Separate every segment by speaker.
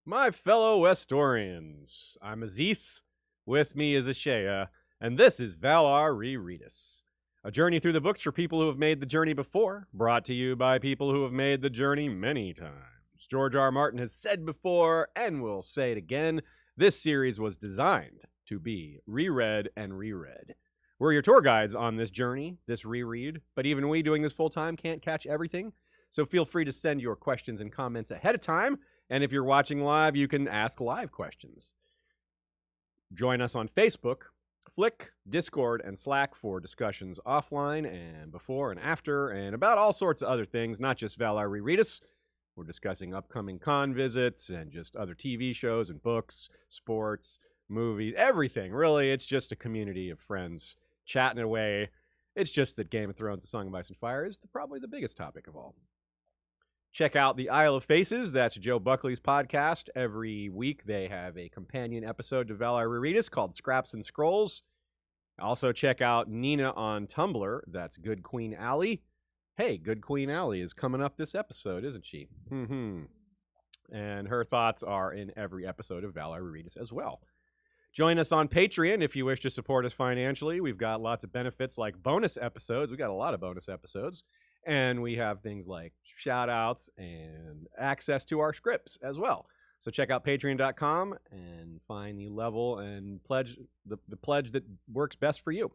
Speaker 1: My fellow Westorians, I'm Aziz, with me is Ashea, and this is Valar Rereadis, a journey through the books for people who have made the journey before, brought to you by people who have made the journey many times. George R. Martin has said before, and will say it again, this series was designed to be reread and reread. We're your tour guides on this journey, this reread, but even we doing this full-time can't catch everything, so feel free to send your questions and comments ahead of time. And if you're watching live, you can ask live questions. Join us on Facebook, Flick, Discord, and Slack for discussions offline and before and after and about all sorts of other things, not just Valar Rereadis. We're discussing upcoming con visits and just other TV shows and books, sports, movies, everything. Really, it's just a community of friends chatting away. It's just that Game of Thrones: A Song of Ice and Fire is probably the biggest topic of all. Check out the Isle of Faces. That's Joe Buckley's podcast. Every week they have a companion episode to Valar Rereadis called Scraps and Scrolls. Also check out Nina on Tumblr. That's Good Queen Alley. Hey, Good Queen Alley is coming up this episode, isn't she? And her thoughts are in every episode of Valar Rereadis as well. Join us on Patreon if you wish to support us financially. We've got lots of benefits like bonus episodes. We've got a lot of bonus episodes. And we have things like shout-outs and access to our scripts as well. So check out patreon.com and find the level and pledge the pledge that works best for you.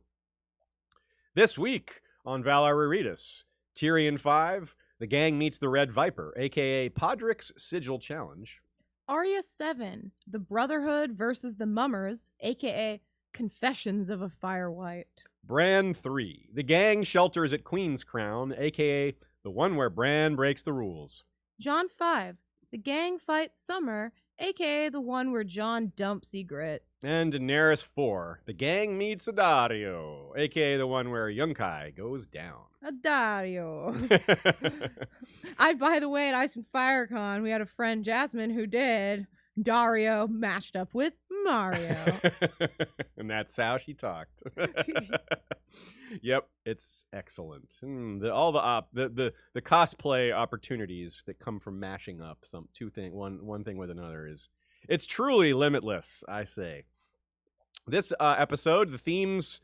Speaker 1: This week on Valar Rereadis, Tyrion 5, the gang meets the Red Viper, a.k.a. Podrick's Sigil Challenge.
Speaker 2: Arya 7, the Brotherhood versus the Mummers, a.k.a. Confessions of a Fire Wight.
Speaker 1: Bran 3, the gang shelters at Queenscrown, a.k.a. the one where Bran breaks the rules.
Speaker 2: Jon 5, the gang fights Summer, a.k.a. the one where Jon dumps Ygritte.
Speaker 1: And Daenerys 4, the gang meets a Daario, a.k.a. the one where Yunkai goes down.
Speaker 2: A Daario. By the way, at Ice and Fire Con, we had a friend, Jasmine, who did Daario matched up with Mario.
Speaker 1: And that's how she talked. Yep, it's excellent. All the cosplay opportunities that come from mashing up one thing with another it's truly limitless, I say. This episode, the themes,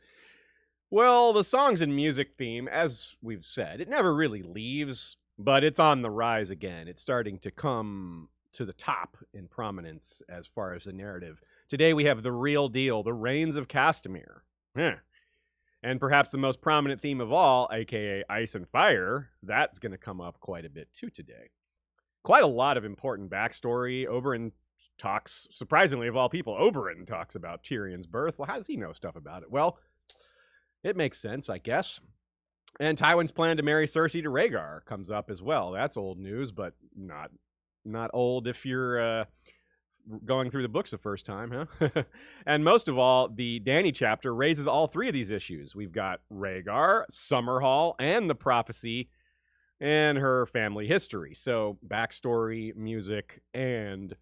Speaker 1: well, the songs and music theme, as we've said, it never really leaves, but it's on the rise again. It's starting to come to the top in prominence as far as the narrative. Today we have the real deal, the Rains of Castamere. And perhaps the most prominent theme of all, aka Ice and Fire, that's going to come up quite a bit too today. Quite a lot of important backstory. Oberyn talks, surprisingly of all people, Oberyn talks about Tyrion's birth. Well, how does he know stuff about it? Well, it makes sense, I guess. And Tywin's plan to marry Cersei to Rhaegar comes up as well. That's old news, but not old if you're going through the books the first time, huh? And most of all, the Dany chapter raises all three of these issues. We've got Rhaegar, Summerhall, and the prophecy, and her family history. So backstory, music, and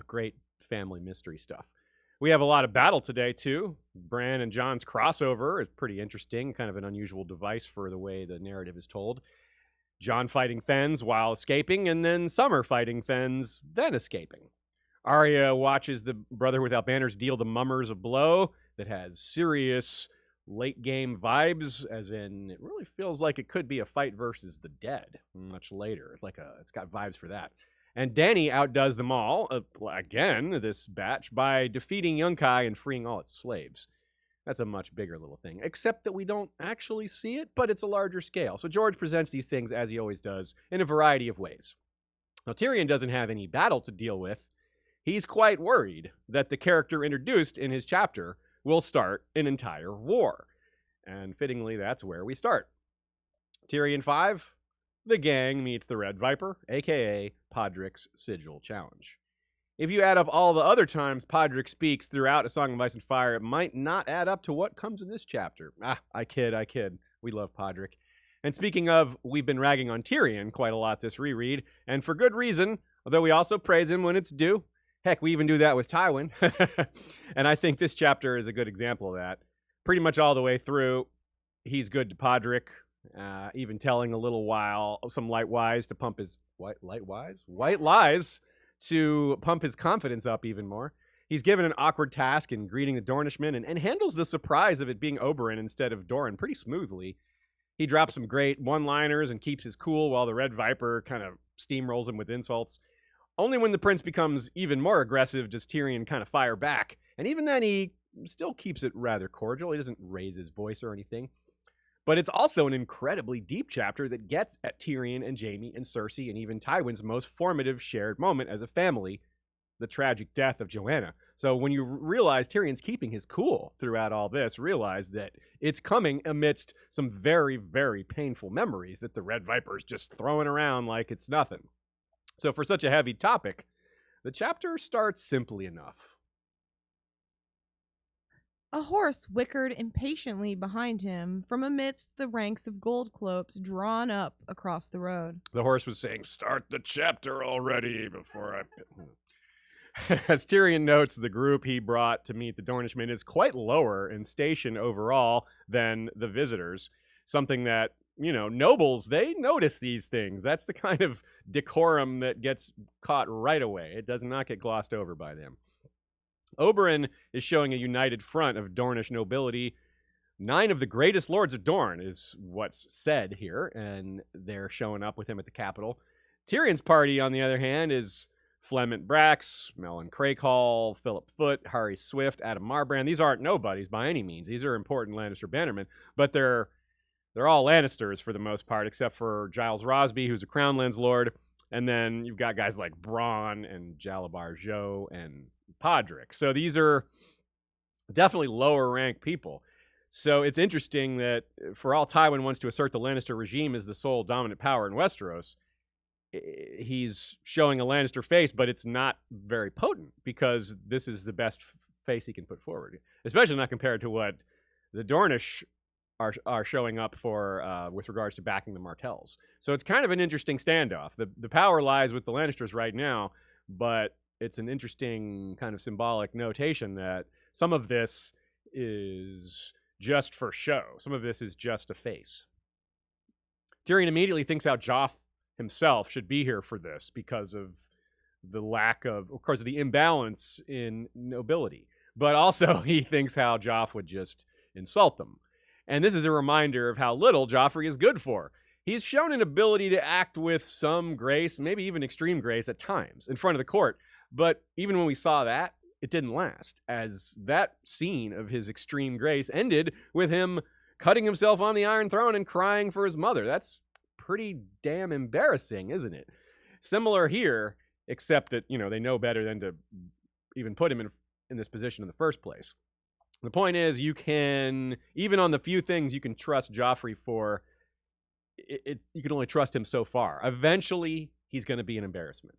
Speaker 1: great family mystery stuff. We have a lot of battle today, too. Bran and Jon's crossover is pretty interesting, kind of an unusual device for the way the narrative is told. Jon fighting Thenns while escaping, and then Summer fighting Thenns, then escaping. Arya watches the Brotherhood Without Banners deal the Mummers a blow that has serious late-game vibes, as in it really feels like it could be a fight versus the dead much later. It's got vibes for that. And Dany outdoes them all, again, this batch, by defeating Yunkai and freeing all its slaves. That's a much bigger little thing, except that we don't actually see it, but it's a larger scale. So George presents these things, as he always does, in a variety of ways. Now, Tyrion doesn't have any battle to deal with. He's quite worried that the character introduced in his chapter will start an entire war. And fittingly, that's where we start. Tyrion 5, the gang meets the Red Viper, a.k.a. Podrick's Sigil Challenge. If you add up all the other times Podrick speaks throughout A Song of Ice and Fire, it might not add up to what comes in this chapter. I kid. We love Podrick. And speaking of, we've been ragging on Tyrion quite a lot this reread, and for good reason, although we also praise him when it's due. Heck, we even do that with Tywin. And I think this chapter is a good example of that. Pretty much all the way through, he's good to Podrick, even telling some white lies to pump his confidence up even more. He's given an awkward task in greeting the Dornishmen and handles the surprise of it being Oberyn instead of Doran pretty smoothly. He drops some great one-liners and keeps his cool while the Red Viper kind of steamrolls him with insults. Only when the prince becomes even more aggressive does Tyrion kind of fire back. And even then, he still keeps it rather cordial. He doesn't raise his voice or anything. But it's also an incredibly deep chapter that gets at Tyrion and Jaime and Cersei and even Tywin's most formative shared moment as a family, the tragic death of Joanna. So when you realize Tyrion's keeping his cool throughout all this, realize that it's coming amidst some very, very painful memories that the Red Viper's just throwing around like it's nothing. So for such a heavy topic, the chapter starts simply enough.
Speaker 2: A horse whickered impatiently behind him from amidst the ranks of gold cloaks drawn up across the road.
Speaker 1: The horse was saying, "Start the chapter already before I..." As Tyrion notes, the group he brought to meet the Dornishmen is quite lower in station overall than the visitors. Something that, nobles, they notice these things. That's the kind of decorum that gets caught right away. It does not get glossed over by them. Oberyn is showing a united front of Dornish nobility. 9 of the greatest lords of Dorne is what's said here, and they're showing up with him at the capital. Tyrion's party, on the other hand, is Flemont Brax, Melon Crakehall, Philip Foote, Harry Swift, Adam Marbrand. These aren't nobodies by any means. These are important Lannister bannermen, but they're all Lannisters for the most part, except for Giles Rosby, who's a Crownlands lord. And then you've got guys like Bronn and Jalabar Jo and Podrick. So these are definitely lower ranked people. So it's interesting that for all Tywin wants to assert the Lannister regime as the sole dominant power in Westeros, he's showing a Lannister face, but it's not very potent because this is the best face he can put forward, especially not compared to what the Dornish are showing up for with regards to backing the Martells. So it's kind of an interesting standoff. The power lies with the Lannisters right now, but it's an interesting kind of symbolic notation that some of this is just for show. Some of this is just a face. Tyrion immediately thinks how Joff himself should be here for this because of the lack of course, the imbalance in nobility. But also he thinks how Joff would just insult them. And this is a reminder of how little Joffrey is good for. He's shown an ability to act with some grace, maybe even extreme grace at times, in front of the court. But even when we saw that, it didn't last, as that scene of his extreme grace ended with him cutting himself on the Iron Throne and crying for his mother. That's pretty damn embarrassing, isn't it? Similar here, except that, they know better than to even put him in this position in the first place. The point is, you can, even on the few things you can trust Joffrey for, you can only trust him so far. Eventually, he's going to be an embarrassment.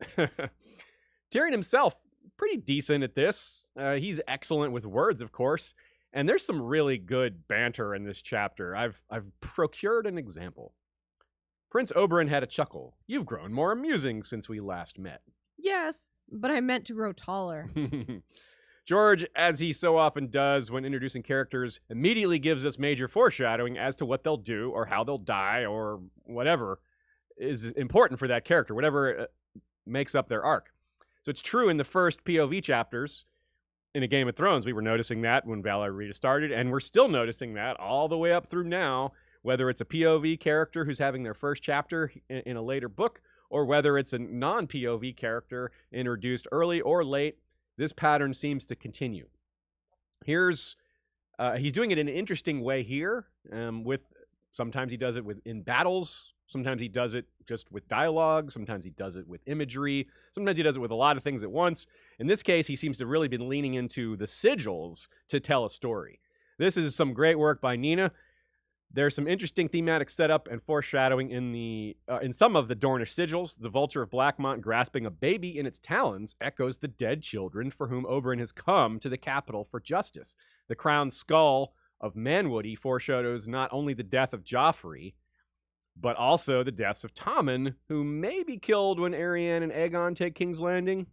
Speaker 1: Tyrion himself, pretty decent at this. He's excellent with words, of course. And there's some really good banter in this chapter. I've procured an example. Prince Oberyn had a chuckle. "You've grown more amusing since we last met."
Speaker 2: Yes, but I meant to grow taller.
Speaker 1: George, as he so often does when introducing characters, immediately gives us major foreshadowing as to what they'll do or how they'll die or whatever is important for that character, whatever makes up their arc. So it's true in the first POV chapters in A Game of Thrones. We were noticing that when Valar Rereadis started, and we're still noticing that all the way up through now, whether it's a POV character who's having their first chapter in a later book, or whether it's a non-POV character introduced early or late. This pattern seems to continue. He's doing it in an interesting way here. Sometimes he does it in battles. Sometimes he does it just with dialogue. Sometimes he does it with imagery. Sometimes he does it with a lot of things at once. In this case, he seems to really been leaning into the sigils to tell a story. This is some great work by Nina. There's some interesting thematic setup and foreshadowing in some of the Dornish sigils. The vulture of Blackmont grasping a baby in its talons echoes the dead children for whom Oberyn has come to the capital for justice. The crowned skull of Manwoody foreshadows not only the death of Joffrey, but also the deaths of Tommen, who may be killed when Arianne and Aegon take King's Landing.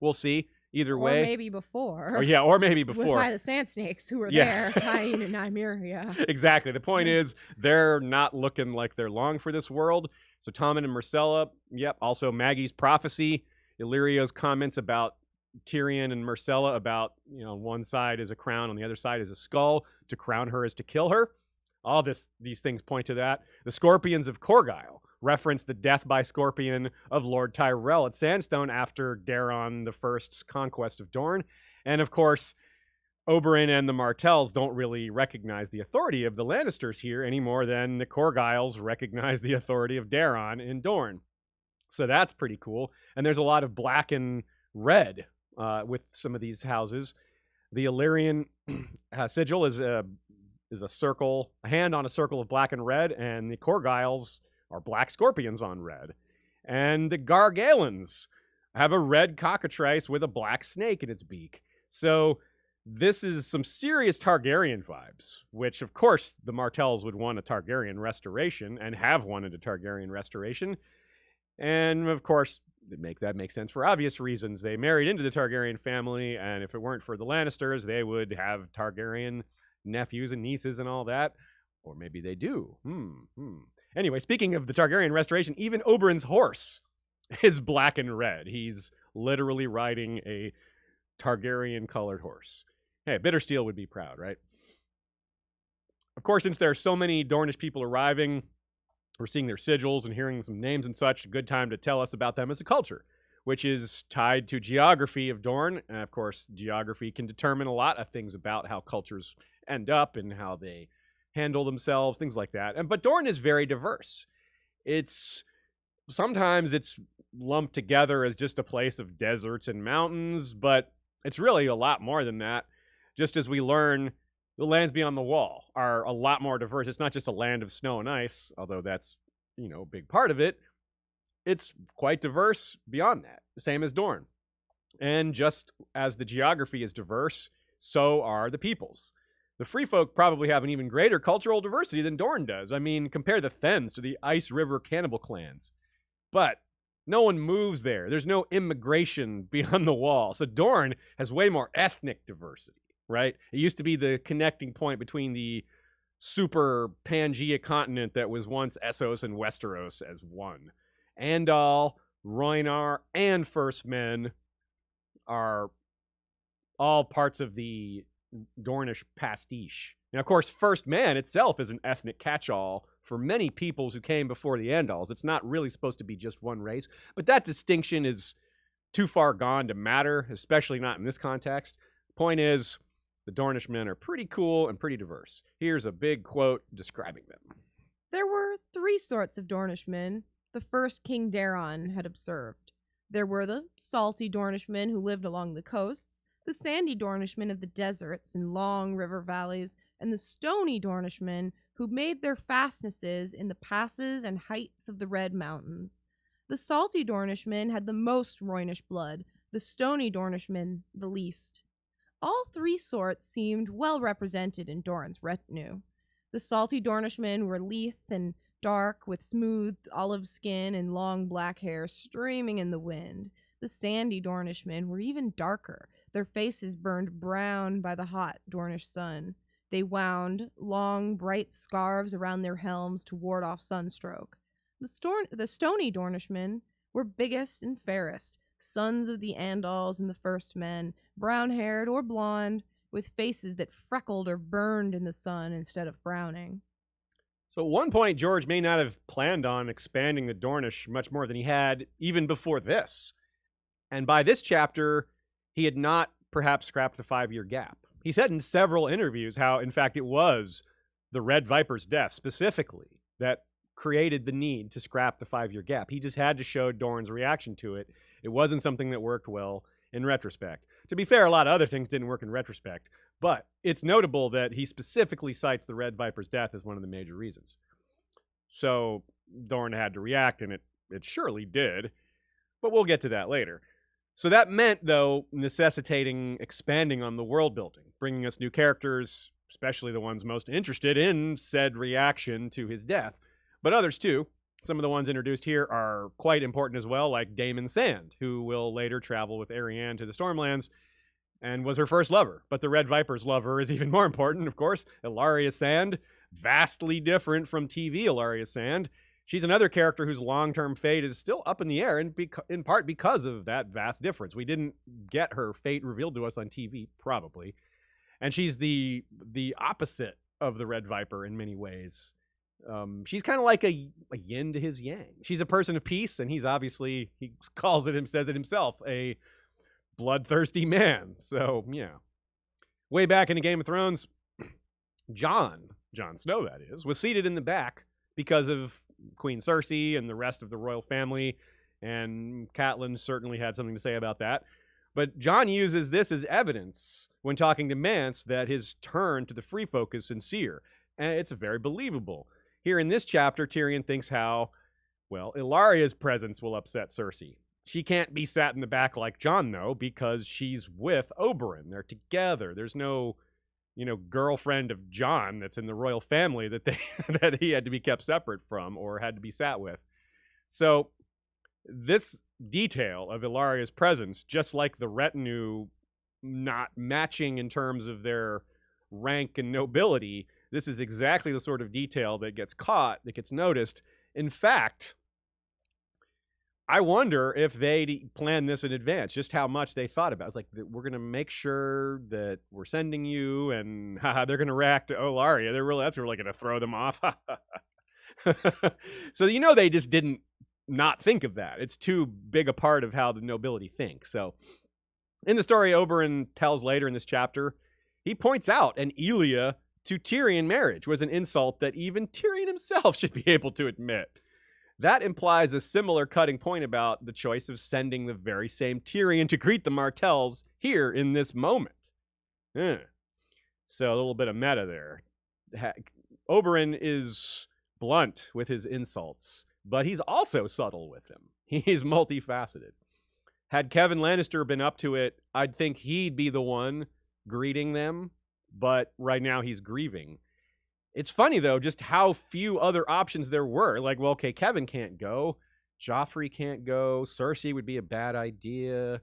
Speaker 1: We'll see. Either way.
Speaker 2: Or maybe before.
Speaker 1: Or maybe before.
Speaker 2: By the Sand Snakes who were there, Tyene and Nymeria.
Speaker 1: Exactly. The point is, they're not looking like they're long for this world. So Tommen and Myrcella, also Maggie's prophecy Illyrio's comments about Tyrion and Myrcella about, one side is a crown, on the other side is a skull. To crown her is to kill her. All these things point to that. The Scorpions of Corgyle reference the death by scorpion of Lord Tyrell at Sandstone after Daeron the First's conquest of Dorne. And of course, Oberyn and the Martells don't really recognize the authority of the Lannisters here any more than the Corgyles recognize the authority of Daeron in Dorne. So that's pretty cool. And there's a lot of black and red with some of these houses. The Illyrian sigil is a circle, a hand on a circle of black and red, and the Corgyles are black scorpions on red. And the Gargalans have a red cockatrice with a black snake in its beak. So this is some serious Targaryen vibes, which, of course, the Martells would want a Targaryen restoration and have wanted a Targaryen restoration. And, of course, that makes sense for obvious reasons. They married into the Targaryen family, and if it weren't for the Lannisters, they would have Targaryen nephews and nieces and all that. Or maybe they do. Anyway, speaking of the Targaryen restoration, even Oberyn's horse is black and red. He's literally riding a Targaryen-colored horse. Hey, Bittersteel would be proud, right? Of course, since there are so many Dornish people arriving, we're seeing their sigils and hearing some names and such. A good time to tell us about them as a culture, which is tied to geography of Dorne. And of course, geography can determine a lot of things about how cultures end up and how they handle themselves, things like that. But Dorne is very diverse. Sometimes it's lumped together as just a place of deserts and mountains, but it's really a lot more than that. Just as we learn, the lands beyond the wall are a lot more diverse. It's not just a land of snow and ice, although that's, a big part of it. It's quite diverse beyond that, same as Dorne. And just as the geography is diverse, so are the peoples. The Free Folk probably have an even greater cultural diversity than Dorne does. I mean, compare the Thames to the Ice River cannibal clans. But no one moves there. There's no immigration beyond the wall. So Dorne has way more ethnic diversity, right? It used to be the connecting point between the super Pangea continent that was once Essos and Westeros as one. Andal, Rhoynar, and First Men are all parts of the Dornish pastiche. Now, of course, First Man itself is an ethnic catch-all for many peoples who came before the Andals. It's not really supposed to be just one race, but that distinction is too far gone to matter, especially not in this context. Point is, the Dornish men are pretty cool and pretty diverse. Here's a big quote describing them.
Speaker 2: There were 3 sorts of Dornish men, the first King Daeron had observed. There were the salty Dornish men who lived along the coasts, the sandy Dornishmen of the deserts and long river valleys, and the stony Dornishmen who made their fastnesses in the passes and heights of the Red Mountains. The salty Dornishmen had the most Rhoynish blood, the stony Dornishmen the least. All 3 sorts seemed well represented in Doran's retinue. The salty Dornishmen were lithe and dark, with smooth olive skin and long black hair streaming in the wind. The sandy Dornishmen were even darker, their faces burned brown by the hot Dornish sun. They wound long, bright scarves around their helms to ward off sunstroke. The stony Dornishmen were biggest and fairest, sons of the Andals and the First Men, brown-haired or blonde, with faces that freckled or burned in the sun instead of browning.
Speaker 1: So at one point, George may not have planned on expanding the Dornish much more than he had even before this. And by this chapter, he had not perhaps scrapped the 5-year gap. He said in several interviews how, in fact, it was the Red Viper's death specifically that created the need to scrap the 5-year gap. He just had to show Doran's reaction to it. It wasn't something that worked well in retrospect. To be fair, a lot of other things didn't work in retrospect, but it's notable that he specifically cites the Red Viper's death as one of the major reasons. So Doran had to react, and it surely did, but we'll get to that later. So that meant, though, necessitating expanding on the world building, bringing us new characters, especially the ones most interested in said reaction to his death, but others too. Some of the ones introduced here are quite important as well, like Daemon Sand, who will later travel with Arianne to the Stormlands and was her first lover. But the Red Viper's lover is even more important, of course. Ellaria Sand, vastly different from TV Ellaria Sand. she's another character whose long-term fate is still up in the air, and in part because of that vast difference. We didn't get her fate revealed to us on TV, probably. And she's the opposite of the Red Viper in many ways. She's kind of like a yin to his yang. She's a person of peace, and he's obviously, he says it himself, a bloodthirsty man. So, yeah. Way back in Game of Thrones, Jon Snow, that is, was seated in the back because of Queen Cersei and the rest of the royal family, and Catelyn certainly had something to say about that. But Jon uses this as evidence when talking to Mance that his turn to the free folk is sincere, and it's very believable. Here in this chapter, Tyrion thinks how, well, Illaria's presence will upset Cersei. She can't be sat in the back like Jon, though, because she's with Oberyn. They're together. There's no, girlfriend of Jon that's in the royal family that he had to be kept separate from or had to be sat with. So this detail of Illaria's presence, just like the retinue not matching in terms of their rank and nobility, this is exactly the sort of detail that gets caught, that gets noticed. In fact, I wonder if they planned this in advance, just how much they thought about it. It's like, we're going to make sure that we're sending you, and they're going to react to Arya. That's really going to throw them off. So, they just didn't not think of that. It's too big a part of how the nobility thinks. So, in the story Oberyn tells later in this chapter, he points out an Elia to Tyrion marriage was an insult that even Tyrion himself should be able to admit. That implies a similar cutting point about the choice of sending the very same Tyrion to greet the Martells here in this moment. So a little bit of meta there. Oberyn is blunt with his insults, but he's also subtle with them. He's multifaceted. Had Kevin Lannister been up to it, I'd think he'd be the one greeting them, but right now he's grieving. It's funny, though, just how few other options there were. Like, well, okay, Kevin can't go. Joffrey can't go. Cersei would be a bad idea.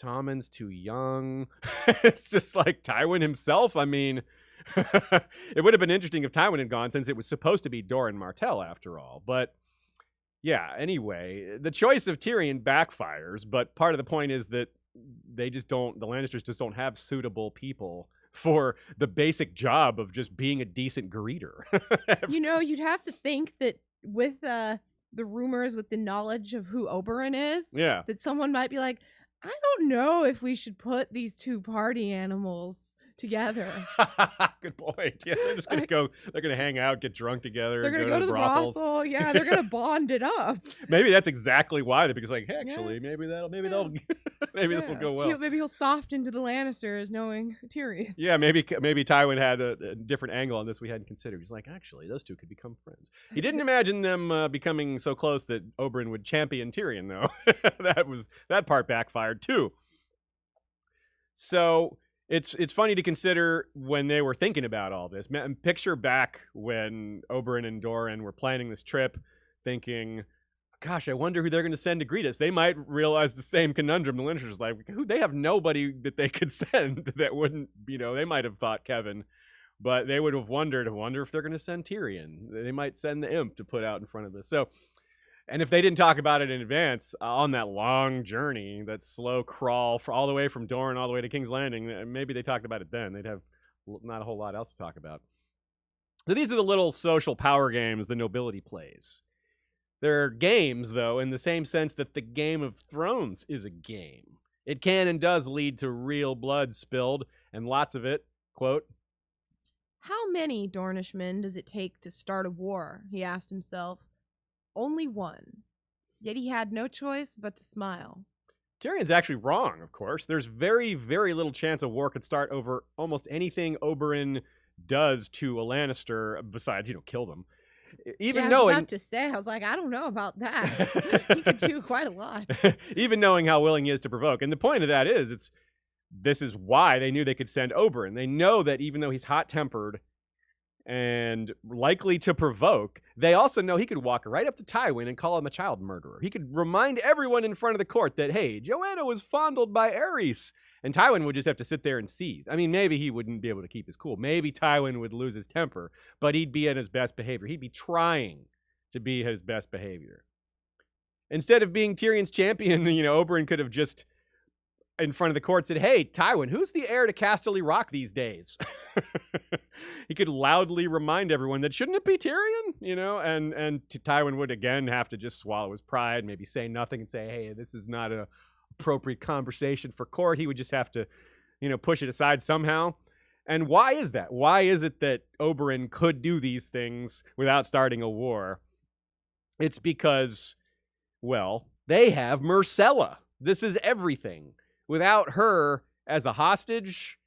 Speaker 1: Tommen's too young. It's just like Tywin himself. I mean, it would have been interesting if Tywin had gone, since it was supposed to be Doran Martell after all. But yeah, anyway, the choice of Tyrion backfires, but part of the point is that the Lannisters just don't have suitable people for the basic job of just being a decent greeter.
Speaker 2: You'd have to think that with the rumors, with the knowledge of who Oberyn is, that someone might be like, I don't know if we should put these two party animals together.
Speaker 1: Good point. Yeah, they're just gonna go. They're gonna hang out, get drunk together.
Speaker 2: They're gonna go to the brothel. Yeah, they're gonna bond it up.
Speaker 1: Maybe that's exactly why. Because maybe this will go well.
Speaker 2: Maybe he'll soften to the Lannisters, knowing Tyrion.
Speaker 1: Yeah, maybe Tywin had a different angle on this we hadn't considered. He's like, actually, those two could become friends. He didn't imagine them becoming so close that Oberyn would champion Tyrion, though. that part backfired too. So it's funny to consider when they were thinking about all this. Picture back when Oberyn and Doran were planning this trip, thinking, gosh, I wonder who they're going to send to greet us. They might realize the same conundrum the Lannisters, like, they have nobody that they could send that wouldn't, they might have thought Kevin, but they would have wondered, I wonder if they're going to send Tyrion. They might send the imp to put out in front of this. So, and if they didn't talk about it in advance on that long journey, that slow crawl all the way from Dorne all the way to King's Landing, maybe they talked about it then. They'd have not a whole lot else to talk about. So these are the little social power games the nobility plays. They're games, though, in the same sense that the Game of Thrones is a game. It can and does lead to real blood spilled, and lots of it. Quote,
Speaker 2: "How many Dornishmen does it take to start a war?" he asked himself. Only one. Yet he had no choice but to smile.
Speaker 1: Tyrion's actually wrong, of course. There's very, very little chance a war could start over almost anything Oberyn does to a Lannister besides, kill them. Even knowing,
Speaker 2: I was about to say, I was like, I don't know about that. He could do quite a lot.
Speaker 1: Even knowing how willing he is to provoke. And the point of that is, this is why they knew they could send Oberyn. They know that even though he's hot-tempered and likely to provoke, they also know he could walk right up to Tywin and call him a child murderer. He could remind everyone in front of the court that, hey, Joanna was fondled by Aerys. And Tywin would just have to sit there and seethe. I mean, maybe he wouldn't be able to keep his cool. Maybe Tywin would lose his temper, but he'd be in his best behavior. He'd be trying to be his best behavior. Instead of being Tyrion's champion, Oberyn could have just, in front of the court, said, hey, Tywin, who's the heir to Casterly Rock these days? He could loudly remind everyone that shouldn't it be Tyrion? And Tywin would again have to just swallow his pride, maybe say nothing and say, hey, this is not an appropriate conversation for court. He would just have to, push it aside somehow. And why is that? Why is it that Oberyn could do these things without starting a war? It's because, well, they have Myrcella. This is everything. Without her as a hostage,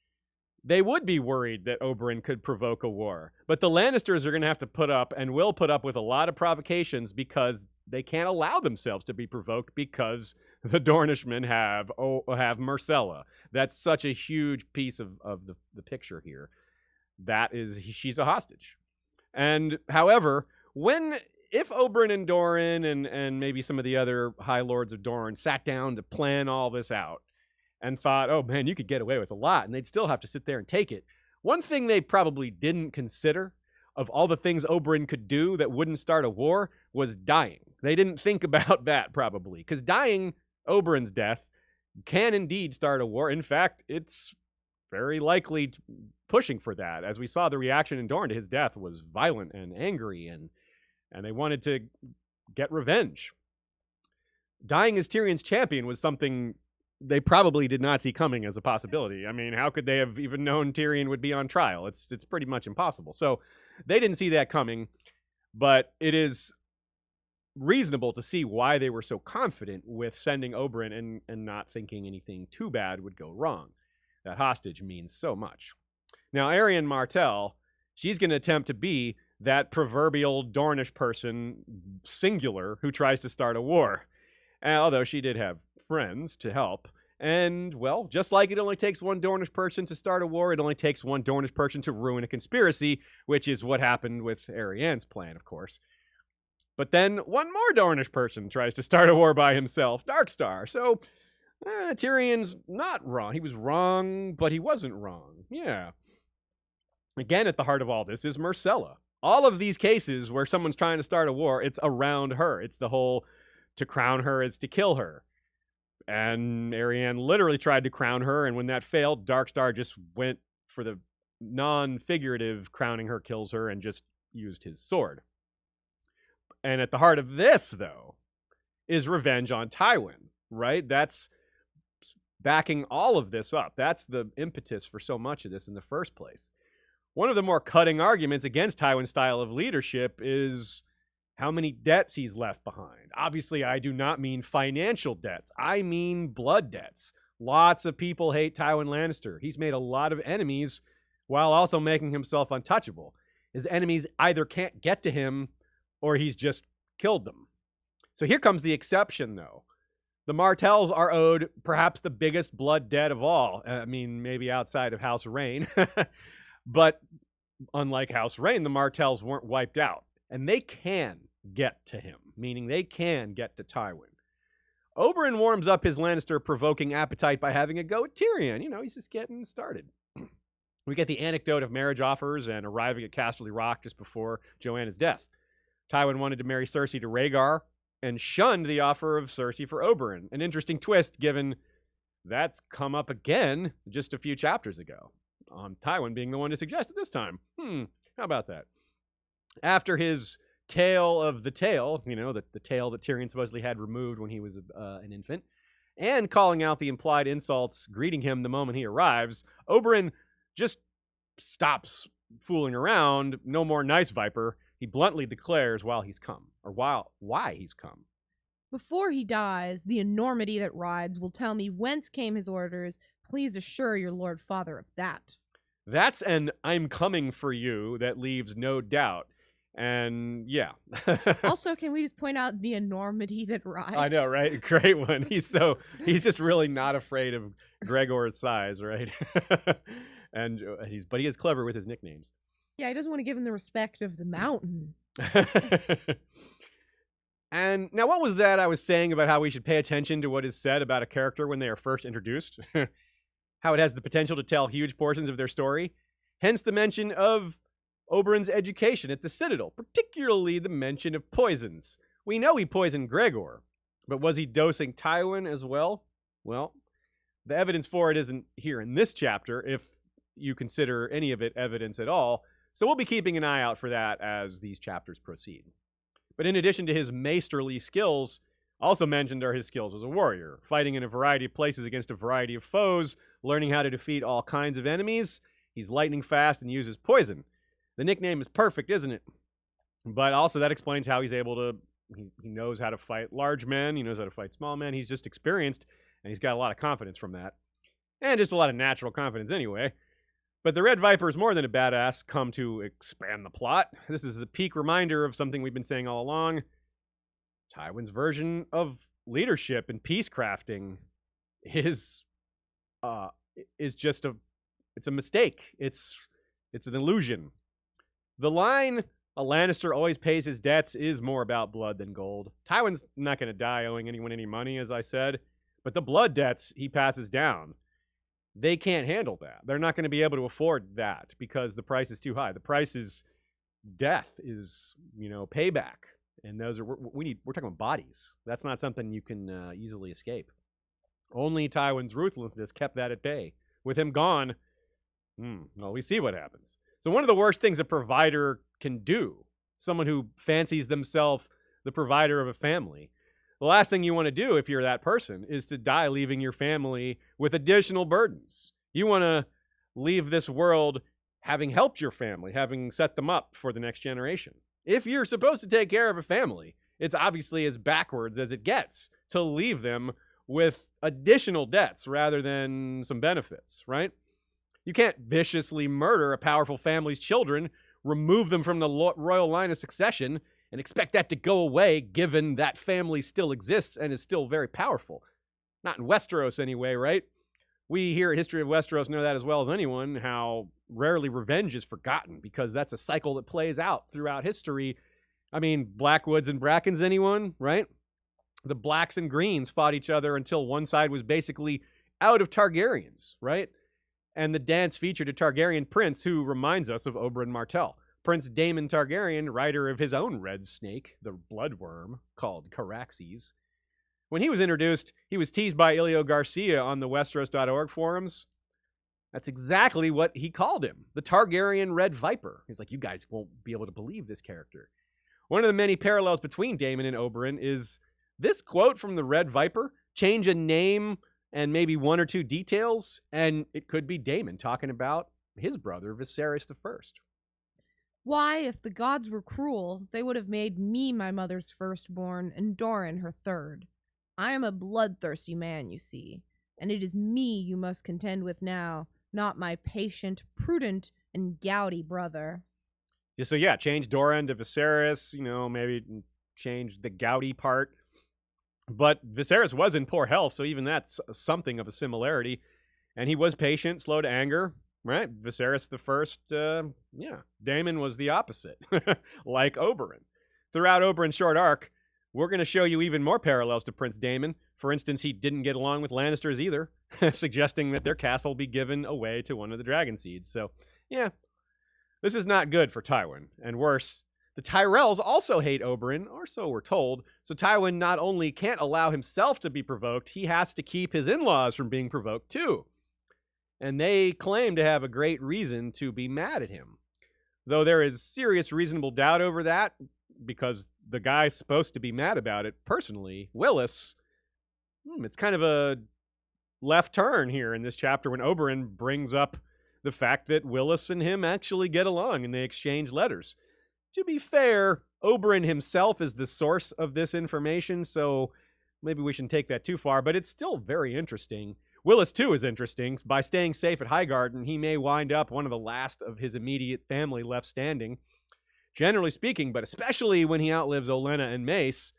Speaker 1: they would be worried that Oberyn could provoke a war. But the Lannisters are going to have to put up and will put up with a lot of provocations because they can't allow themselves to be provoked because the Dornishmen have Myrcella. That's such a huge piece of the picture here. She's a hostage. And however, if Oberyn and Doran and maybe some of the other High Lords of Dorne sat down to plan all this out and thought, oh man, you could get away with a lot, and they'd still have to sit there and take it. One thing they probably didn't consider of all the things Oberyn could do that wouldn't start a war was dying. They didn't think about that probably, because dying, Oberyn's death, can indeed start a war. In fact, it's very likely pushing for that. As we saw, the reaction in Dorne to his death was violent and angry, and they wanted to get revenge. Dying as Tyrion's champion was something they probably did not see coming as a possibility. I mean, how could they have even known Tyrion would be on trial? It's pretty much impossible. So they didn't see that coming, but it is reasonable to see why they were so confident with sending Oberyn and not thinking anything too bad would go wrong. That hostage means so much. Now, Arianne Martell, she's going to attempt to be that proverbial Dornish person, singular, who tries to start a war. Although she did have friends to help. And, well, just like it only takes one Dornish person to start a war, it only takes one Dornish person to ruin a conspiracy, which is what happened with Arianne's plan, of course. But then one more Dornish person tries to start a war by himself, Darkstar. So, Tyrion's not wrong. He was wrong, but he wasn't wrong. Yeah. Again, at the heart of all this is Myrcella. All of these cases where someone's trying to start a war, it's around her. It's the whole, to crown her is to kill her. And Arianne literally tried to crown her, and when that failed, Darkstar just went for the non-figurative crowning her kills her and just used his sword. And at the heart of this, though, is revenge on Tywin, right? That's backing all of this up. That's the impetus for so much of this in the first place. One of the more cutting arguments against Tywin's style of leadership is how many debts he's left behind. Obviously, I do not mean financial debts. I mean blood debts. Lots of people hate Tywin Lannister. He's made a lot of enemies while also making himself untouchable. His enemies either can't get to him or he's just killed them. So here comes the exception, though. The Martells are owed perhaps the biggest blood debt of all. I mean, maybe outside of House Rayne. But unlike House Rayne, the Martells weren't wiped out. And they can get to him, meaning they can get to Tywin. Oberyn warms up his Lannister-provoking appetite by having a go at Tyrion. He's just getting started. We get the anecdote of marriage offers and arriving at Casterly Rock just before Joanna's death. Tywin wanted to marry Cersei to Rhaegar and shunned the offer of Cersei for Oberyn. An interesting twist, given that's come up again just a few chapters ago, on Tywin being the one to suggest it this time. How about that? After his tale of the tail, the tail that Tyrion supposedly had removed when he was an infant, and calling out the implied insults greeting him the moment he arrives, Oberyn just stops fooling around. No more nice viper. He bluntly declares why he's come.
Speaker 2: Before he dies, the enormity that rides will tell me whence came his orders. Please assure your lord father of that.
Speaker 1: That's an I'm coming for you that leaves no doubt. And yeah.
Speaker 2: Also, can we just point out the enormity that rides?
Speaker 1: I know, right? Great one. He's just really not afraid of Gregor's size, right? But he is clever with his nicknames.
Speaker 2: Yeah, he doesn't want to give him the respect of the mountain.
Speaker 1: And now, what was that I was saying about how we should pay attention to what is said about a character when they are first introduced? How it has the potential to tell huge portions of their story? Hence the mention of Oberyn's education at the Citadel, particularly the mention of poisons. We know he poisoned Gregor, but was he dosing Tywin as well? Well, the evidence for it isn't here in this chapter, if you consider any of it evidence at all, so we'll be keeping an eye out for that as these chapters proceed. But in addition to his maesterly skills, also mentioned are his skills as a warrior, fighting in a variety of places against a variety of foes, learning how to defeat all kinds of enemies. He's lightning fast and uses poison. The nickname is perfect, isn't it? But also that explains how he's able to, he knows how to fight large men, he knows how to fight small men, he's just experienced, and he's got a lot of confidence from that. And just a lot of natural confidence anyway. But the Red Viper is more than a badass come to expand the plot. This is a peak reminder of something we've been saying all along. Tywin's version of leadership and peace crafting is just it's a mistake. It's an illusion. The line, a Lannister always pays his debts, is more about blood than gold. Tywin's not going to die owing anyone any money, as I said, but the blood debts he passes down, they can't handle that. They're not going to be able to afford that because the price is too high. The price is death, is, payback. And those are, we're talking about bodies. That's not something you can easily escape. Only Tywin's ruthlessness kept that at bay. With him gone, well, we see what happens. So one of the worst things a provider can do, someone who fancies themselves the provider of a family, the last thing you want to do if you're that person is to die leaving your family with additional burdens. You want to leave this world having helped your family, having set them up for the next generation. If you're supposed to take care of a family, it's obviously as backwards as it gets to leave them with additional debts rather than some benefits, right? You can't viciously murder a powerful family's children, remove them from the royal line of succession, and expect that to go away given that family still exists and is still very powerful. Not in Westeros anyway, right? We here at History of Westeros know that as well as anyone, how rarely revenge is forgotten because that's a cycle that plays out throughout history. I mean, Blackwoods and Brackens, anyone, right? The Blacks and Greens fought each other until one side was basically out of Targaryens, right? And the dance featured a Targaryen prince who reminds us of Oberyn Martell. Prince Daemon Targaryen, rider of his own red snake, the bloodworm, called Caraxes. When he was introduced, he was teased by Ilio Garcia on the Westeros.org forums. That's exactly what he called him, the Targaryen Red Viper. He's like, you guys won't be able to believe this character. One of the many parallels between Daemon and Oberyn is this quote from the Red Viper, change a name and maybe one or two details, and it could be Daemon talking about his brother, Viserys I.
Speaker 2: Why, if the gods were cruel, they would have made me my mother's firstborn and Doran her third. I am a bloodthirsty man, you see, and it is me you must contend with now, not my patient, prudent, and gouty brother.
Speaker 1: Yeah, so yeah, change Doran to Viserys, maybe change the gouty part. But Viserys was in poor health, so even that's something of a similarity. And he was patient, slow to anger, right? Viserys the First, Daemon was the opposite, like Oberyn. Throughout Oberyn's short arc, we're going to show you even more parallels to Prince Daemon. For instance, he didn't get along with Lannisters either, suggesting that their castle be given away to one of the Dragon Seeds. So, yeah, this is not good for Tywin. And worse, the Tyrells also hate Oberyn, or so we're told. So Tywin not only can't allow himself to be provoked, he has to keep his in-laws from being provoked too. And they claim to have a great reason to be mad at him. Though there is serious reasonable doubt over that, because the guy's supposed to be mad about it personally, Willis, it's kind of a left turn here in this chapter when Oberyn brings up the fact that Willis and him actually get along and they exchange letters. To be fair, Oberyn himself is the source of this information, so maybe we shouldn't take that too far, but it's still very interesting. Willis, too, is interesting. By staying safe at Highgarden, he may wind up one of the last of his immediate family left standing. Generally speaking, but especially when he outlives Olenna and Mace,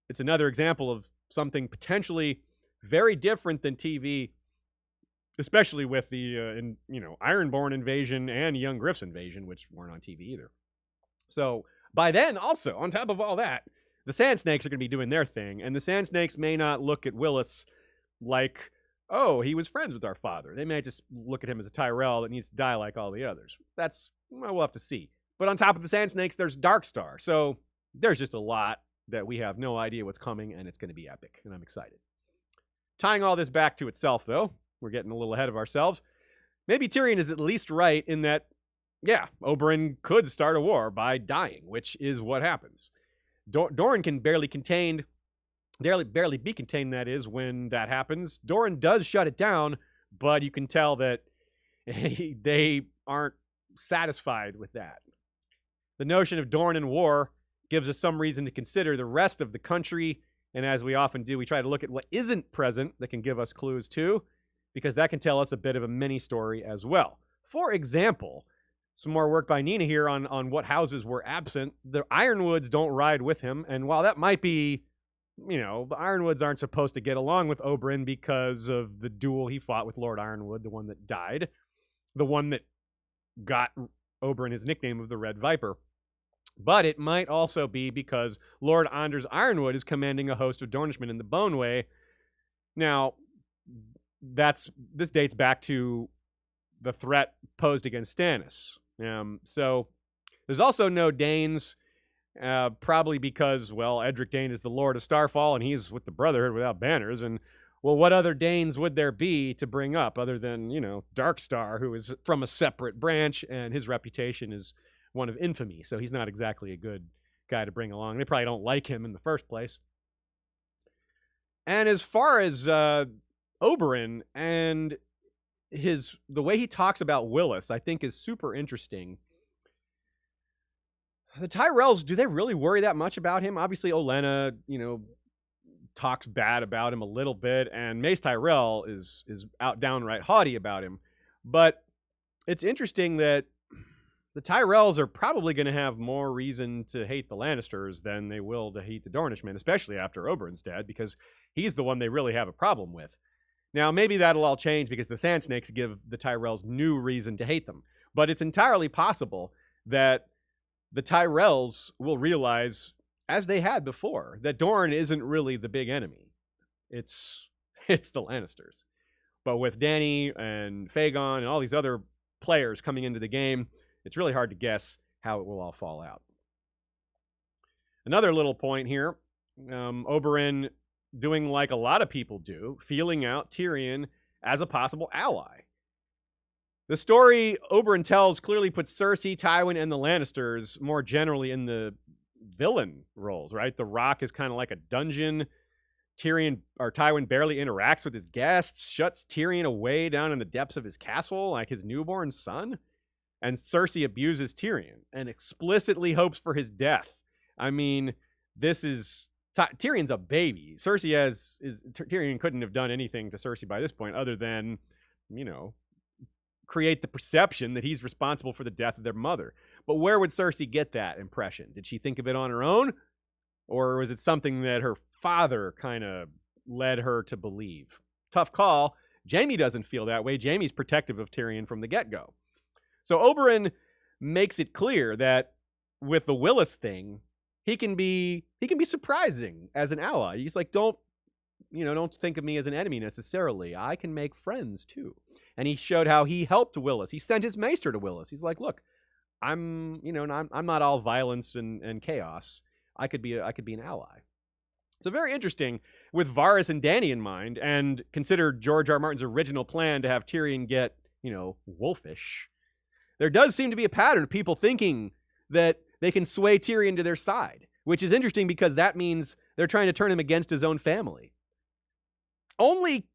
Speaker 1: it's another example of something potentially very different than TV, especially with the Ironborn invasion and Young Griff's invasion, which weren't on TV either. So by then, also, on top of all that, the Sand Snakes are going to be doing their thing, and the Sand Snakes may not look at Willis like oh, he was friends with our father. They may just look at him as a Tyrell that needs to die like all the others. Well, we'll have to see. But on top of the Sand Snakes, there's Darkstar. So there's just a lot that we have no idea what's coming, and it's going to be epic, and I'm excited. Tying all this back to itself, though, we're getting a little ahead of ourselves. Maybe Tyrion is at least right in that, yeah, Oberyn could start a war by dying, which is what happens. Doran can barely be contained, that is, when that happens. Doran does shut it down, but you can tell that they aren't satisfied with that. The notion of Doran in war gives us some reason to consider the rest of the country, and as we often do, we try to look at what isn't present that can give us clues too, because that can tell us a bit of a mini story as well. For example, some more work by Nina here on what houses were absent. The Ironwoods don't ride with him, and while that might be, the Ironwoods aren't supposed to get along with Oberyn because of the duel he fought with Lord Ironwood, the one that died, the one that got Oberyn his nickname of the Red Viper. But it might also be because Lord Anders Ironwood is commanding a host of Dornishmen in the Boneway. Now, this dates back to the threat posed against Stannis. So there's also no Danes, probably because, well, Edric Dane is the Lord of Starfall, and he's with the Brotherhood without banners. And, well, what other Danes would there be to bring up other than, Darkstar, who is from a separate branch, and his reputation is one of infamy, so he's not exactly a good guy to bring along. They probably don't like him in the first place. And as far as Oberyn and the way he talks about Willis, I think is super interesting. The Tyrells, do they really worry that much about him? Obviously, Olenna, talks bad about him a little bit, and Mace Tyrell is out downright haughty about him. But it's interesting that the Tyrells are probably going to have more reason to hate the Lannisters than they will to hate the Dornishmen, especially after Oberyn's dead, because he's the one they really have a problem with. Now, maybe that'll all change because the Sand Snakes give the Tyrells new reason to hate them. But it's entirely possible that the Tyrells will realize, as they had before, that Dorne isn't really the big enemy. It's the Lannisters. But with Dany and Fagon and all these other players coming into the game, it's really hard to guess how it will all fall out. Another little point here, Oberyn doing like a lot of people do, feeling out Tyrion as a possible ally. The story Oberyn tells clearly puts Cersei, Tywin, and the Lannisters more generally in the villain roles, right? The Rock is kind of like a dungeon. Tywin barely interacts with his guests, shuts Tyrion away down in the depths of his castle like his newborn son. And Cersei abuses Tyrion and explicitly hopes for his death. I mean, Tyrion's a baby. Tyrion couldn't have done anything to Cersei by this point other than, create the perception that he's responsible for the death of their mother. But where would Cersei get that impression? Did she think of it on her own? Or was it something that her father kind of led her to believe? Tough call. Jaime doesn't feel that way. Jaime's protective of Tyrion from the get-go. So Oberyn makes it clear that with the Willis thing, he can be surprising as an ally. He's like, don't think of me as an enemy necessarily. I can make friends too. And he showed how he helped Willis. He sent his maester to Willis. He's like, look, I'm not all violence and chaos. I could be an ally. So very interesting with Varys and Dany in mind, and consider George R. R. Martin's original plan to have Tyrion get, wolfish. There does seem to be a pattern of people thinking that they can sway Tyrion to their side, which is interesting because that means they're trying to turn him against his own family. Only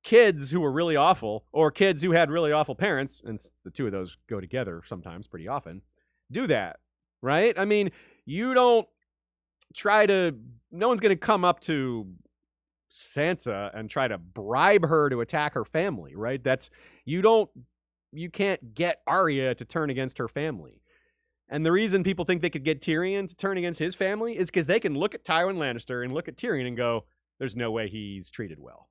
Speaker 1: kids who were really awful, or kids who had really awful parents, and the two of those go together sometimes pretty often, do that, right? I mean, no one's going to come up to Sansa and try to bribe her to attack her family, right? You can't get Arya to turn against her family. And the reason people think they could get Tyrion to turn against his family is because they can look at Tywin Lannister and look at Tyrion and go, there's no way he's treated well.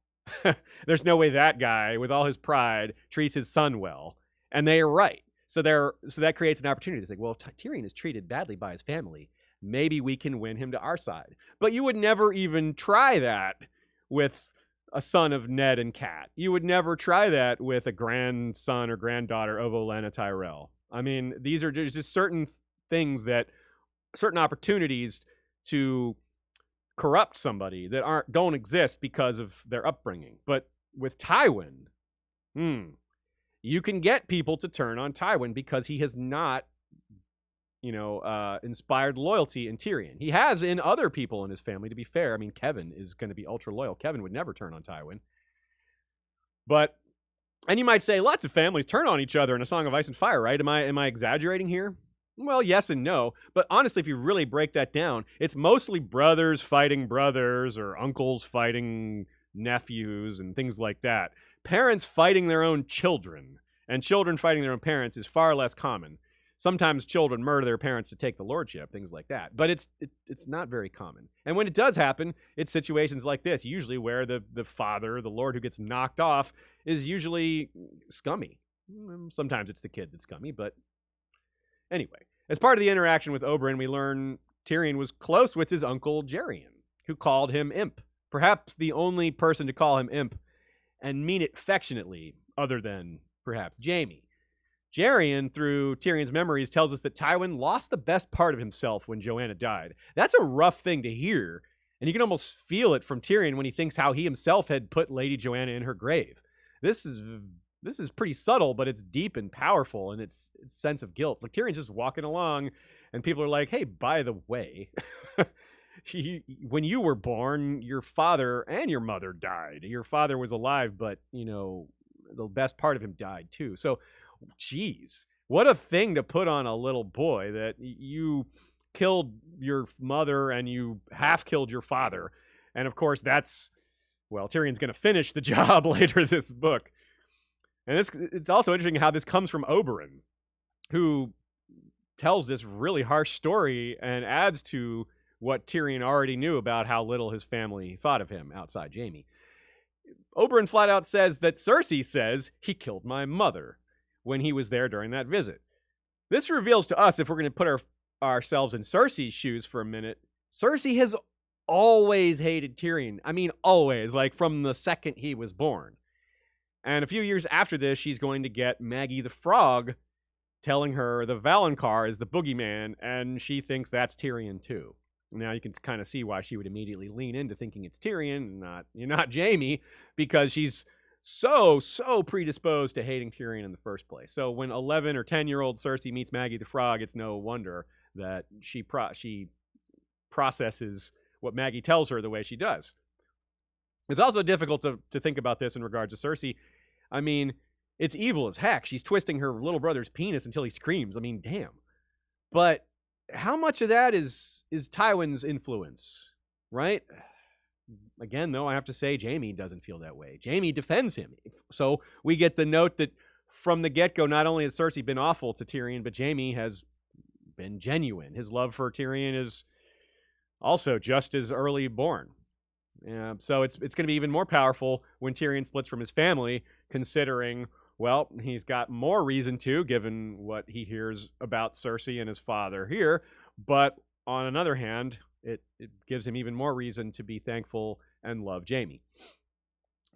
Speaker 1: There's no way that guy, with all his pride, treats his son well. And they are right. So that creates an opportunity to say, well, if Tyrion is treated badly by his family, maybe we can win him to our side. But you would never even try that with a son of Ned and Kat. You would never try that with a grandson or granddaughter of Olenna Tyrell. I mean, these are just certain things certain opportunities to corrupt somebody that don't exist because of their upbringing. But with Tywin, you can get people to turn on Tywin because he has not, inspired loyalty in Tyrion. He has in other people in his family, to be fair. I mean, Kevin is going to be ultra loyal. Kevin would never turn on Tywin. And you might say, lots of families turn on each other in A Song of Ice and Fire, right? Am I exaggerating here? Well, yes and no. But honestly, if you really break that down, it's mostly brothers fighting brothers or uncles fighting nephews and things like that. Parents fighting their own children and children fighting their own parents is far less common. Sometimes children murder their parents to take the lordship, things like that. But it's not very common. And when it does happen, it's situations like this, usually where the father, the lord who gets knocked off, is usually scummy. Sometimes it's the kid that's scummy, but anyway. As part of the interaction with Oberyn, we learn Tyrion was close with his uncle Jerion, who called him Imp. Perhaps the only person to call him Imp and mean it affectionately, other than perhaps Jaime. Jerion, through Tyrion's memories, tells us that Tywin lost the best part of himself when Joanna died. That's a rough thing to hear, and you can almost feel it from Tyrion when he thinks how he himself had put Lady Joanna in her grave. This is pretty subtle, but it's deep and powerful in its sense of guilt. Like, Tyrion's just walking along, and people are like, hey, by the way, when you were born, your father and your mother died. Your father was alive, but, the best part of him died too. So, geez, what a thing to put on a little boy, that you killed your mother and you half killed your father. And of course, Tyrion's going to finish the job later this book. And it's also interesting how this comes from Oberyn, who tells this really harsh story and adds to what Tyrion already knew about how little his family thought of him outside Jaime. Oberyn flat out says that Cersei says he killed my mother when he was there during that visit. This reveals to us, if we're going to put ourselves in Cersei's shoes for a minute, Cersei has always hated Tyrion. I mean, always, like from the second he was born. And a few years after this, she's going to get Maggie the Frog telling her the Valonqar is the boogeyman, and she thinks that's Tyrion too. Now you can kind of see why she would immediately lean into thinking it's Tyrion, not Jaime, because she's so predisposed to hating Tyrion in the first place. So when 11 or 10-year-old Cersei meets Maggie the Frog, it's no wonder that she processes what Maggie tells her the way she does. It's also difficult to think about this in regards to Cersei. I mean, it's evil as heck. She's twisting her little brother's penis until he screams. I mean, damn. But how much of that is Tywin's influence, right? Again, though, I have to say Jaime doesn't feel that way. Jaime defends him. So we get the note that from the get-go, not only has Cersei been awful to Tyrion, but Jaime has been genuine. His love for Tyrion is also just as early born. So it's going to be even more powerful when Tyrion splits from his family, considering, well, he's got more reason to, given what he hears about Cersei and his father here. But on another hand, it gives him even more reason to be thankful and love Jaime.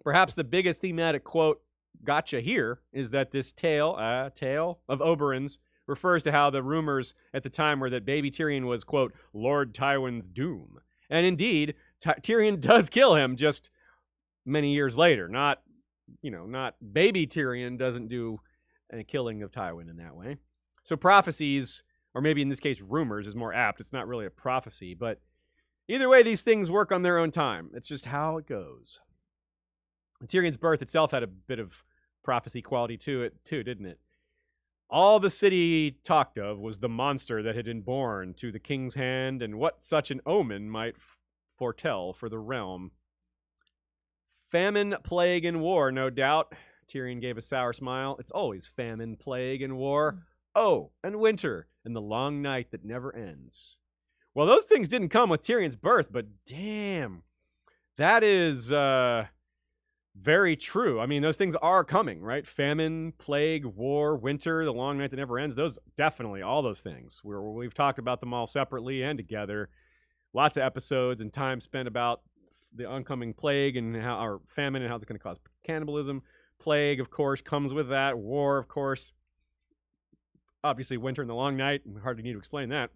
Speaker 1: Perhaps the biggest thematic quote gotcha here is that this tale of Oberyn's refers to how the rumors at the time were that baby Tyrion was, quote, Lord Tywin's doom. And indeed, Tyrion does kill him just many years later. Not baby Tyrion doesn't do a killing of Tywin in that way. So prophecies, or maybe in this case rumors, is more apt. It's not really a prophecy, but either way, these things work on their own time. It's just how it goes. Tyrion's birth itself had a bit of prophecy quality to it too, didn't it? All the city talked of was the monster that had been born to the king's hand, and what such an omen might foretell for the realm. Famine, plague, and war, no doubt. Tyrion gave a sour smile. It's always famine, plague, and war. Oh, and winter, and the long night that never ends. Well, those things didn't come with Tyrion's birth, but damn, that is very true. I mean, those things are coming, right? Famine, plague, war, winter, the long night that never ends. Those definitely, all those things. We've talked about them all separately and together. Lots of episodes and time spent about the oncoming plague and or famine and how it's going to cause cannibalism. Plague, of course, comes with that. War, of course. Obviously, winter and the long night. Hardly need to explain that.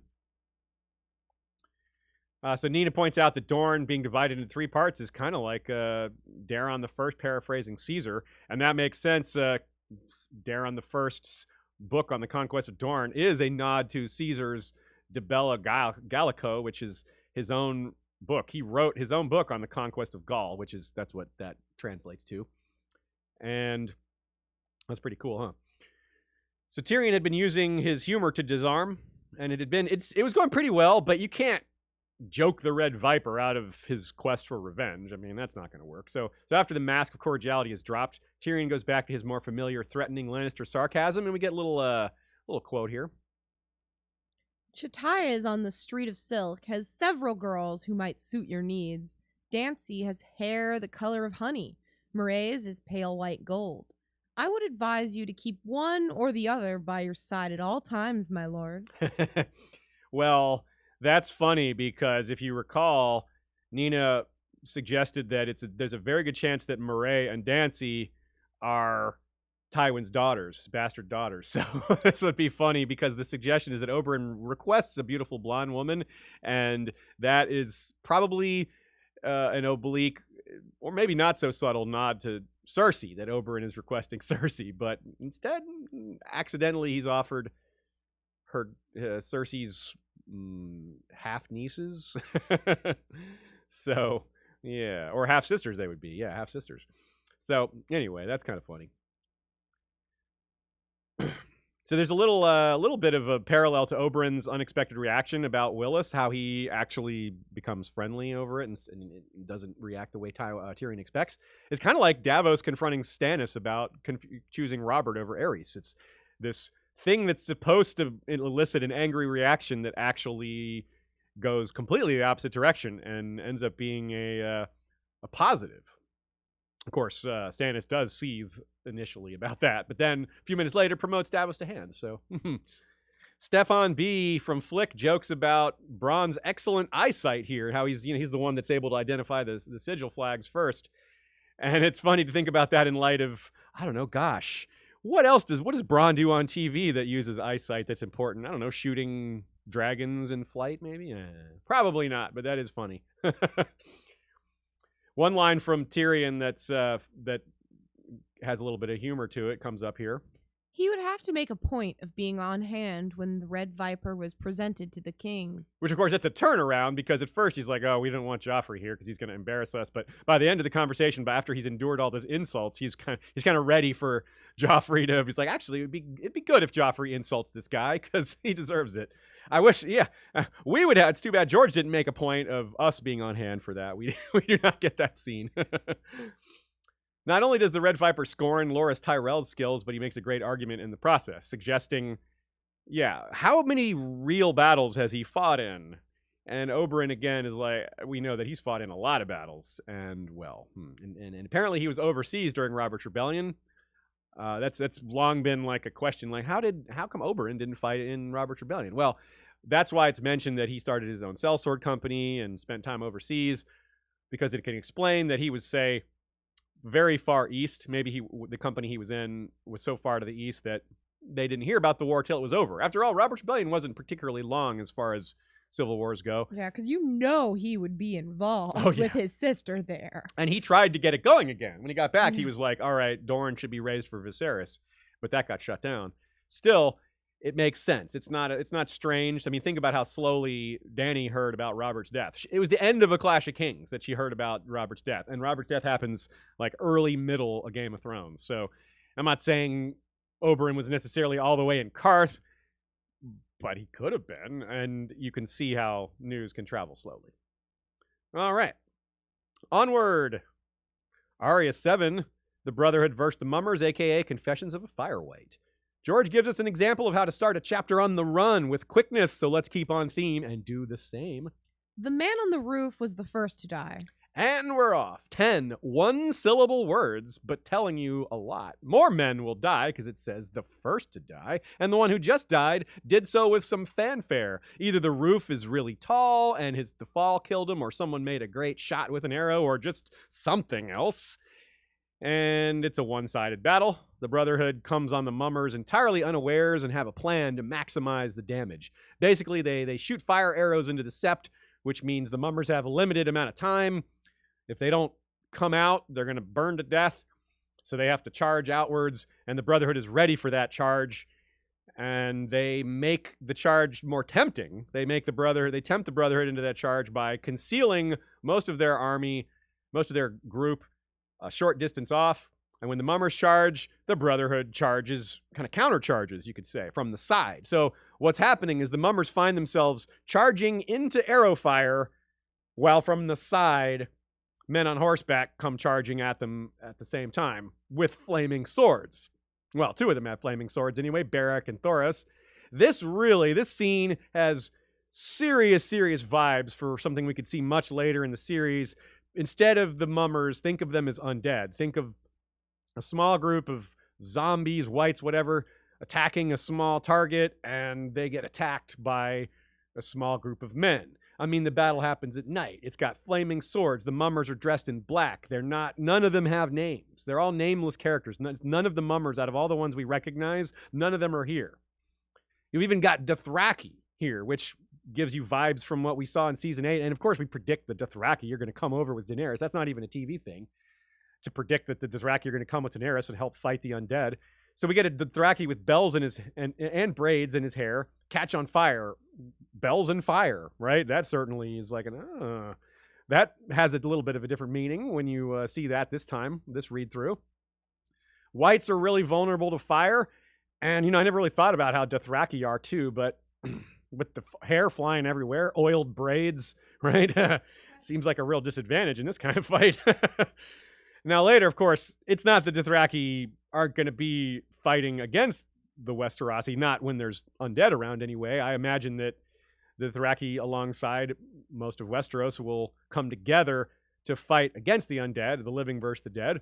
Speaker 1: So Nina points out that Dorne being divided into 3 parts is kind of like Daeron the First paraphrasing Caesar, and that makes sense. Daeron the First's book on the conquest of Dorne is a nod to Caesar's De Bella Gallico, which is his own book. He wrote his own book on the conquest of Gaul, that's what that translates to, and that's pretty cool, huh? So Tyrion had been using his humor to disarm, and it was going pretty well, but you can't joke the Red Viper out of his quest for revenge. I mean, that's not going to work. So after the mask of cordiality is dropped, Tyrion goes back to his more familiar, threatening Lannister sarcasm, and we get a little quote here.
Speaker 2: Chataia is on the street of silk, has several girls who might suit your needs. Dancy has hair the color of honey. Maire's is pale white gold. I would advise you to keep one or the other by your side at all times, my lord.
Speaker 1: Well, that's funny because if you recall, Nina suggested that there's a very good chance that Maire and Dancy are Tywin's daughters, bastard daughters. So this would be funny because the suggestion is that Oberyn requests a beautiful blonde woman, and that is probably an oblique or maybe not so subtle nod to Cersei, that Oberyn is requesting Cersei, but instead, accidentally, he's offered her Cersei's half nieces. So yeah, or half sisters they would be. Yeah, half sisters. So anyway, that's kind of funny. So there's a little bit of a parallel to Oberyn's unexpected reaction about Willis, how he actually becomes friendly over it and doesn't react the way Tyrion expects. It's kind of like Davos confronting Stannis about choosing Robert over Aerys. It's this thing that's supposed to elicit an angry reaction that actually goes completely the opposite direction and ends up being a positive. Of course, Stannis does seethe initially about that, but then a few minutes later promotes Davos to hand. So Stefan B from Flick jokes about Bronn's excellent eyesight here, how he's the one that's able to identify the sigil flags first. And it's funny to think about that in light of, I don't know, gosh, what does Bronn do on TV that uses eyesight that's important? I don't know, shooting dragons in flight, maybe? Probably not, but that is funny. One line from Tyrion that has a little bit of humor to it comes up here.
Speaker 2: He would have to make a point of being on hand when the Red Viper was presented to the king. Which,
Speaker 1: of course, that's a turnaround, because at first he's like, oh, we didn't want Joffrey here because he's going to embarrass us. But by the end of the conversation, but after he's endured all those insults, he's kind of ready for Joffrey to. He's like, actually, it'd be good if Joffrey insults this guy because he deserves it. I wish, we would have. It's too bad George didn't make a point of us being on hand for that. We do not get that scene. Not only does the Red Viper scorn Loras Tyrell's skills, but he makes a great argument in the process, suggesting, how many real battles has he fought in? And Oberyn, again, is like, we know that he's fought in a lot of battles. And, and apparently he was overseas during Robert's Rebellion. That's long been like a question, like, how come Oberyn didn't fight in Robert's Rebellion? Well, that's why it's mentioned that he started his own sellsword company and spent time overseas, because it can explain that he was, say, very far east. Maybe the company he was in was so far to the east that they didn't hear about the war till it was over. After all, Robert's Rebellion wasn't particularly long as far as civil wars go.
Speaker 2: Yeah, because he would be involved with his sister there.
Speaker 1: And he tried to get it going again. When he got back, he was like, all right, Dorne should be raised for Viserys. But that got shut down. Still, it makes sense. It's not strange. I mean, think about how slowly Dany heard about Robert's death. It was the end of A Clash of Kings that she heard about Robert's death. And Robert's death happens like early, middle of Game of Thrones. So I'm not saying Oberyn was necessarily all the way in Karth, but he could have been. And you can see how news can travel slowly. All right. Onward. Arya 7, The Brotherhood vs. the Mummers, a.k.a. Confessions of a Firewhite. George gives us an example of how to start a chapter on the run with quickness, so let's keep on theme and do the same.
Speaker 2: The man on the roof was the first to die.
Speaker 1: And we're off. 10 one-syllable words, but telling you a lot. More men will die, because it says the first to die, and the one who just died did so with some fanfare. Either the roof is really tall, and the fall killed him, or someone made a great shot with an arrow, or just something else. And it's a one-sided battle. The Brotherhood comes on the mummers entirely unawares and have a plan to maximize the damage. Basically, they shoot fire arrows into the sept, which means the mummers have a limited amount of time. If they don't come out, they're going to burn to death. So they have to charge outwards, and the Brotherhood is ready for that charge. And they make the charge more tempting. They tempt the Brotherhood into that charge by concealing most of their army, most of their group, a short distance off. And when the mummers charge, the Brotherhood charges, kind of countercharges, you could say, from the side. So what's happening is the mummers find themselves charging into arrow fire, while from the side, men on horseback come charging at them at the same time with flaming swords. Well, two of them have flaming swords anyway, Beric and Thoros. This scene has serious vibes for something we could see much later in the series. Instead of the mummers, think of them as undead. Think of a small group of zombies, wights, whatever, attacking a small target, and they get attacked by a small group of men. I mean, the battle happens at night. It's got flaming swords. The mummers are dressed in black. None of them have names. They're all nameless characters. None of the mummers, out of all the ones we recognize, none of them are here. You even got Dothraki here, which gives you vibes from what we saw in season 8. And of course, we predict the Dothraki are going to come over with Daenerys. That's not even a TV thing, to predict that the Dothraki are going to come with Daenerys and help fight the undead. So we get a Dothraki with bells in his and braids in his hair, catch on fire, bells and fire, right? That certainly is like that has a little bit of a different meaning when you see that this read through. Wights are really vulnerable to fire, and I never really thought about how Dothraki are too, but with the hair flying everywhere, oiled braids, right? Seems like a real disadvantage in this kind of fight. Now later, of course, it's not the Dothraki aren't going to be fighting against the Westerosi, not when there's undead around anyway. I imagine that the Dothraki alongside most of Westeros will come together to fight against the undead, the living versus the dead.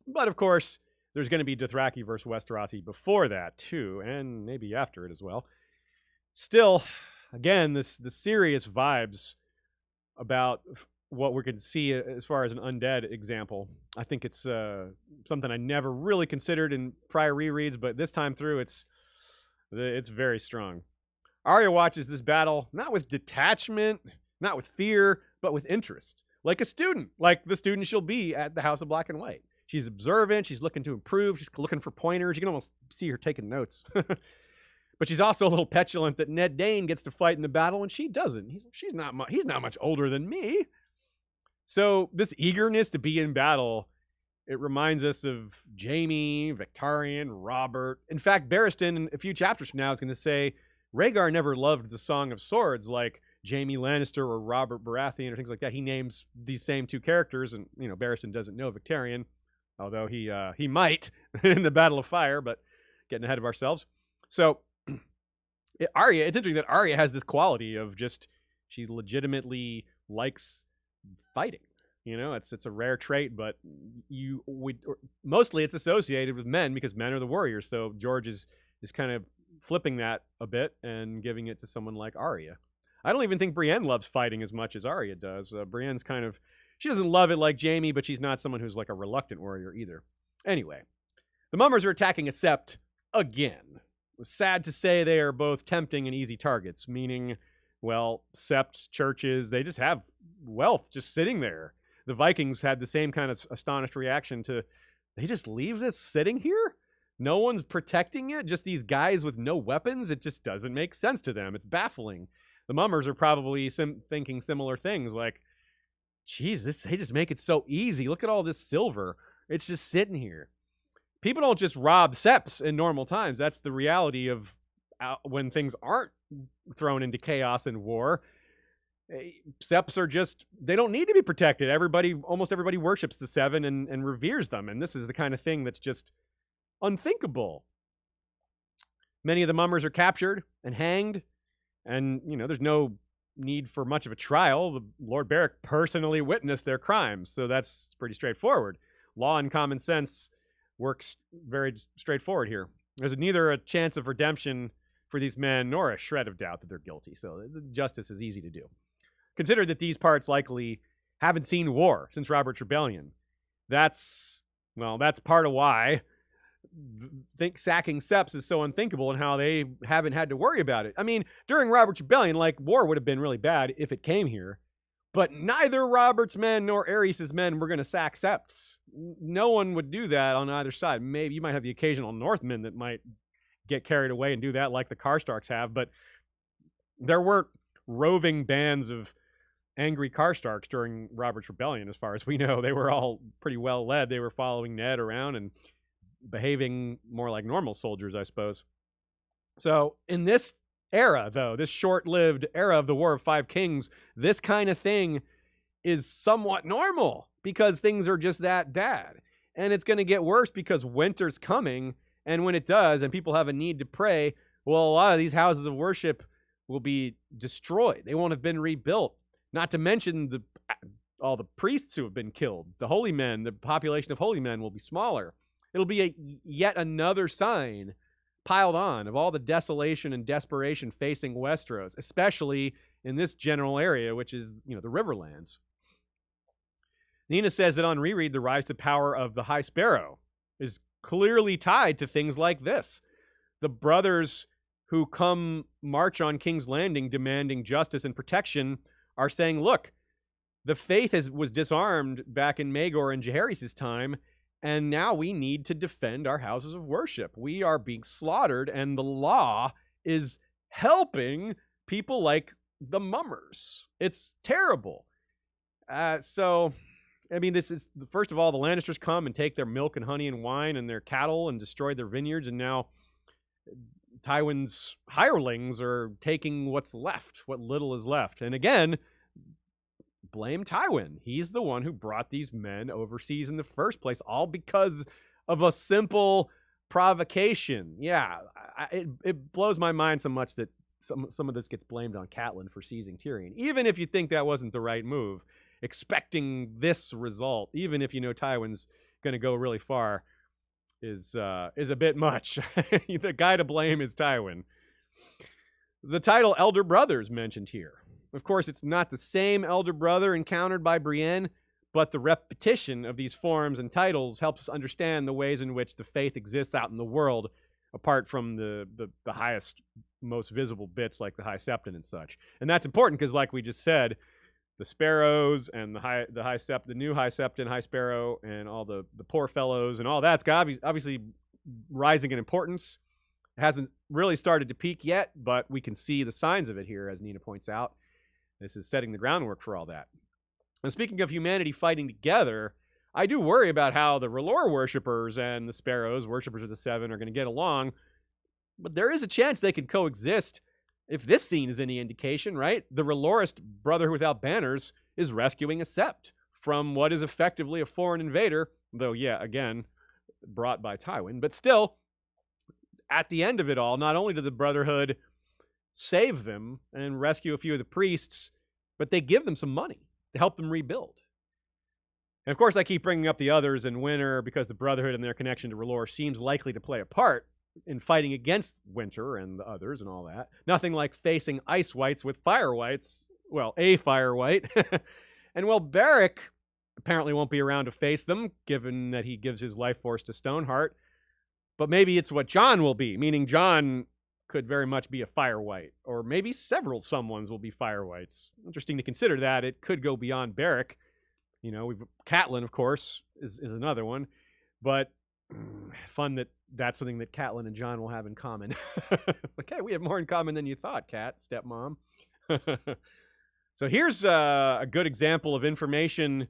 Speaker 1: But of course, there's going to be Dothraki versus Westerosi before that too, and maybe after it as well. Still, again, the serious vibes about what we can see as far as an undead example. I think it's something I never really considered in prior rereads, but this time through, it's very strong. Arya watches this battle not with detachment, not with fear, but with interest, like a student, like the student she'll be at the House of Black and White. She's observant. She's looking to improve. She's looking for pointers. You can almost see her taking notes. But she's also a little petulant that Ned Dane gets to fight in the battle and she doesn't. He's not much older than me. So this eagerness to be in battle, it reminds us of Jaime, Victarion, Robert. In fact, Barristan, a few chapters from now, is going to say Rhaegar never loved the Song of Swords like Jaime Lannister or Robert Baratheon or things like that. He names these same two characters, and Barristan doesn't know Victarion, although he might in the Battle of Fire, but getting ahead of ourselves. So Arya, it's interesting that Arya has this quality of just she legitimately likes fighting. It's a rare trait, but mostly it's associated with men because men are the warriors. So George is kind of flipping that a bit and giving it to someone like Arya. I don't even think Brienne loves fighting as much as Arya does. Brienne's she doesn't love it like Jaime, but she's not someone who's like a reluctant warrior either. Anyway, the mummers are attacking a sept again. Sad to say they are both tempting and easy targets, meaning, well, septs, churches, they just have wealth just sitting there. The Vikings had the same kind of astonished reaction to, they just leave this sitting here? No one's protecting it? Just these guys with no weapons? It just doesn't make sense to them. It's baffling. The mummers are probably thinking similar things like, geez, they just make it so easy. Look at all this silver. It's just sitting here. People don't just rob septs in normal times. That's the reality of when things aren't thrown into chaos and war. Septs are they don't need to be protected. Almost everybody worships the seven and reveres them. And this is the kind of thing that's just unthinkable. Many of the mummers are captured and hanged. And, there's no need for much of a trial. The Lord Beric personally witnessed their crimes, so that's pretty straightforward. Law and common sense works very straightforward here. There's neither a chance of redemption for these men nor a shred of doubt that they're guilty, so the justice is easy to do. Consider that these parts likely haven't seen war since Robert's Rebellion. That's part of why sacking Seps is so unthinkable and how they haven't had to worry about it. I mean, during Robert's Rebellion, war would have been really bad if it came here, but neither Robert's men nor Aerys' men were going to sack Seps. No one would do that on either side. Maybe you might have the occasional Northmen that might get carried away and do that like the Karstarks have, but there weren't roving bands of angry Karstarks during Robert's Rebellion, as far as we know. They were all pretty well led. They were following Ned around and behaving more like normal soldiers, I suppose. So in this era, though, this short-lived era of the War of Five Kings, this kind of thing is somewhat normal because things are just that bad. And it's going to get worse because winter's coming, and when it does, and people have a need to pray, well, a lot of these houses of worship will be destroyed. They won't have been rebuilt. Not to mention all the priests who have been killed. The holy men, the population of holy men will be smaller. It'll be yet another sign piled on of all the desolation and desperation facing Westeros, especially in this general area, which is, the Riverlands. Nina says that on Reread, the rise to power of the High Sparrow is clearly tied to things like this. The brothers who come march on King's Landing demanding justice and protection are saying, look, the faith was disarmed back in Maegor and Jaehaerys' time, and now we need to defend our houses of worship. We are being slaughtered, and the law is helping people like the mummers. It's terrible. So, I mean, this is, first of all, the Lannisters come and take their milk and honey and wine and their cattle and destroy their vineyards, and now Tywin's hirelings are taking what's left, what little is left. And again, blame Tywin. He's the one who brought these men overseas in the first place, all because of a simple provocation. Yeah, it blows my mind so much that some of this gets blamed on Catelyn for seizing Tyrion. Even if you think that wasn't the right move, expecting this result, even if you know Tywin's going to go really far, is a bit much. The guy to blame is Tywin. The title Elder Brother is mentioned here. Of course, it's not the same elder brother encountered by Brienne, but the repetition of these forms and titles helps us understand the ways in which the faith exists out in the world, apart from the highest, most visible bits like the High Septon and such. And that's important because, like we just said, the Sparrows and the new High Septon, High Sparrow, and all the poor fellows and all that's obviously rising in importance. It hasn't really started to peak yet, but we can see the signs of it here, as Nina points out. This is setting the groundwork for all that. And speaking of humanity fighting together, I do worry about how the R'hllor worshippers and the Sparrows, worshippers of the Seven, are going to get along. But there is a chance they can coexist. If this scene is any indication, right? The R'hllorist Brotherhood without banners is rescuing a sept from what is effectively a foreign invader, though, yeah, again, brought by Tywin. But still, at the end of it all, not only did the Brotherhood save them and rescue a few of the priests, but they give them some money to help them rebuild. And of course, I keep bringing up the others in Winter because the Brotherhood and their connection to R'hllor seems likely to play a part in fighting against Winter and the others and all that. Nothing like facing Ice Wights with Fire Wights. Well, a Fire Wight. And well, Beric apparently won't be around to face them, given that he gives his life force to Stoneheart. But maybe it's what Jon will be, meaning Jon could very much be a Fire Wight, or maybe several someones will be Fire Wights. Interesting to consider that. It could go beyond Beric. Catelyn, of course, is another one, but fun that's something that Catelyn and Jon will have in common. It's like, hey, we have more in common than you thought, Cat, stepmom. So here's a good example of information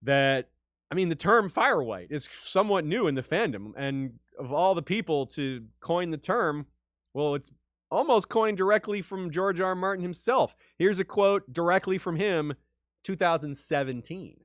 Speaker 1: that, the term Fire Wight is somewhat new in the fandom, and of all the people to coin the term, well, it's almost coined directly from George R. R. Martin himself. Here's a quote directly from him, 2017.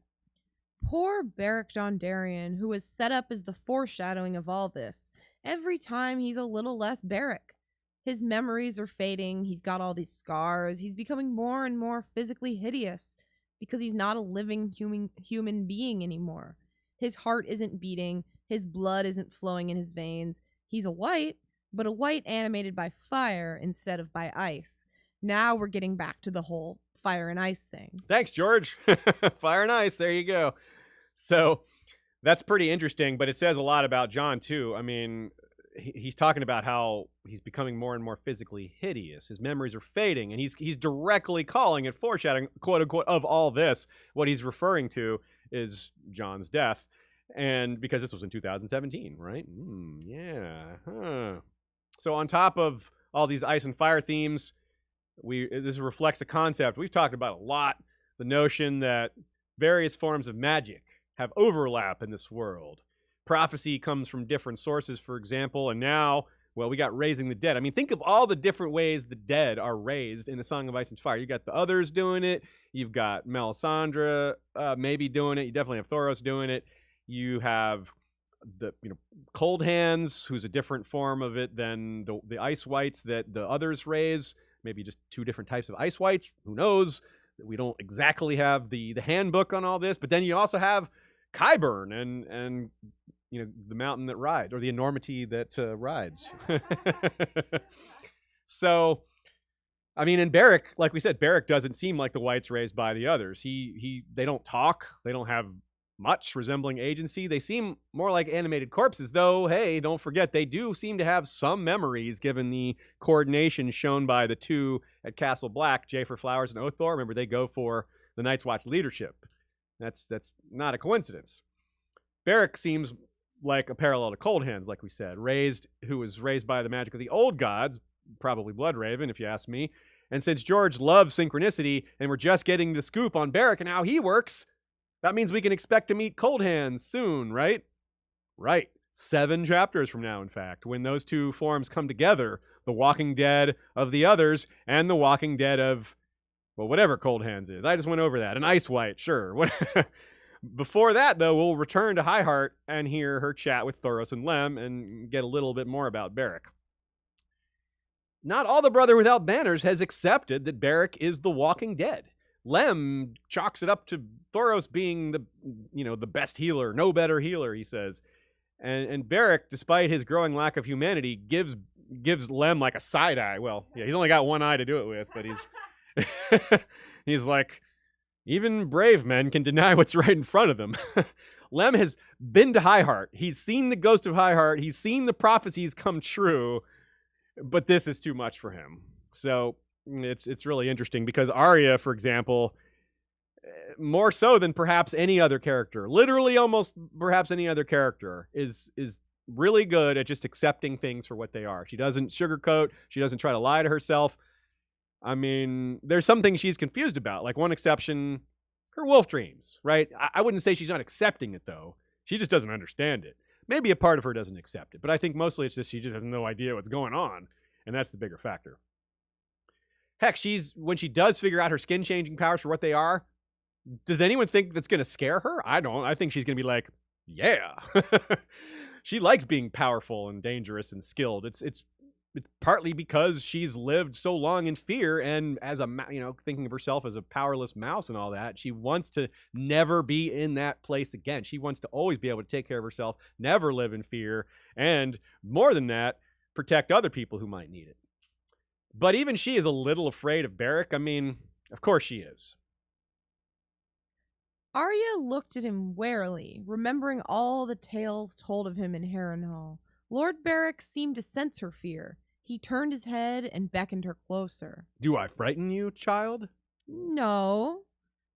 Speaker 2: Poor Beric Dondarrion, who was set up as the foreshadowing of all this. Every time he's a little less Beric. His memories are fading. He's got all these scars. He's becoming more and more physically hideous because he's not a living human being anymore. His heart isn't beating. His blood isn't flowing in his veins. He's a Wight, but a Wight animated by fire instead of by ice. Now we're getting back to the whole fire and ice thing.
Speaker 1: Thanks, George. Fire and ice. There you go. So that's pretty interesting, but it says a lot about Jon, too. I mean, he's talking about how he's becoming more and more physically hideous. His memories are fading, and he's directly calling and foreshadowing, quote unquote, of all this. What he's referring to is Jon's death, and because this was in 2017, right? Yeah. Huh. So on top of all these ice and fire themes, this reflects a concept we've talked about a lot: the notion that various forms of magic have overlap in this world. Prophecy comes from different sources, for example, and now, well, we got raising the dead. I mean, think of all the different ways the dead are raised in the Song of Ice and Fire. You got the others doing it. You've got Melisandre maybe doing it. You definitely have Thoros doing it. You have the Cold Hands, who's a different form of it than the Ice Wights that the others raise. Maybe just two different types of Ice Wights. Who knows? We don't exactly have the handbook on all this. But then you also have Qyburn and the mountain that rides, or the enormity that rides. So, I mean, in Beric, like we said, Beric doesn't seem like the Wights raised by the others. They don't talk. They don't have much resembling agency. They seem more like animated corpses, though. Hey, don't forget, they do seem to have some memories, given the coordination shown by the two at Castle Black, Jafer Flowers and Othor. Remember, they go for the Night's Watch leadership. That's not a coincidence. Beric seems like a parallel to Cold Hands, like we said, who was raised by the magic of the old gods, probably Bloodraven, if you ask me. And since George loves synchronicity, and we're just getting the scoop on Beric and how he works, that means we can expect to meet Cold Hands soon, right? Right. 7 chapters from now, in fact, when those two forms come together, the Walking Dead of the others and the Walking Dead of, well, whatever Cold Hands is. I just went over that. An Ice Wight, sure. Before that, though, we'll return to Highheart and hear her chat with Thoros and Lem and get a little bit more about Beric. Not all the Brother Without Banners has accepted that Beric is the Walking Dead. Lem chalks it up to Thoros being the best healer, no better healer, he says. And Beric, despite his growing lack of humanity, gives Lem like a side eye. Well, yeah, he's only got one eye to do it with, but he's like, even brave men can deny what's right in front of them. Lem has been to Highheart. He's seen the ghost of Highheart. He's seen the prophecies come true, but this is too much for him. So it's really interesting because Arya, for example, more so than perhaps any other character, literally almost perhaps any other character, is really good at just accepting things for what they are. She doesn't sugarcoat. She doesn't try to lie to herself. I mean, there's some things she's confused about. Like one exception, her wolf dreams, right? I wouldn't say she's not accepting it, though. She just doesn't understand it. Maybe a part of her doesn't accept it, but I think mostly it's just she just has no idea what's going on, and that's the bigger factor. Heck, when she does figure out her skin-changing powers for what they are, does anyone think that's going to scare her? I don't. I think she's going to be like, yeah. She likes being powerful and dangerous and skilled. It's partly because she's lived so long in fear, and as thinking of herself as a powerless mouse and all that, she wants to never be in that place again. She wants to always be able to take care of herself, never live in fear, and more than that, protect other people who might need it. But even she is a little afraid of Beric. I mean, of course she is.
Speaker 2: Arya looked at him warily, remembering all the tales told of him in Harrenhal. Lord Beric seemed to sense her fear. He turned his head and beckoned her closer.
Speaker 1: Do I frighten you, child?
Speaker 2: No.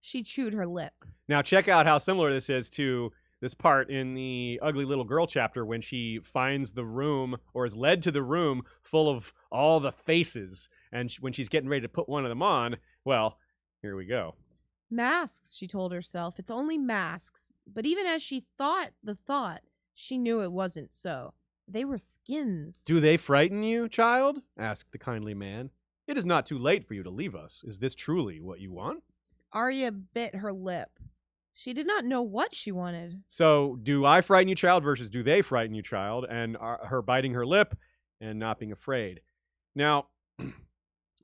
Speaker 2: She chewed her lip.
Speaker 1: Now check out how similar this is to this part in the Ugly Little Girl chapter when she finds the room, or is led to the room, full of all the faces. And when she's getting ready to put one of them on, well, here we go.
Speaker 2: Masks, she told herself. It's only masks. But even as she thought the thought, she knew it wasn't so. They were skins.
Speaker 1: Do they frighten you, child? Asked the kindly man. It is not too late for you to leave us. Is this truly what you want?
Speaker 2: Arya bit her lip. She did not know what she wanted.
Speaker 1: So, do I frighten you, child, versus do they frighten you, child? And her biting her lip and not being afraid. Now,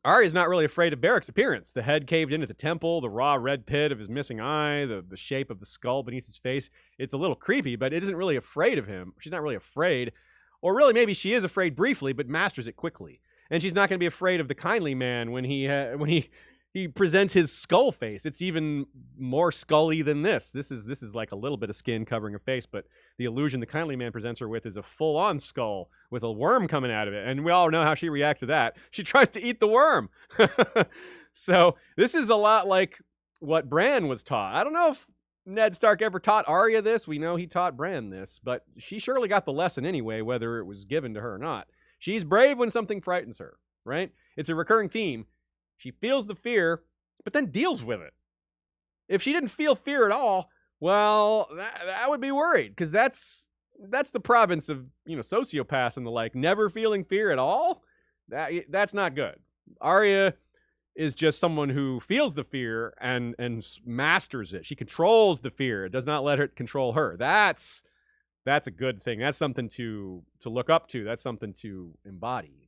Speaker 1: Arya's not really afraid of Beric's appearance. The head caved in at the temple, the raw red pit of his missing eye, the shape of the skull beneath his face. It's a little creepy, but it isn't really afraid of him. She's not really afraid. Or really, maybe she is afraid briefly, but masters it quickly. And she's not going to be afraid of the kindly man when he presents his skull face. It's even more scully than this. This is like a little bit of skin covering her face, but the illusion the kindly man presents her with is a full-on skull with a worm coming out of it. And we all know how she reacts to that. She tries to eat the worm. So this is a lot like what Bran was taught. I don't know if Ned Stark ever taught Arya this. We know he taught Bran this, but she surely got the lesson anyway, whether it was given to her or not. She's brave when something frightens her, right? It's a recurring theme. She feels the fear, but then deals with it. If she didn't feel fear at all, well, that would be worried, because that's the province of, sociopaths and the like. Never feeling fear at all? That's not good. Arya is just someone who feels the fear and masters it. She controls the fear. It does not let it control her. That's a good thing. That's something to look up to. That's something to embody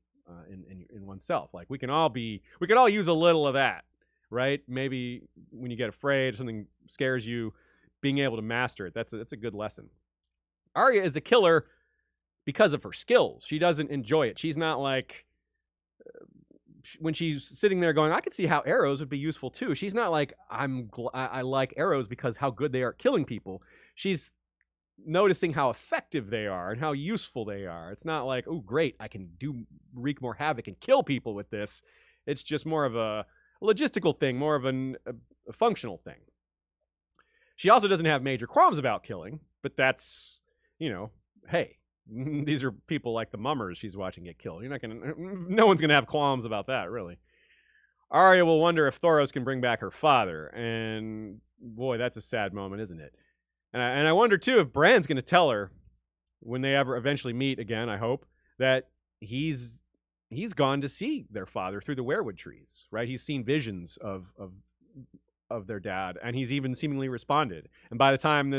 Speaker 1: in oneself. Like we can all use a little of that, right? Maybe when you get afraid, something scares you, being able to master it. That's a good lesson. Arya is a killer because of her skills. She doesn't enjoy it. She's not like when she's sitting there going, I could see how arrows would be useful too. She's not like I like arrows because how good they are at killing people. She's noticing how effective they are and how useful they are. It's not like, oh great, I can wreak more havoc and kill people with this. It's just more of a logistical thing, more of a functional thing. She also doesn't have major qualms about killing, but that's, hey, these are people like the mummers she's watching get killed. No one's gonna have qualms about that, really. Arya will wonder if Thoros can bring back her father, and boy, that's a sad moment, isn't it? And I wonder too if Bran's gonna tell her when they ever eventually meet again, I hope, that he's gone to see their father through the weirwood trees, right? He's seen visions of their dad, and he's even seemingly responded. And by the time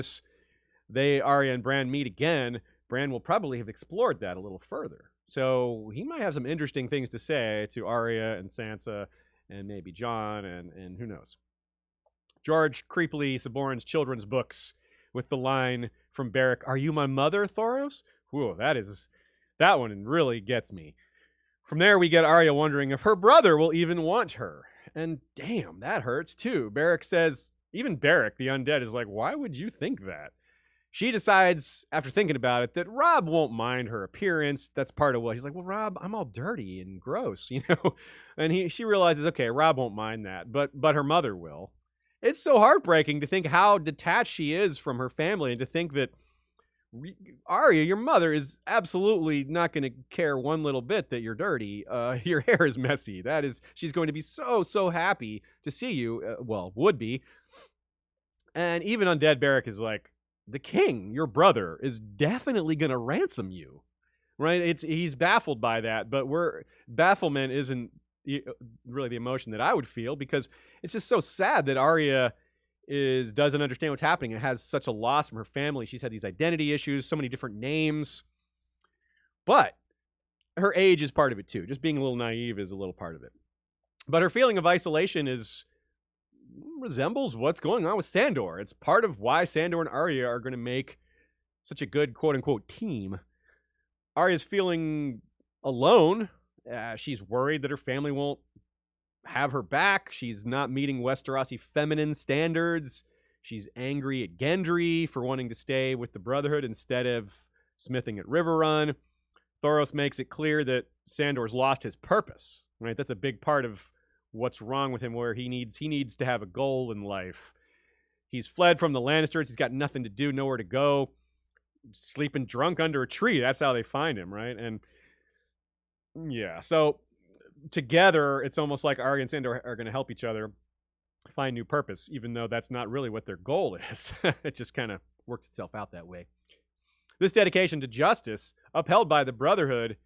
Speaker 1: Arya and Bran meet again, Bran will probably have explored that a little further. So he might have some interesting things to say to Arya and Sansa and maybe Jon and who knows. George creepily suborns children's books with the line from Beric, "Are you my mother, Thoros?" Whoa, that one really gets me. From there, we get Arya wondering if her brother will even want her. And damn, that hurts too. Beric says, even Beric, the undead, is like, why would you think that? She decides, after thinking about it, that Robb won't mind her appearance. That's part of what he's like, well, Robb, I'm all dirty and gross, And she realizes, okay, Robb won't mind that, but her mother will. It's so heartbreaking to think how detached she is from her family and to think that Arya, your mother, is absolutely not going to care one little bit that you're dirty. Your hair is messy. She's going to be so happy to see you. Would be. And even undead Beric is like, the king, your brother, is definitely going to ransom you, right? He's baffled by that, but bafflement isn't really the emotion that I would feel, because it's just so sad that Arya doesn't understand what's happening. It has such a loss from her family. She's had these identity issues, so many different names, but her age is part of it too. Just being a little naive is a little part of it. But her feeling of isolation resembles what's going on with Sandor. It's part of why Sandor and Arya are going to make such a good quote-unquote team. Arya's feeling alone. She's worried that her family won't have her back. She's not meeting Westerosi feminine standards. She's angry at Gendry for wanting to stay with the Brotherhood instead of smithing at Riverrun. Thoros makes it clear that Sandor's lost his purpose, right? That's a big part of what's wrong with him, where he needs to have a goal in life. He's fled from the Lannisters. He's got nothing to do, nowhere to go, sleeping drunk under a tree. That's how they find him, right? And yeah, so together, it's almost like Arya and Sandor are going to help each other find new purpose, even though that's not really what their goal is. It just kind of works itself out that way. This dedication to justice, upheld by the Brotherhood,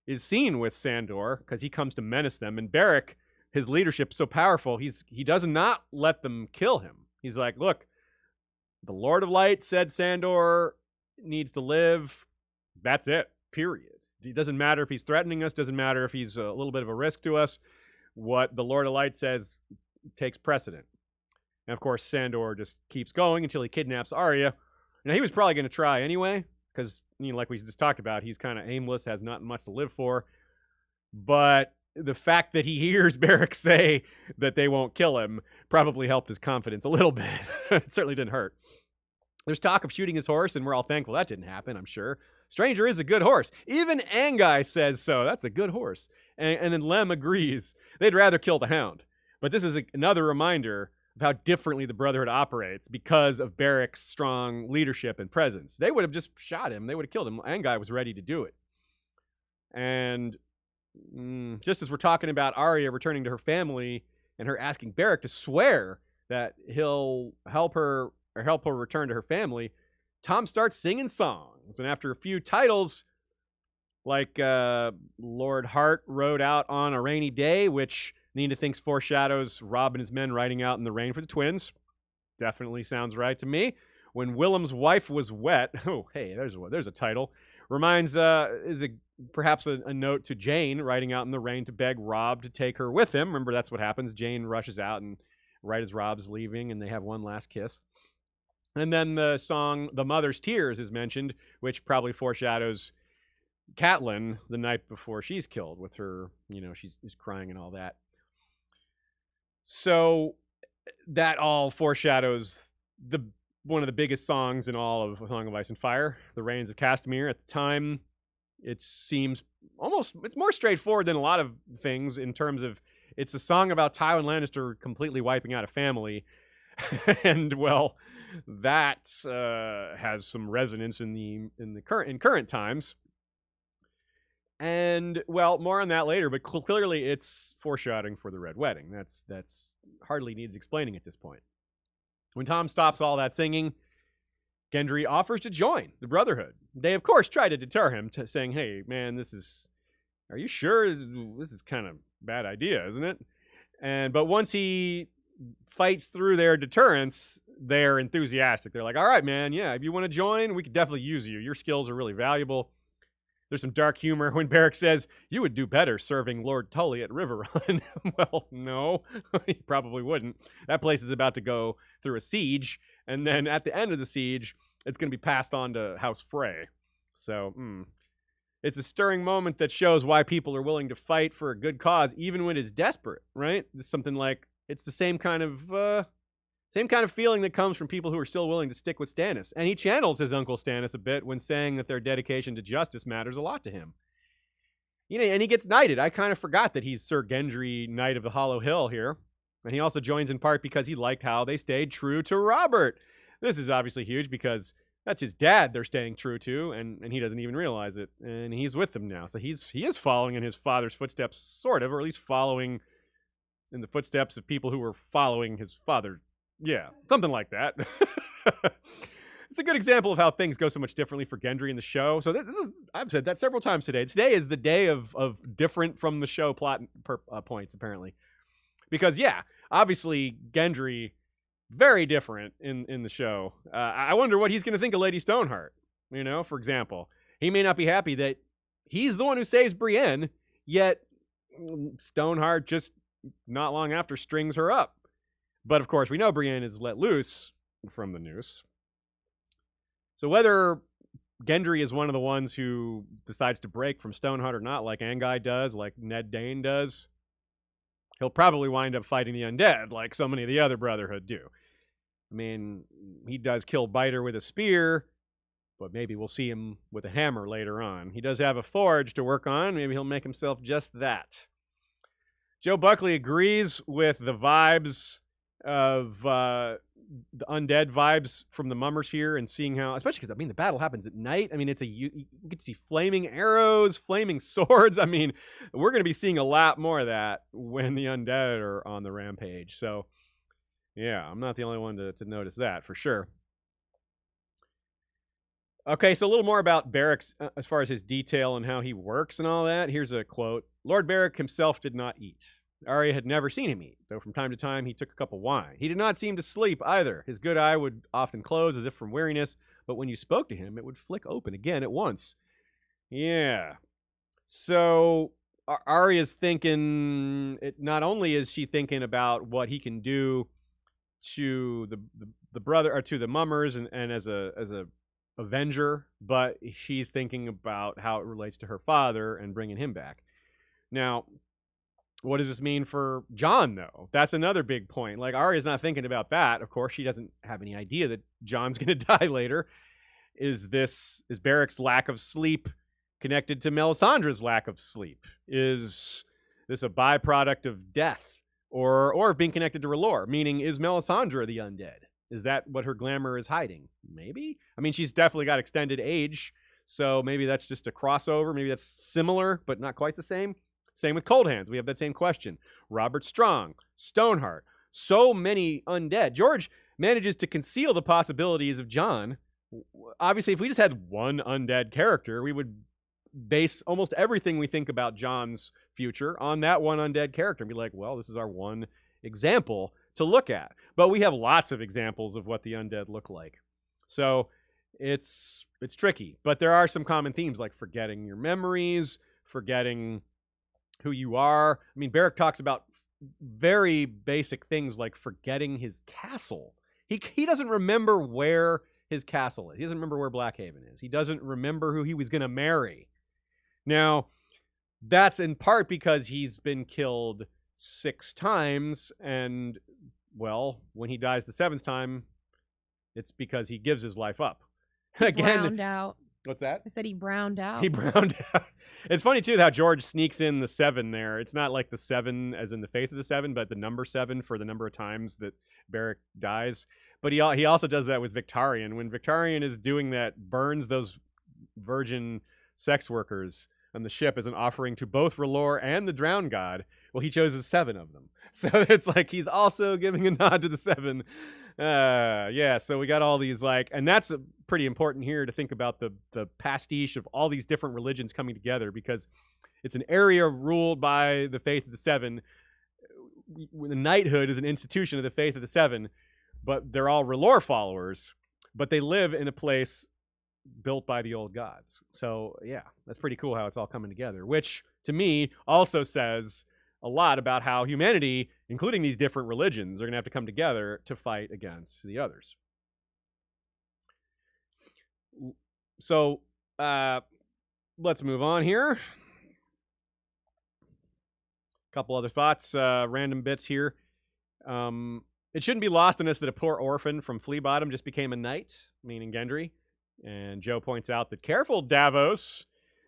Speaker 1: is seen with Sandor because he comes to menace them. And Beric, his leadership so powerful, he does not let them kill him. He's like, look, the Lord of Light said Sandor needs to live. That's it, period. It doesn't matter if he's threatening us, doesn't matter if he's a little bit of a risk to us. What the Lord of Light says takes precedent. And of course, Sandor just keeps going until he kidnaps Arya. Now, he was probably going to try anyway, because, like we just talked about, he's kind of aimless, has not much to live for. But the fact that he hears Beric say that they won't kill him probably helped his confidence a little bit. It certainly didn't hurt. There's talk of shooting his horse, and we're all thankful that didn't happen, I'm sure. Stranger is a good horse. Even Anguy says so. That's a good horse. And then Lem agrees. They'd rather kill the Hound. But this is another reminder of how differently the Brotherhood operates because of Beric's strong leadership and presence. They would have just shot him. They would have killed him. Anguy was ready to do it. And just as we're talking about Arya returning to her family and her asking Beric to swear that he'll help her return to her family, Tom starts singing songs. And after a few titles, like Lord Hart rode out on a rainy day, which Nina thinks foreshadows Robb and his men riding out in the rain for the twins. Definitely sounds right to me. When Willem's wife was wet. Oh, hey, there's a title. Reminds, perhaps a note to Jane riding out in the rain to beg Robb to take her with him. Remember, that's what happens. Jane rushes out and right as Robb's leaving, and they have one last kiss. And then the song The Mother's Tears is mentioned, which probably foreshadows Catelyn the night before she's killed with her, she's crying and all that. So that all foreshadows one of the biggest songs in all of A Song of Ice and Fire, The Rains of Castamere. At the time, it seems it's more straightforward than a lot of things in terms of it's a song about Tywin Lannister completely wiping out a family. And, well, that has some resonance in current times. And, well, more on that later, but clearly it's foreshadowing for the Red Wedding. That's hardly needs explaining at this point. When Tom stops all that singing, Gendry offers to join the Brotherhood. They, of course, try to deter him, saying, hey, man, are you sure? This is kind of a bad idea, isn't it? But once he fights through their deterrence, they're enthusiastic. They're like, all right, man, yeah, if you want to join, we could definitely use you. Your skills are really valuable. There's some dark humor when Beric says, you would do better serving Lord Tully at Riverrun. Well, no, he probably wouldn't. That place is about to go through a siege, and then at the end of the siege, it's going to be passed on to House Frey. So, it's a stirring moment that shows why people are willing to fight for a good cause, even when it's desperate, right? It's something like, it's the same kind of feeling that comes from people who are still willing to stick with Stannis. And he channels his Uncle Stannis a bit when saying that their dedication to justice matters a lot to him. And he gets knighted. I kind of forgot that he's Sir Gendry, Knight of the Hollow Hill here. And he also joins in part because he liked how they stayed true to Robert. This is obviously huge because that's his dad they're staying true to, and he doesn't even realize it. And he's with them now. So he is following in his father's footsteps, sort of, or at least following in the footsteps of people who were following his father. Yeah, something like that. It's a good example of how things go so much differently for Gendry in the show. So I've said that several times today. Today is the day of different from the show plot points, apparently. Because, yeah, obviously Gendry, very different in the show. I wonder what he's going to think of Lady Stoneheart. For example. He may not be happy that he's the one who saves Brienne, yet Stoneheart just not long after strings her up. But, of course, we know Brienne is let loose from the noose. So whether Gendry is one of the ones who decides to break from Stoneheart or not, like Anguy does, like Ned Dane does, he'll probably wind up fighting the undead like so many of the other Brotherhood do. I mean, he does kill Biter with a spear, but maybe we'll see him with a hammer later on. He does have a forge to work on. Maybe he'll make himself just that. Joe Buckley agrees with the vibes of the undead vibes from the mummers here, and seeing how, especially because the battle happens at night. You get to see flaming arrows, flaming swords. We're going to be seeing a lot more of that when the undead are on the rampage. So yeah, I'm not the only one to notice that for sure. Okay, so a little more about Beric as far as his detail and how he works and all that. Here's a quote. Lord Beric himself did not eat. Arya had never seen him eat, though from time to time he took a cup of wine. He did not seem to sleep either. His good eye would often close as if from weariness, but when you spoke to him, it would flick open again at once. Yeah, So Arya's thinking. Not only is she thinking about what he can do to the brother or to the mummers and as a avenger, but she's thinking about how it relates to her father and bringing him back. Now, what does this mean for Jon, though? That's another big point. Like, Arya's not thinking about that. Of course, she doesn't have any idea that Jon's going to die later. Is Beric's lack of sleep connected to Melisandre's lack of sleep? Is this a byproduct of death or being connected to R'hllor? Meaning, is Melisandre the undead? Is that what her glamour is hiding? Maybe. I mean, she's definitely got extended age, so maybe that's just a crossover. Maybe that's similar, but not quite the same. Same with Cold Hands. We have that same question. Robert Strong, Stoneheart, so many undead. George manages to conceal the possibilities of Jon. Obviously, if we just had one undead character, we would base almost everything we think about Jon's future on that one undead character and be like, well, this is our one example to look at. But we have lots of examples of what the undead look like. So it's tricky. But there are some common themes like forgetting your memories, forgetting who you are. I mean, Beric talks about very basic things like forgetting his castle. He doesn't remember where his castle is. He doesn't remember where Blackhaven is. He doesn't remember who he was going to marry. Now, that's in part because he's been killed 6 times, and, well, when he dies the 7th time, it's because he gives his life up.
Speaker 2: Again, browned out.
Speaker 1: What's that?
Speaker 2: I said he browned out.
Speaker 1: He browned out. It's funny, too, how George sneaks in the 7 there. It's not like the 7 as in the Faith of the 7, but the number 7 for the number of times that Beric dies. But he also does that with Victarion. When Victarion is doing that, burns those virgin sex workers on the ship as an offering to both R'hllor and the Drowned God. Well, he chose 7 of them. So it's like he's also giving a nod to the 7. Yeah, so we got all these and that's pretty important here to think about the pastiche of all these different religions coming together, because it's an area ruled by the Faith of the 7. The knighthood is an institution of the Faith of the 7, but they're all R'hllor followers, but they live in a place built by the old gods. So yeah, that's pretty cool how it's all coming together, which to me also says a lot about how humanity, including these different religions, are going to have to come together to fight against the others. So let's move on here. A couple other thoughts, random bits here. It shouldn't be lost on us that a poor orphan from Flea Bottom just became a knight, meaning Gendry. And Joe points out that, careful, Davos,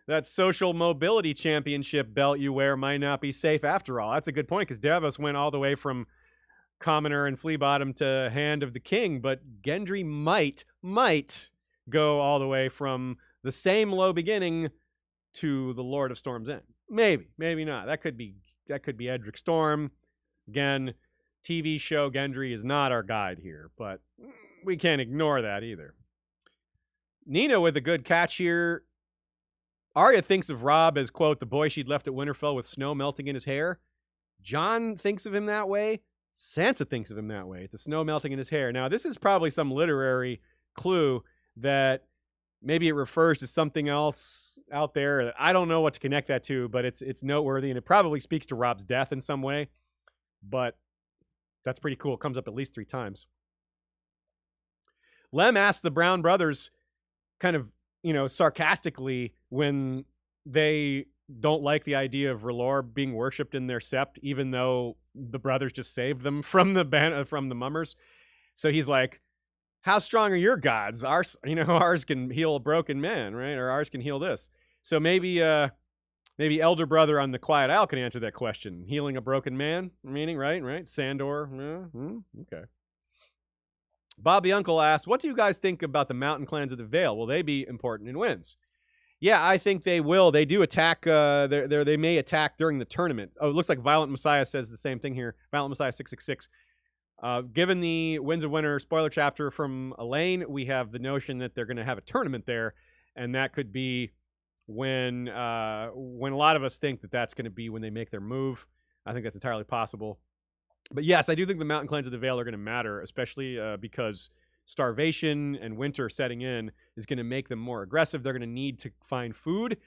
Speaker 1: that social mobility championship belt you wear might not be safe after all. That's a good point, because Davos went all the way from commoner and Flea Bottom to Hand of the King, but Gendry might go all the way from the same low beginning to the Lord of Storm's End. Maybe not. That could be Edric Storm. Again, TV show Gendry is not our guide here, but we can't ignore that either. Nina with a good catch here. Arya thinks of Robb as, quote, the boy she'd left at Winterfell with snow melting in his hair. Jon thinks of him that way. Sansa thinks of him that way, the snow melting in his hair. Now, this is probably some literary clue that maybe it refers to something else out there. I don't know what to connect that to, but it's noteworthy, and it probably speaks to Robb's death in some way. But that's pretty cool. It comes up at least 3 times. Lem asks the Brown brothers kind of, sarcastically when they don't like the idea of R'hllor being worshipped in their sept, even though the brothers just saved them from the mummers. So he's like, how strong are your gods? Ours can heal a broken man, right? Or ours can heal this. So maybe Elder Brother on the Quiet Isle can answer that question. Healing a broken man, meaning, right? Sandor. Okay. Bobby Uncle asks, what do you guys think about the mountain clans of the Vale? Will they be important in wins? Yeah, I think they will. They do attack. They may attack during the tournament. Oh, it looks like Violent Messiah says the same thing here. Violent Messiah 666. Given the Winds of Winter spoiler chapter from Elaine, we have the notion that they're going to have a tournament there, and that could be when a lot of us think that that's going to be when they make their move. I think that's entirely possible. But yes, I do think the mountain clans of the Vale are going to matter, especially because starvation and winter setting in is going to make them more aggressive. They're going to need to find food,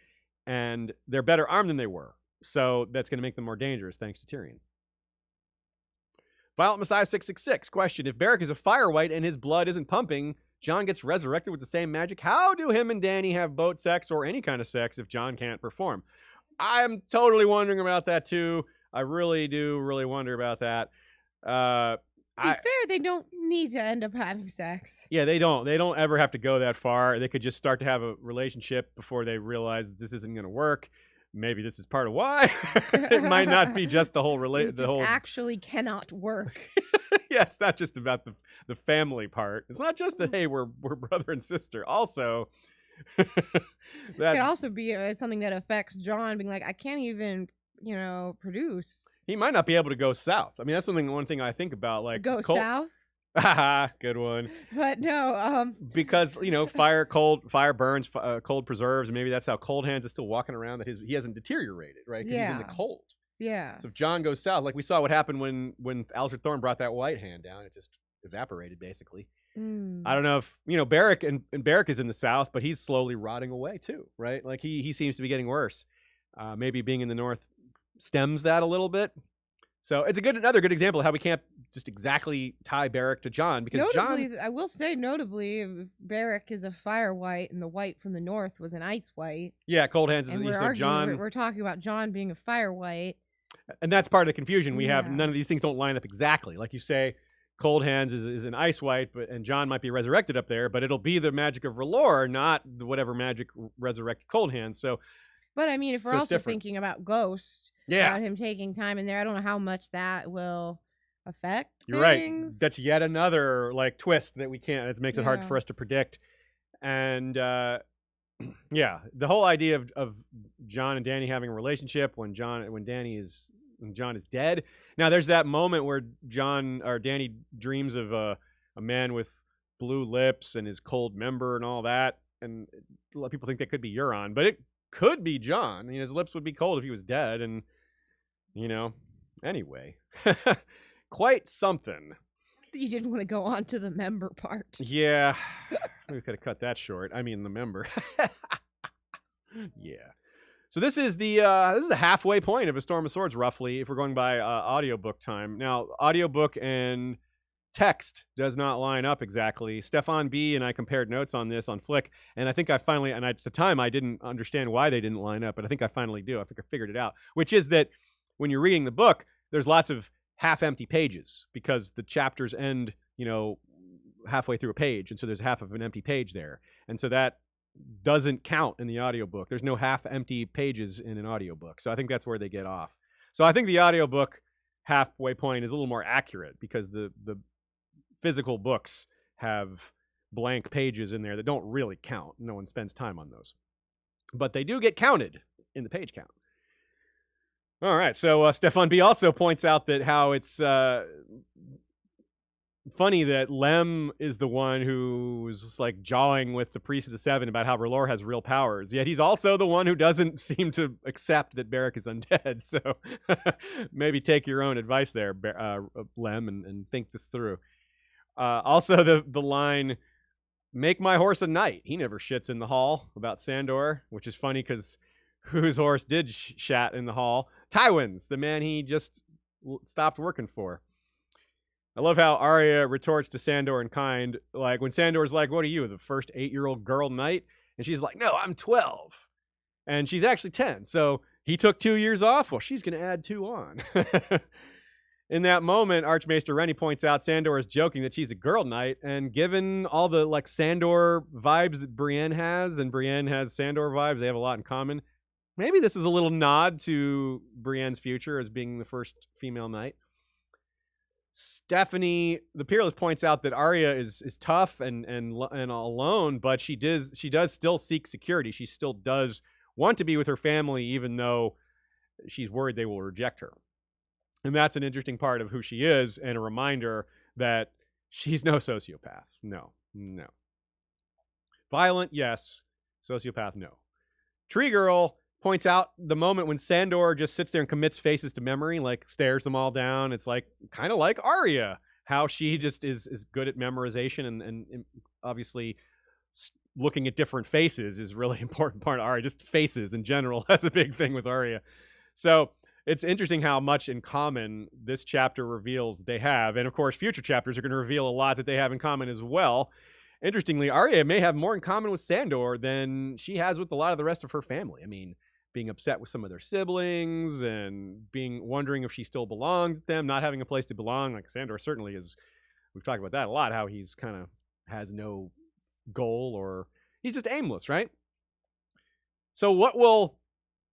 Speaker 1: and they're better armed than they were. So that's going to make them more dangerous, thanks to Tyrion. Violent Messiah 666 question: if Beric is a fire wight and his blood isn't pumping, Jon gets resurrected with the same magic. How do him and Dany have boat sex or any kind of sex if Jon can't perform? I'm totally wondering about that too. I really do wonder about that.
Speaker 2: To be fair, they don't need to end up having sex.
Speaker 1: Yeah, they don't. They don't ever have to go that far. They could just start to have a relationship before they realize this isn't going to work. Maybe this is part of why. It might not be just the whole
Speaker 2: actually cannot work.
Speaker 1: Yeah, it's not just about the family part. It's not just that, hey, we're brother and sister. Also,
Speaker 2: that could also be something that affects Jon being like, I can't even, produce.
Speaker 1: He might not be able to go south. I mean, that's one thing I think about. Like,
Speaker 2: south?
Speaker 1: Haha, good one.
Speaker 2: But no,
Speaker 1: because fire burns, cold preserves. Maybe that's how Cold Hands is still walking around. That he hasn't deteriorated, right? Because he's in the cold.
Speaker 2: Yeah.
Speaker 1: So if Jon goes south, like we saw what happened when Alistair Thorne brought that White Hand down, it just evaporated basically. I don't know if Beric and Beric is in the south, but he's slowly rotting away too, right? Like he seems to be getting worse. Maybe being in the north stems that a little bit. So it's another good example of how we can't just exactly tie Beric to Jon, because
Speaker 2: I will say notably, Beric is a fire wight and the Wight from the north was an ice wight.
Speaker 1: Yeah, Cold Hands is
Speaker 2: Jon. We're talking about Jon being a fire wight.
Speaker 1: And that's part of the confusion. We have none of these things don't line up exactly. Like you say, Cold Hands is an ice wight, and Jon might be resurrected up there, but it'll be the magic of R'hllor, not whatever magic resurrected Cold Hands. So
Speaker 2: but I mean, if we're also thinking about Ghost, about him taking time in there, I don't know how much that will affect
Speaker 1: You're
Speaker 2: things.
Speaker 1: Right. That's yet another twist that we can't. It makes it hard for us to predict. And the whole idea of Jon and Dany having a relationship when Jon is dead. Now there's that moment where Dany dreams of a man with blue lips and his cold member and all that, and a lot of people think that could be Euron, but it could be Jon. I mean, his lips would be cold if he was dead, and anyway. Quite something.
Speaker 2: You didn't want to go on to the member part.
Speaker 1: Yeah. We could have cut that short. I mean, the member. Yeah. So this is the halfway point of A Storm of Swords, roughly, if we're going by audiobook time. Now, audiobook and text does not line up exactly. Stefan B and I compared notes on this on Flick, and I think I finally, and at the time I didn't understand why they didn't line up, but I think I finally do. I think I figured it out, which is that when you're reading the book, there's lots of half-empty pages because the chapters end, halfway through a page, and so there's half of an empty page there. And so that doesn't count in the audiobook. There's no half-empty pages in an audiobook. So I think that's where they get off. So I think the audiobook halfway point is a little more accurate because the physical books have blank pages in there that don't really count. No one spends time on those. But they do get counted in the page count. All right, so Stefan B also points out that how it's funny that Lem is the one who's just like jawing with the Priest of the Seven about how R'hllor has real powers, yet he's also the one who doesn't seem to accept that Beric is undead. So maybe take your own advice there, Lem, and think this through. Also, the line, "Make my horse a knight." He never shits in the hall about Sandor, which is funny because whose horse did shat in the hall? Tywin's, the man he just stopped working for. I love how Arya retorts to Sandor in kind, like when Sandor's like, "What are you, the first 8-year-old girl knight?" And she's like, "No, I'm 12." And she's actually 10. So he took 2 years off. Well, she's going to add 2 on. In that moment, Archmaester Rennie points out Sandor is joking that she's a girl knight, and given all the Sandor vibes that Brienne has, and Brienne has Sandor vibes, they have a lot in common. Maybe this is a little nod to Brienne's future as being the first female knight. Stephanie, the Peerless, points out that Arya is tough and alone, but she does still seek security. She still does want to be with her family, even though she's worried they will reject her. And that's an interesting part of who she is, and a reminder that she's no sociopath. No. Violent, yes. Sociopath, no. Tree Girl points out the moment when Sandor just sits there and commits faces to memory, stares them all down. It's kind of like Arya, how she just is good at memorization and obviously looking at different faces is really important part of Arya. Just faces in general. That's a big thing with Arya. So it's interesting how much in common this chapter reveals they have. And of course, future chapters are going to reveal a lot that they have in common as well. Interestingly, Arya may have more in common with Sandor than she has with a lot of the rest of her family. I mean, being upset with some of their siblings and wondering if she still belonged to them, not having a place to belong. Like Sandor certainly is. We've talked about that a lot, how he's kind of has no goal, or he's just aimless, right? So what will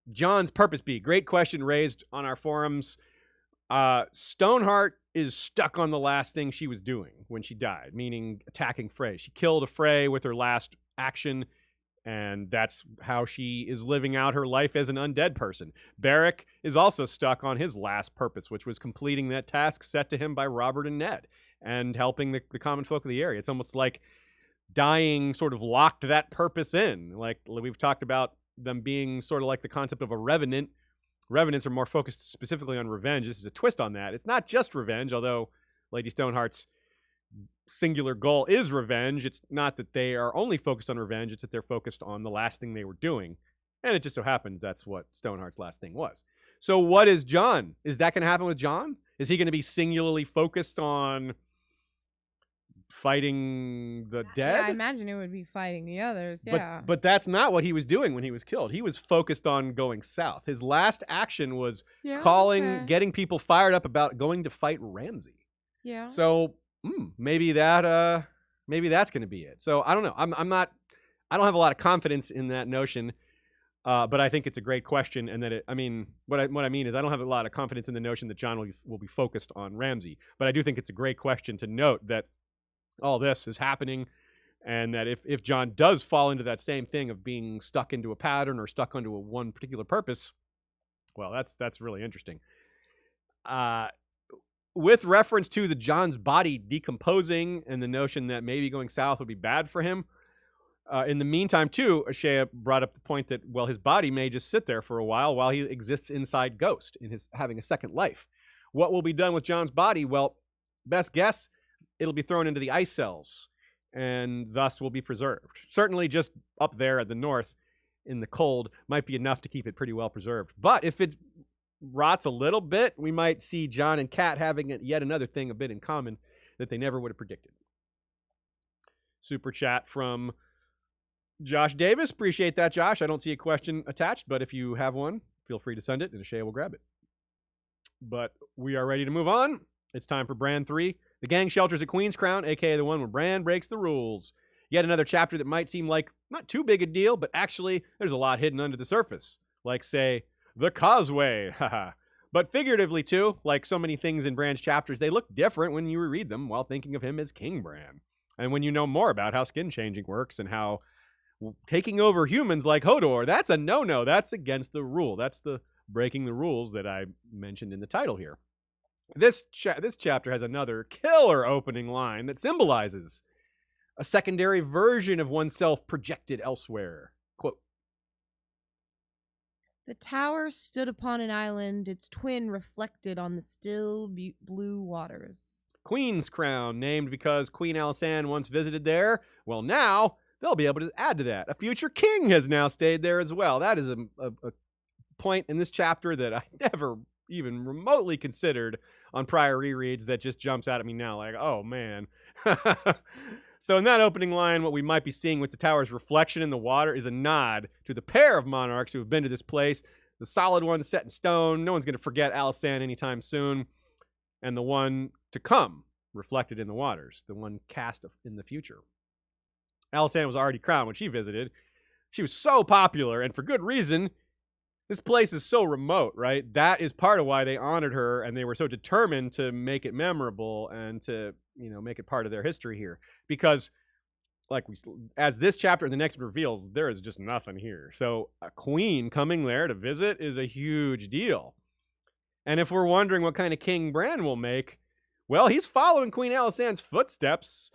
Speaker 1: Jon's purpose be? Great question raised on our forums. Stoneheart is stuck on the last thing she was doing when she died, meaning attacking Frey. She killed a Frey with her last action, and that's how she is living out her life as an undead person. Beric is also stuck on his last purpose, which was completing that task set to him by Robert and Ned and helping the common folk of the area. It's almost like dying sort of locked that purpose in. Like we've talked about them being sort of like the concept of a revenant. Revenants are more focused specifically on revenge. This is a twist on that. It's not just revenge, although Lady Stoneheart's singular goal is revenge. It's not that they are only focused on revenge. It's that they're focused on the last thing they were doing. And it just so happens that's what Stoneheart's last thing was. So what is Jon? Is that going to happen with Jon? Is he going to be singularly focused on fighting the dead?
Speaker 2: Yeah, I imagine it would be fighting the others, yeah.
Speaker 1: But that's not what he was doing when he was killed. He was focused on going south. His last action was getting people fired up about going to fight Ramsay.
Speaker 2: Yeah.
Speaker 1: So maybe that's going to be it. So I don't know. I don't have a lot of confidence in that notion. But I think it's a great question, and that what I mean is I don't have a lot of confidence in the notion that Jon will be focused on Ramsay. But I do think it's a great question to note that all this is happening, and that if Jon does fall into that same thing of being stuck into a pattern or stuck onto one particular purpose, well, that's really interesting. With reference to the Jon's body decomposing and the notion that maybe going south would be bad for him, in the meantime, too, Ashea brought up the point that, well, his body may just sit there for a while he exists inside Ghost, in his having a second life. What will be done with Jon's body? Well, best guess, it'll be thrown into the ice cells, and thus will be preserved. Certainly just up there at the north in the cold might be enough to keep it pretty well preserved. But if it rots a little bit, we might see Jon and Kat having yet another thing a bit in common that they never would have predicted. Super chat from Josh Davis. Appreciate that, Josh. I don't see a question attached, but if you have one, feel free to send it, and Ashea will grab it. But we are ready to move on. It's time for Bran 3. The gang shelters at Queenscrown, a.k.a. the one where Bran breaks the rules. Yet another chapter that might seem like not too big a deal, but actually there's a lot hidden under the surface. Like, say, the causeway. But figuratively, too, like so many things in Bran's chapters, they look different when you reread them while thinking of him as King Bran. And when you know more about how skin changing works and how taking over humans like Hodor, that's a no-no. That's against the rule. That's the breaking the rules that I mentioned in the title here. This chapter has another killer opening line that symbolizes a secondary version of oneself projected elsewhere. Quote,
Speaker 2: "The tower stood upon an island, its twin reflected on the still blue waters."
Speaker 1: Queenscrown, named because Queen Alysanne once visited there. Well, now they'll be able to add to that. A future king has now stayed there as well. That is a point in this chapter that I never even remotely considered on prior rereads that just jumps out at me now like, oh man. So in that opening line, what we might be seeing with the tower's reflection in the water is a nod to the pair of monarchs who have been to this place. The solid one set in stone. No one's going to forget Alysanne anytime soon. And the one to come, reflected in the waters. The one cast in the future. Alysanne was already crowned when she visited. She was so popular, and for good reason. This place is so remote, right? That is part of why they honored her, and they were so determined to make it memorable and to, make it part of their history here. Because, as this chapter and the next reveals, there is just nothing here. So a queen coming there to visit is a huge deal. And if we're wondering what kind of king Bran will make, well, he's following Queen Alysanne's footsteps.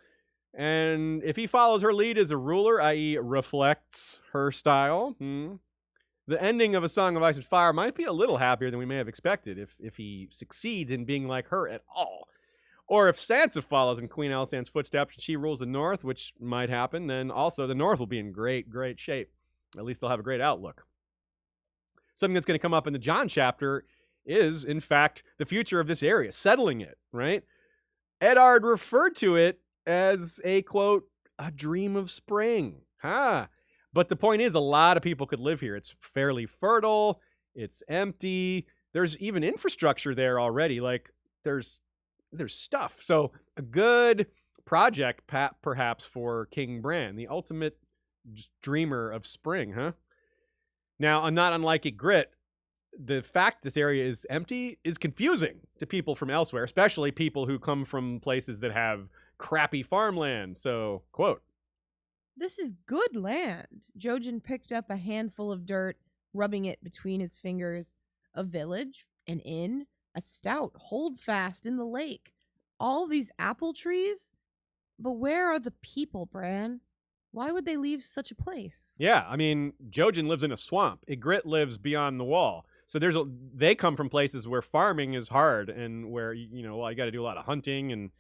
Speaker 1: And if he follows her lead as a ruler, i.e. reflects her style, the ending of A Song of Ice and Fire might be a little happier than we may have expected if he succeeds in being like her at all. Or if Sansa follows in Queen Alysanne's footsteps and she rules the North, which might happen, then also the North will be in great, great shape. At least they'll have a great outlook. Something that's going to come up in the Jon chapter is, in fact, the future of this area, settling it, right? Eddard referred to it as a, quote, a dream of spring. But the point is, a lot of people could live here. It's fairly fertile. It's empty. There's even infrastructure there already. Like, there's stuff. So a good project, perhaps, for King Bran, the ultimate dreamer of spring, huh? Now, not unlike Ygritte, the fact this area is empty is confusing to people from elsewhere, especially people who come from places that have crappy farmland. So, quote,
Speaker 2: "This is good land." Jojen picked up a handful of dirt, rubbing it between his fingers. "A village, an inn, a stout holdfast in the lake. All these apple trees? But where are the people, Bran? Why would they leave such a place?"
Speaker 1: Yeah, I mean, Jojen lives in a swamp. Ygritte lives beyond the wall. So they come from places where farming is hard and where, you got to do a lot of hunting and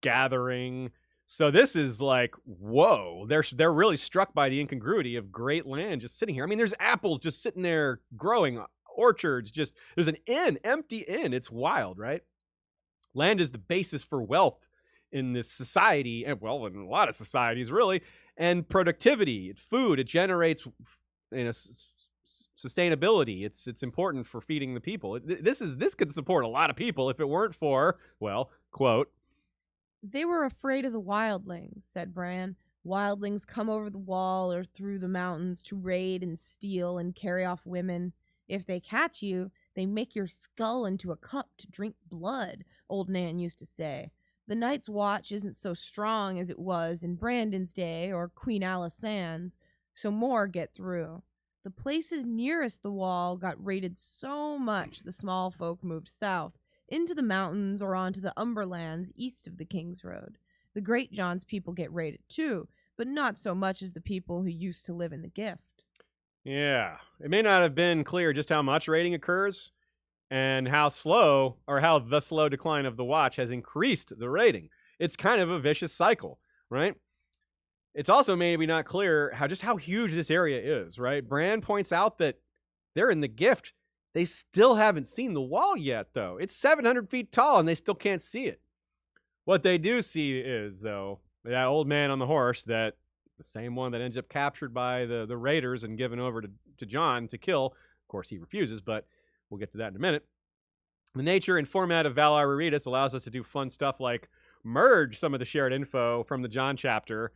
Speaker 1: gathering. So this is like, whoa, they're really struck by the incongruity of great land just sitting here. I mean, there's apples just sitting there growing, orchards, there's an inn, empty inn. It's wild, right? Land is the basis for wealth in this society, and well, in a lot of societies, really, and productivity, food, it generates sustainability. It's important for feeding the people. This could support a lot of people if it weren't for, well, quote,
Speaker 2: "They were afraid of the wildlings," said Bran. "Wildlings come over the wall or through the mountains to raid and steal and carry off women. If they catch you, they make your skull into a cup to drink blood," old Nan used to say. "The Night's Watch isn't so strong as it was in Brandon's day or Queen Alysanne's, so more get through. The places nearest the wall got raided so much the small folk moved south, into the mountains or onto the Umberlands east of the King's Road. The Great John's people get raided too, but not so much as the people who used to live in the Gift."
Speaker 1: Yeah, it may not have been clear just how much raiding occurs and how the slow decline of the Watch has increased the raiding. It's kind of a vicious cycle, right? It's also maybe not clear how huge this area is, right? Bran points out that they're in the Gift. They still haven't seen the wall yet, though. It's 700 feet tall, and they still can't see it. What they do see is, though, that old man on the horse, the same one that ends up captured by the raiders and given over to Jon to kill. Of course, he refuses, but we'll get to that in a minute. The nature and format of Valar Rereadis allows us to do fun stuff like merge some of the shared info from the Jon chapter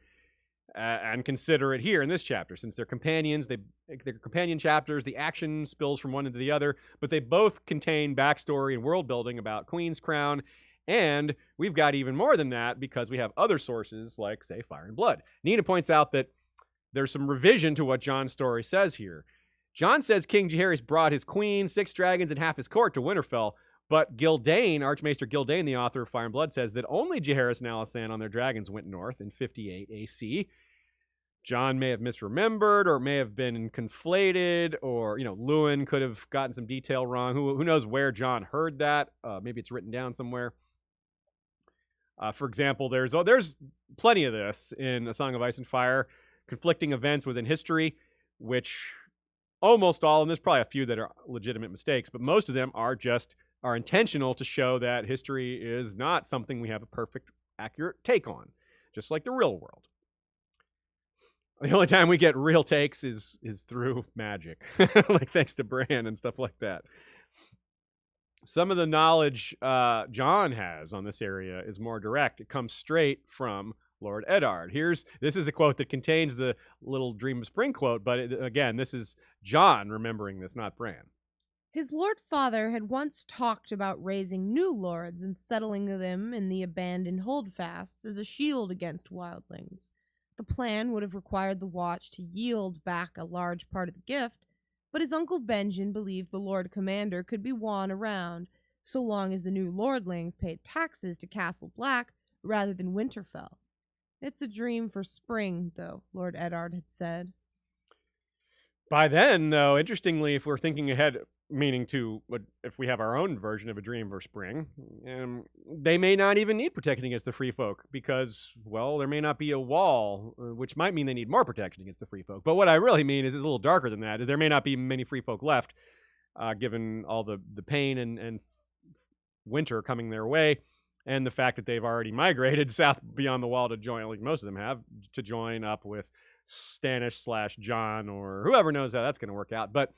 Speaker 1: and consider it here in this chapter. Since they're companions, they're companion chapters, the action spills from one into the other, but they both contain backstory and world building about Queenscrown, and we've got even more than that because we have other sources like, say, Fire and Blood. Nina points out that there's some revision to what Jon's story says here. Jon says King Jaehaerys brought his queen, 6 dragons, and half his court to Winterfell, but Gildain, Archmaester Gildain, the author of Fire and Blood, says that only Jaehaerys and Alysanne on their dragons went north in 58 AC. Jon may have misremembered or may have been conflated, or, Lewin could have gotten some detail wrong. Who knows where Jon heard that? Maybe it's written down somewhere. For example, there's plenty of this in A Song of Ice and Fire, conflicting events within history, which almost all, and there's probably a few that are legitimate mistakes, but most of them are intentional to show that history is not something we have a perfect, accurate take on, just like the real world. The only time we get real takes is through magic, like thanks to Bran and stuff like that. Some of the knowledge Jon has on this area is more direct. It comes straight from Lord Eddard. This is a quote that contains the little Dream of Spring quote, but again, this is Jon remembering this, not Bran.
Speaker 2: "His Lord Father had once talked about raising new lords and settling them in the abandoned holdfasts as a shield against wildlings. The plan would have required the Watch to yield back a large part of the Gift, but his uncle Benjen believed the Lord Commander could be won around, so long as the new lordlings paid taxes to Castle Black rather than Winterfell. It's a dream for spring, though," Lord Eddard had said.
Speaker 1: By then, though, interestingly, if we're thinking ahead meaning to if we have our own version of a dream for spring, they may not even need protection against the free folk because, well, there may not be a wall, which might mean they need more protection against the free folk. But what I really mean is a little darker than that. Is there may not be many free folk left, given all the pain and winter coming their way, and the fact that they've already migrated south beyond the wall to join, like most of them have, to join up with Stannis/Jon or whoever knows how that's going to work out. But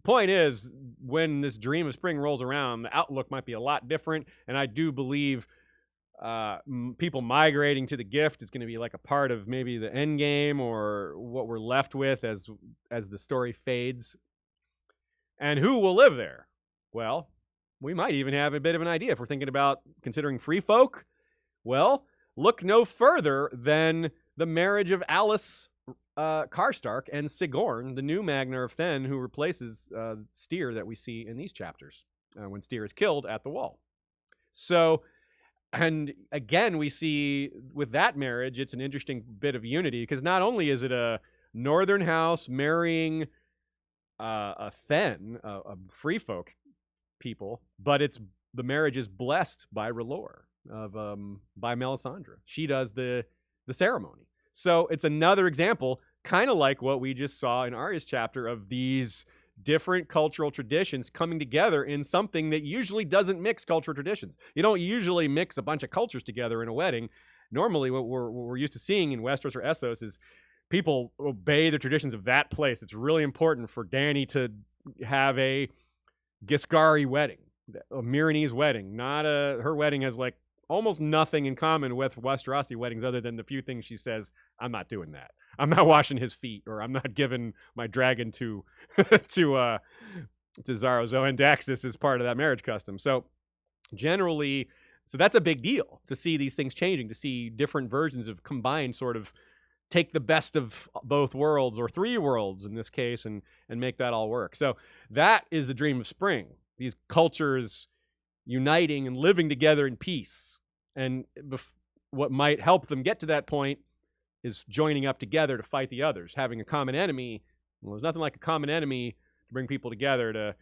Speaker 1: point is, when this dream of spring rolls around, the outlook might be a lot different, and I do believe people migrating to the gift is going to be like a part of maybe the end game or what we're left with as the story fades. And who will live there? Well, we might even have a bit of an idea if we're thinking about considering free folk. Well, look no further than the marriage of Alice Karstark and Sigorn, the new Magnar of Thenn, who replaces Styr that we see in these chapters when Styr is killed at the wall. So, and again, we see with that marriage, it's an interesting bit of unity because not only is it a northern house marrying a Thenn, a free folk people, but the marriage is blessed by R'hllor by Melisandre. She does the ceremony. So it's another example, kind of like what we just saw in Arya's chapter, of these different cultural traditions coming together in something that usually doesn't mix cultural traditions. You don't usually mix a bunch of cultures together in a wedding. Normally, what we're used to seeing in Westeros or ASOS is people obey the traditions of that place. It's really important for Dany to have a Giscari wedding, a Myronese wedding. Her wedding has like almost nothing in common with Westerosi weddings other than the few things she says, I'm not doing that. I'm not washing his feet, or I'm not giving my dragon to Zaro Zoandaxis as part of that marriage custom. So generally, that's a big deal to see these things changing, to see different versions of combined sort of take the best of both worlds, or three worlds in this case, and make that all work. So that is the dream of spring. These cultures uniting and living together in peace. And what might help them get to that point is joining up together to fight the others. Having a common enemy. Well, there's nothing like a common enemy to bring people together to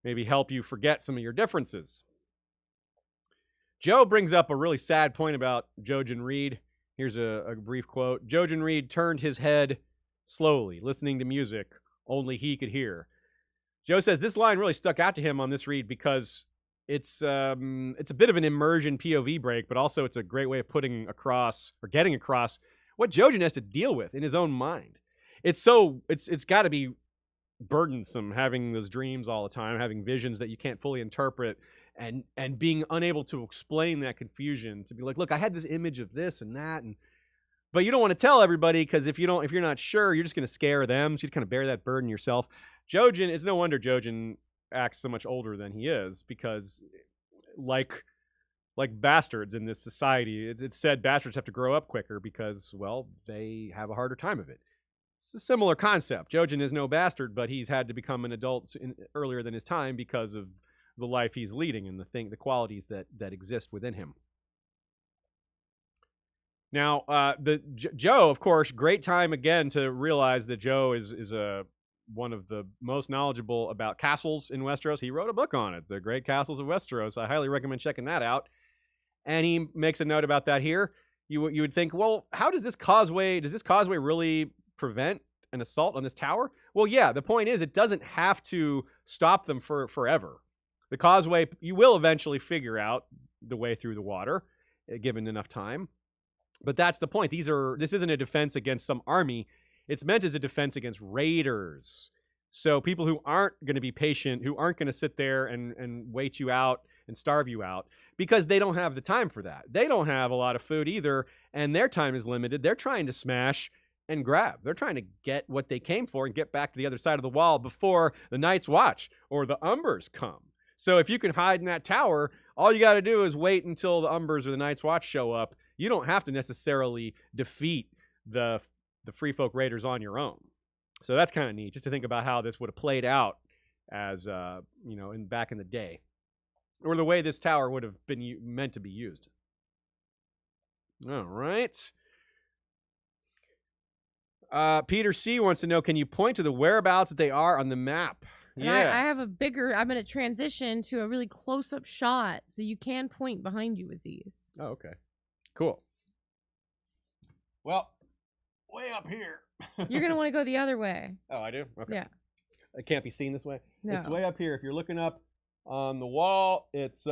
Speaker 1: maybe help you forget some of your differences. Joe brings up a really sad point about Jojen Reed. Here's a brief quote. Jojen Reed turned his head slowly, listening to music only he could hear. Joe says this line really stuck out to him on this read because it's a bit of an immersion POV break, but also it's a great way of putting across, or getting across, what Jojen has to deal with in his own mind. It's got to be burdensome having those dreams all the time, having visions that you can't fully interpret, and being unable to explain that confusion, to be like, look, I had this image of this and that, but you don't want to tell everybody, because if you're not sure, you're just going to scare them. So you kind of bear that burden yourself. Jojen, it's no wonder Jojen acts so much older than he is, because like bastards in this society, it's said bastards have to grow up quicker because, well, they have a harder time of it. It's a similar concept. Jojen is no bastard, but he's had to become an adult earlier than his time because of the life he's leading and the qualities that exist within him. Now, Joe, of course, great time again to realize that Joe is one of the most knowledgeable about castles in Westeros. He wrote a book on it, The Great Castles of Westeros. I highly recommend checking that out. And he makes a note about that here. You would think, well, does this causeway really prevent an assault on this tower? Well, yeah, the point is it doesn't have to stop them forever. The causeway, you will eventually figure out the way through the water, given enough time. But that's the point. This isn't a defense against some army. It's meant as a defense against raiders. So people who aren't going to be patient, who aren't going to sit there and wait you out and starve you out, because they don't have the time for that. They don't have a lot of food either, and their time is limited. They're trying to smash and grab. They're trying to get what they came for and get back to the other side of the wall before the Night's Watch or the Umbers come. So if you can hide in that tower, all you got to do is wait until the Umbers or the Night's Watch show up. You don't have to necessarily defeat the Free Folk Raiders on your own. So that's kind of neat, just to think about how this would have played out as, back in the day, or the way this tower would have been meant to be used. All right. Peter C. wants to know, can you point to the whereabouts that they are on the map?
Speaker 2: And I have I'm going to transition to a really close-up shot so you can point behind you, Aziz.
Speaker 1: Oh, okay. Cool. Well, way up here.
Speaker 2: You're going to want to go the other way.
Speaker 1: Oh, I do? Okay.
Speaker 2: Yeah.
Speaker 1: It can't be seen this way?
Speaker 2: No.
Speaker 1: It's way up here. If you're looking up on the wall, it's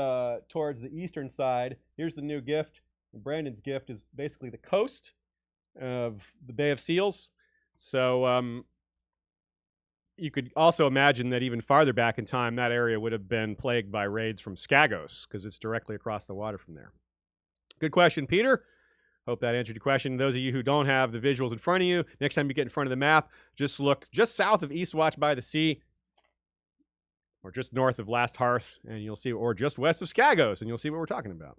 Speaker 1: towards the eastern side. Here's the new gift. Brandon's gift is basically the coast of the Bay of Seals. So you could also imagine that even farther back in time, that area would have been plagued by raids from Skagos, because it's directly across the water from there. Good question, Peter. Hope that answered your question. Those of you who don't have the visuals in front of you, next time you get in front of the map, just look just south of Eastwatch by the Sea, or just north of Last Hearth, and you'll see, or just west of Skagos, and you'll see what we're talking about.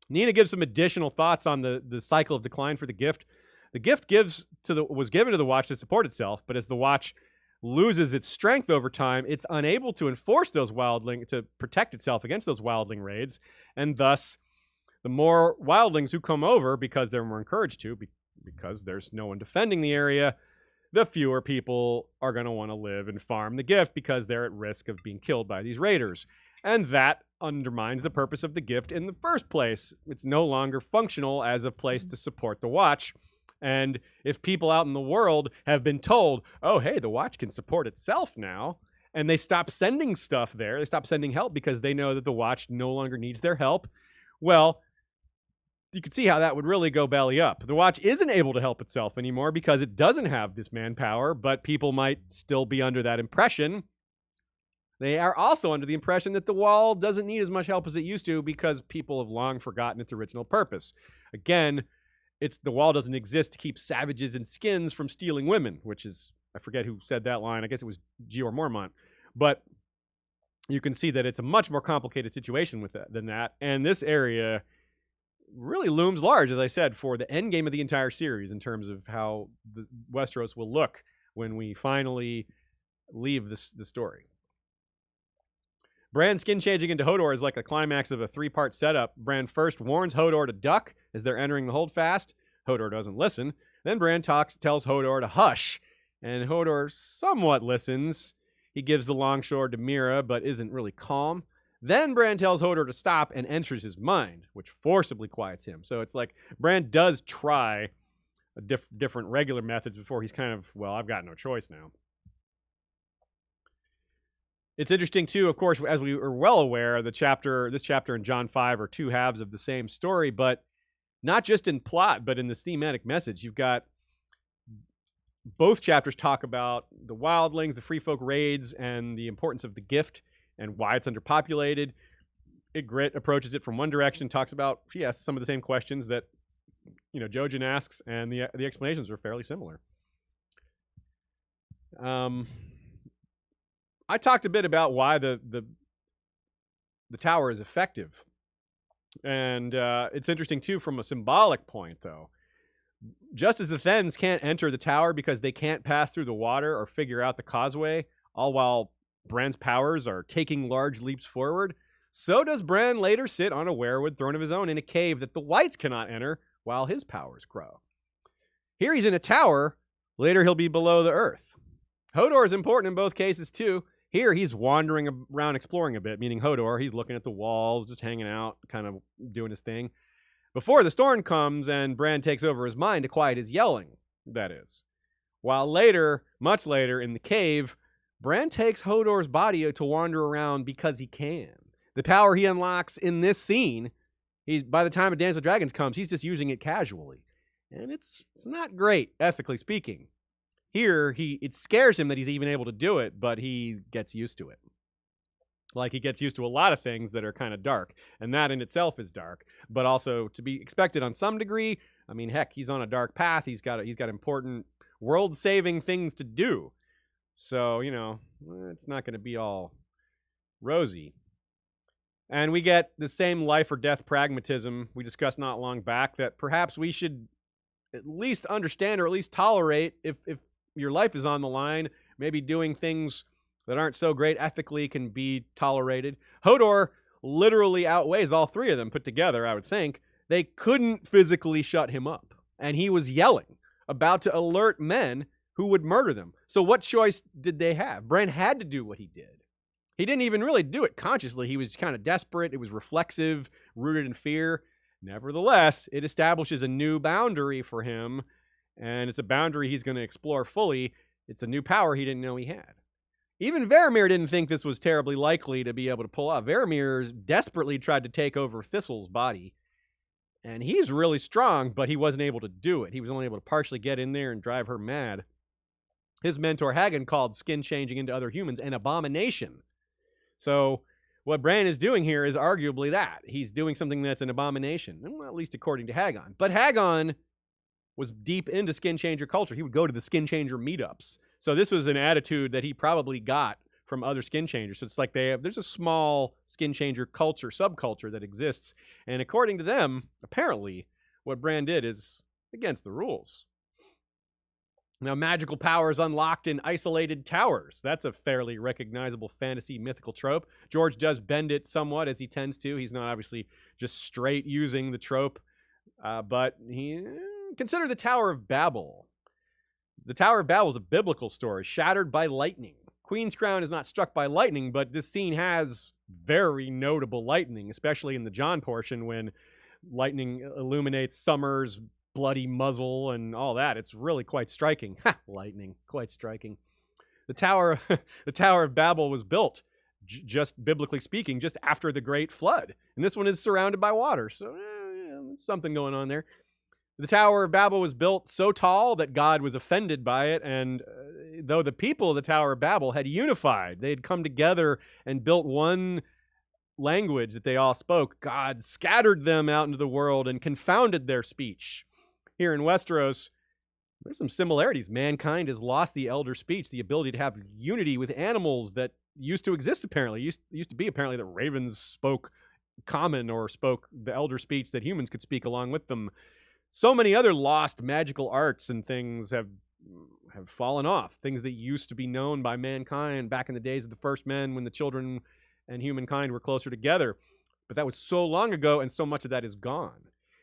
Speaker 1: Nina gives some additional thoughts on the cycle of decline for the gift. The gift was given to the Watch to support itself, but as the Watch loses its strength over time, it's unable to enforce those wildling, to protect itself against those wildling raids, and thus the more wildlings who come over, because they're more encouraged to, because there's no one defending the area, the fewer people are going to want to live and farm the gift because they're at risk of being killed by these raiders. And that undermines the purpose of the gift in the first place. It's no longer functional as a place to support the Watch. And if people out in the world have been told, oh, hey, the Watch can support itself now, and they stop sending stuff there, they stop sending help because they know that the Watch no longer needs their help, well, you can see how that would really go belly up. The Watch isn't able to help itself anymore because it doesn't have this manpower, but people might still be under that impression. They are also under the impression that the Wall doesn't need as much help as it used to because people have long forgotten its original purpose. Again, the Wall doesn't exist to keep savages in skins from stealing women, which is, I forget who said that line. I guess it was Gior Mormont. But you can see that it's a much more complicated situation than that. And this area really looms large, as I said, for the end game of the entire series in terms of how the Westeros will look when we finally leave the story. Bran skin changing into Hodor is like a climax of a 3-part setup. Bran first warns Hodor to duck as they're entering the holdfast. Hodor doesn't listen. Then Bran tells Hodor to hush, and Hodor somewhat listens. He gives the longsword to Mira, but isn't really calm. Then Bran tells Hodor to stop and enters his mind, which forcibly quiets him. So it's like Bran does try different regular methods before he's kind of, well, I've got no choice now. It's interesting, too, of course, as we are well aware, this chapter and John 5 are two halves of the same story, but not just in plot, but in this thematic message. You've got both chapters talk about the wildlings, the free folk raids, and the importance of the gift and why it's underpopulated. Ygritte approaches it from one direction, talks about, she asks some of the same questions that, Jojen asks, and the explanations are fairly similar. I talked a bit about why the tower is effective. And it's interesting, too, from a symbolic point, though. Just as the Thenns can't enter the tower because they can't pass through the water or figure out the causeway, all while Bran's powers are taking large leaps forward, so does Bran later sit on a weirwood throne of his own in a cave that the Wights cannot enter while his powers grow. Here he's in a tower, later he'll be below the earth. Hodor is important in both cases, too. Here he's wandering around exploring a bit, meaning Hodor, he's looking at the walls, just hanging out, kind of doing his thing. Before the storm comes and Bran takes over his mind to quiet his yelling, that is. While later, much later, in the cave, Bran takes Hodor's body to wander around because he can. The power he unlocks in this scene, by the time a Dance with Dragons comes, he's just using it casually. And it's not great, ethically speaking. Here, it scares him that he's even able to do it, but he gets used to it. Like he gets used to a lot of things that are kind of dark, and that in itself is dark, but also to be expected on some degree. I mean, heck, he's on a dark path. He's got important world-saving things to do. So, it's not going to be all rosy. And we get the same life or death pragmatism we discussed not long back that perhaps we should at least understand or at least tolerate if your life is on the line. Maybe doing things that aren't so great ethically can be tolerated. Hodor literally outweighs all three of them put together, I would think. They couldn't physically shut him up. And he was yelling, about to alert men who would murder them. So what choice did they have? Bran had to do what he did. He didn't even really do it consciously. He was kind of desperate. It was reflexive, rooted in fear. Nevertheless, it establishes a new boundary for him, and it's a boundary he's going to explore fully. It's a new power he didn't know he had. Even Varamir didn't think this was terribly likely to be able to pull off. Varamir desperately tried to take over Thistle's body, and he's really strong, but he wasn't able to do it. He was only able to partially get in there and drive her mad. His mentor Hagen called skin changing into other humans an abomination. So what Bran is doing here is arguably that. He's doing something that's an abomination, well, at least according to Hagon. But Hagon was deep into skin changer culture. He would go to the skin changer meetups. So this was an attitude that he probably got from other skin changers. So it's like there's a small skin changer culture, subculture that exists. And according to them, apparently, what Bran did is against the rules. Now, magical powers unlocked in isolated towers. That's a fairly recognizable fantasy mythical trope. George does bend it somewhat, as he tends to. He's not obviously just straight using the trope. But consider the Tower of Babel. The Tower of Babel is a biblical story, shattered by lightning. Queenscrown is not struck by lightning, but this scene has very notable lightning, especially in the Jon portion when lightning illuminates Summer's bloody muzzle and all that. It's really quite striking. Lightning, quite striking. The Tower of Babel was built, just biblically speaking, just after the Great Flood. And this one is surrounded by water, so something going on there. The Tower of Babel was built so tall that God was offended by it, and though the people of the Tower of Babel had unified, they had come together and built one language that they all spoke, God scattered them out into the world and confounded their speech. Here in Westeros, there's some similarities. Mankind has lost the elder speech, the ability to have unity with animals that used to exist, apparently. Used to be, apparently, that ravens spoke common or spoke the elder speech that humans could speak along with them. So many other lost magical arts and things have fallen off. Things that used to be known by mankind back in the days of the first men when the children and humankind were closer together. But that was so long ago, and so much of that is gone.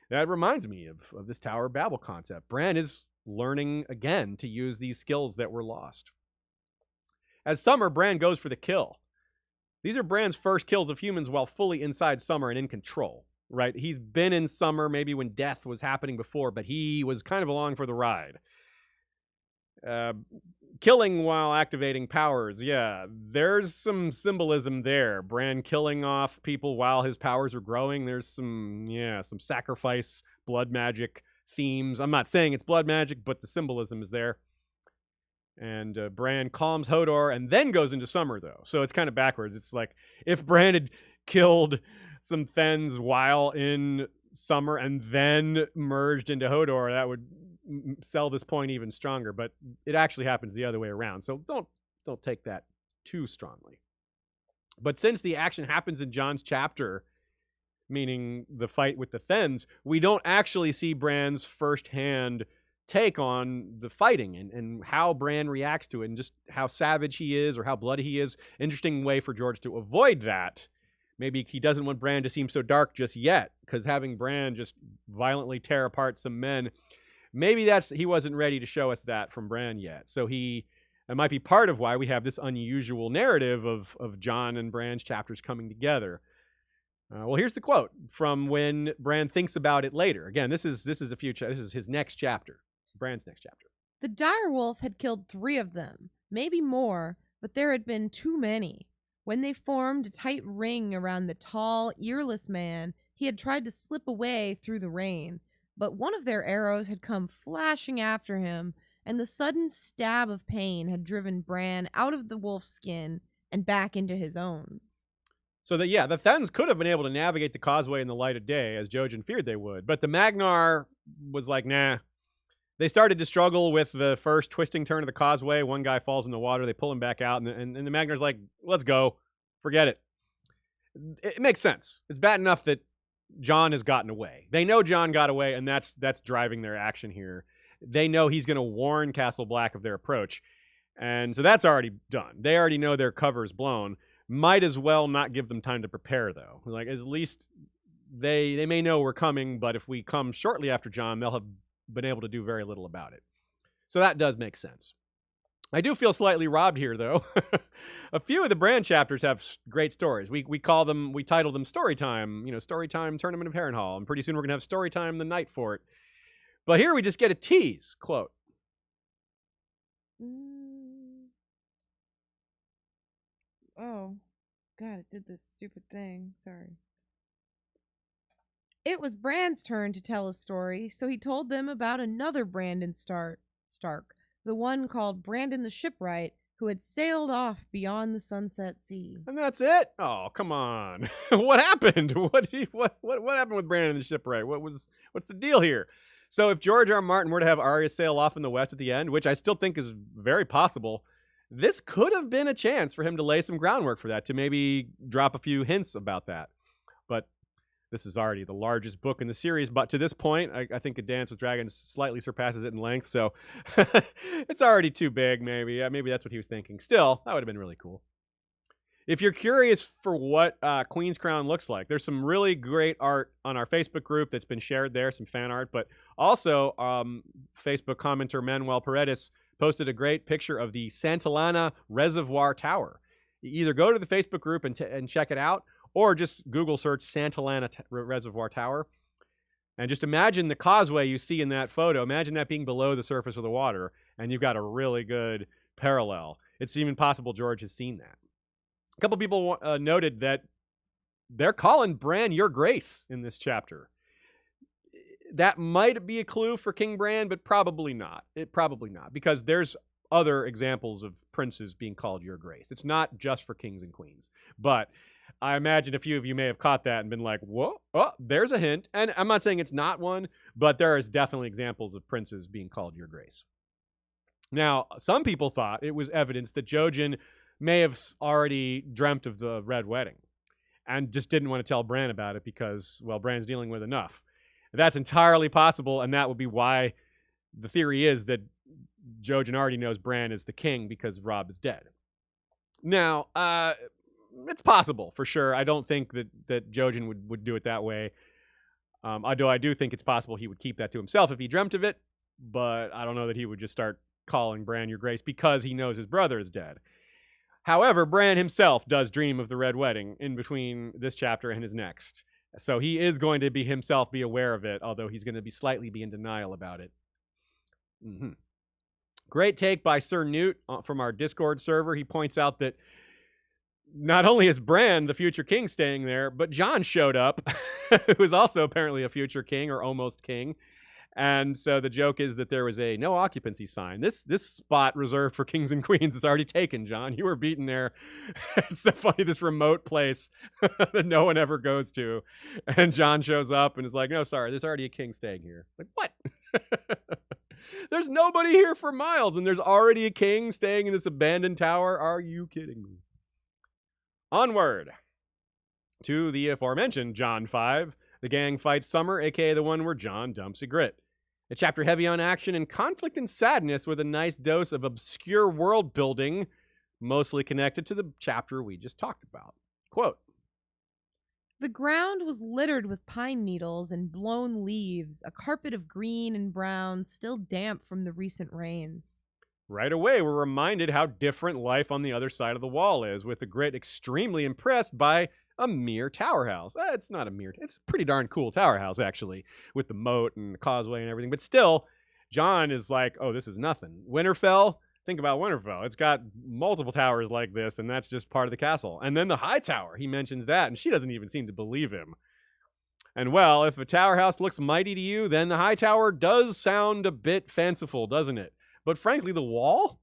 Speaker 1: That reminds me of this Tower of Babel concept. Bran is learning again to use these skills that were lost. As Summer, Bran goes for the kill. These are Bran's first kills of humans while fully inside Summer and in control, right? He's been in Summer maybe when death was happening before, but he was kind of along for the ride. Killing while activating powers, yeah, there's some symbolism there. Bran killing off people while his powers are growing. There's some sacrifice, blood magic themes. I'm not saying it's blood magic, but the symbolism is there. And Bran calms Hodor and then goes into Summer, though. So it's kind of backwards. It's like if Bran had killed some Thens while in Summer and then merged into Hodor, that would sell this point even stronger, but it actually happens the other way around. So don't take that too strongly. But since the action happens in Jon's chapter, meaning the fight with the Thens, we don't actually see Bran's firsthand take on the fighting and how Bran reacts to it and just how savage he is or how bloody he is. Interesting way for George to avoid that. Maybe he doesn't want Bran to seem so dark just yet, because having Bran just violently tear apart some men, maybe he wasn't ready to show us that from Bran yet. So it might be part of why we have this unusual narrative of Jon and Bran's chapters coming together. Well, here's the quote from when Bran thinks about it later. Again, this is this is his next chapter, Bran's next chapter.
Speaker 2: The direwolf had killed 3 of them, maybe more, but there had been too many. When they formed a tight ring around the tall, earless man, he had tried to slip away through the rain, but one of their arrows had come flashing after him, and the sudden stab of pain had driven Bran out of the wolf's skin and back into his own.
Speaker 1: So the Thens could have been able to navigate the causeway in the light of day, as Jojen feared they would, but the Magnar was like, nah. They started to struggle with the first twisting turn of the causeway. One guy falls in the water. They pull him back out, and the Magnar's like, let's go. Forget it. It makes sense. It's bad enough that Jon has gotten away. They know Jon got away, and that's driving their action here. They know he's going to warn Castle Black of their approach, and so that's already done. They already know their cover is blown. Might as well not give them time to prepare, though. Like, at least they may know we're coming, but if we come shortly after Jon, they'll have been able to do very little about it. So that does make sense. I do feel slightly robbed here, though. A few of the Bran chapters have great stories. We title them Storytime, Storytime Tournament of Harrenhal, and pretty soon we're going to have Storytime the Night Fort. But here we just get a tease, quote.
Speaker 2: Oh, God, it did this stupid thing. Sorry. It was Bran's turn to tell a story, so he told them about another Brandon Stark, the one called Brandon the Shipwright, who had sailed off beyond the Sunset Sea.
Speaker 1: And that's it? Oh, come on. What happened? What happened with Brandon the Shipwright? What's the deal here? So if George R. R. Martin were to have Arya sail off in the west at the end, which I still think is very possible, this could have been a chance for him to lay some groundwork for that, to maybe drop a few hints about that. But this is already the largest book in the series, but to this point, I think A Dance with Dragons slightly surpasses it in length, so it's already too big, maybe. Maybe that's what he was thinking. Still, that would have been really cool. If you're curious for what Queenscrown looks like, there's some really great art on our Facebook group that's been shared there, some fan art, but also Facebook commenter Manuel Paredes posted a great picture of the Santillana Reservoir Tower. You either go to the Facebook group and check it out, or just Google search Santillana Reservoir Tower. And just imagine the causeway you see in that photo. Imagine that being below the surface of the water, and you've got a really good parallel. It's even possible George has seen that. A couple people noted that they're calling Bran Your Grace in this chapter. That might be a clue for King Bran, but probably not. Probably not, because there's other examples of princes being called Your Grace. It's not just for kings and queens. But I imagine a few of you may have caught that and been like, whoa, oh, there's a hint. And I'm not saying it's not one, but there is definitely examples of princes being called Your Grace. Now, some people thought it was evidence that Jojen may have already dreamt of the Red Wedding and just didn't want to tell Bran about it because, well, Bran's dealing with enough. That's entirely possible, and that would be why the theory is that Jojen already knows Bran is the king because Robb is dead. Now, it's possible, for sure. I don't think that Jojen would do it that way. Although I do think it's possible he would keep that to himself if he dreamt of it, but I don't know that he would just start calling Bran Your Grace because he knows his brother is dead. However, Bran himself does dream of the Red Wedding in between this chapter and his next. So he is going to be aware of it, although he's going to be slightly in denial about it. Mm-hmm. Great take by Sir Newt from our Discord server. He points out that not only is Bran, the future king, staying there, but Jon showed up, who is also apparently a future king or almost king. And so the joke is that there was a no occupancy sign. This spot reserved for kings and queens is already taken, Jon. You were beaten there. It's so funny, this remote place that no one ever goes to. And Jon shows up and is like, no, sorry, there's already a king staying here. Like, what? There's nobody here for miles, and there's already a king staying in this abandoned tower? Are you kidding me? Onward to the aforementioned Jon 5. The gang fights Summer, a.k.a. the one where Jon dumps Ygritte. A chapter heavy on action and conflict and sadness with a nice dose of obscure world building, mostly connected to the chapter we just talked about. Quote,
Speaker 2: "The ground was littered with pine needles and blown leaves, a carpet of green and brown, still damp from the recent rains.
Speaker 1: Right away, we're reminded how different life on the other side of the wall is, with Ygritte extremely impressed by a mere tower house. It's not a mere... It's a pretty darn cool tower house, actually, with the moat and the causeway and everything. But still, Jon is like, oh, this is nothing. Winterfell? Think about Winterfell. It's got multiple towers like this, and that's just part of the castle. And then the High Tower, he mentions that, and she doesn't even seem to believe him. And well, if a tower house looks mighty to you, then the High Tower does sound a bit fanciful, doesn't it? But frankly, the wall?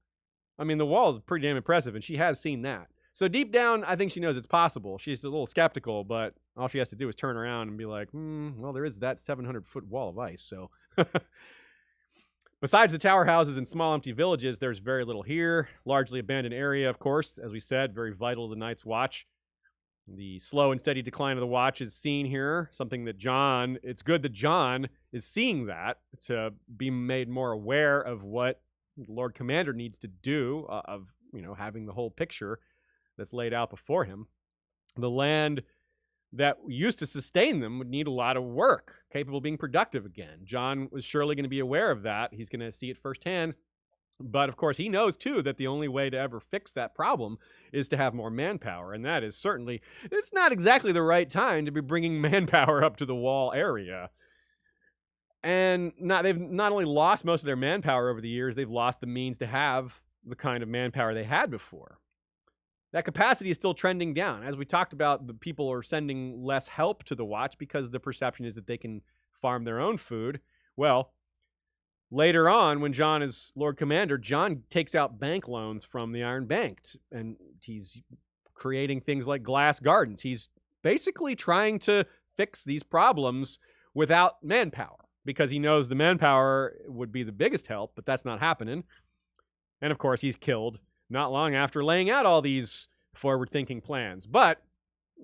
Speaker 1: I mean, the wall is pretty damn impressive, and she has seen that. So deep down, I think she knows it's possible. She's a little skeptical, but all she has to do is turn around and be like, well, there is that 700-foot wall of ice, so... Besides the tower houses and small empty villages, there's very little here. Largely abandoned area, of course, as we said, very vital to the Night's Watch. The slow and steady decline of the Watch is seen here, something that it's good that Jon is seeing that to be made more aware of what the Lord Commander needs to do, having the whole picture that's laid out before him. The land that used to sustain them would need a lot of work, capable of being productive again. Jon was surely going to be aware of that. He's going to see it firsthand But of course, he knows too that the only way to ever fix that problem is to have more manpower. And that is certainly, it's not exactly the right time to be bringing manpower up to the wall area. And they've not only lost most of their manpower over the years, they've lost the means to have the kind of manpower they had before. That capacity is still trending down. As we talked about, the people are sending less help to the Watch because the perception is that they can farm their own food. Well, later on, when Jon is Lord Commander, Jon takes out bank loans from the Iron Bank, and he's creating things like glass gardens. He's basically trying to fix these problems without manpower, because he knows the manpower would be the biggest help, but that's not happening. And of course, he's killed not long after laying out all these forward-thinking plans. But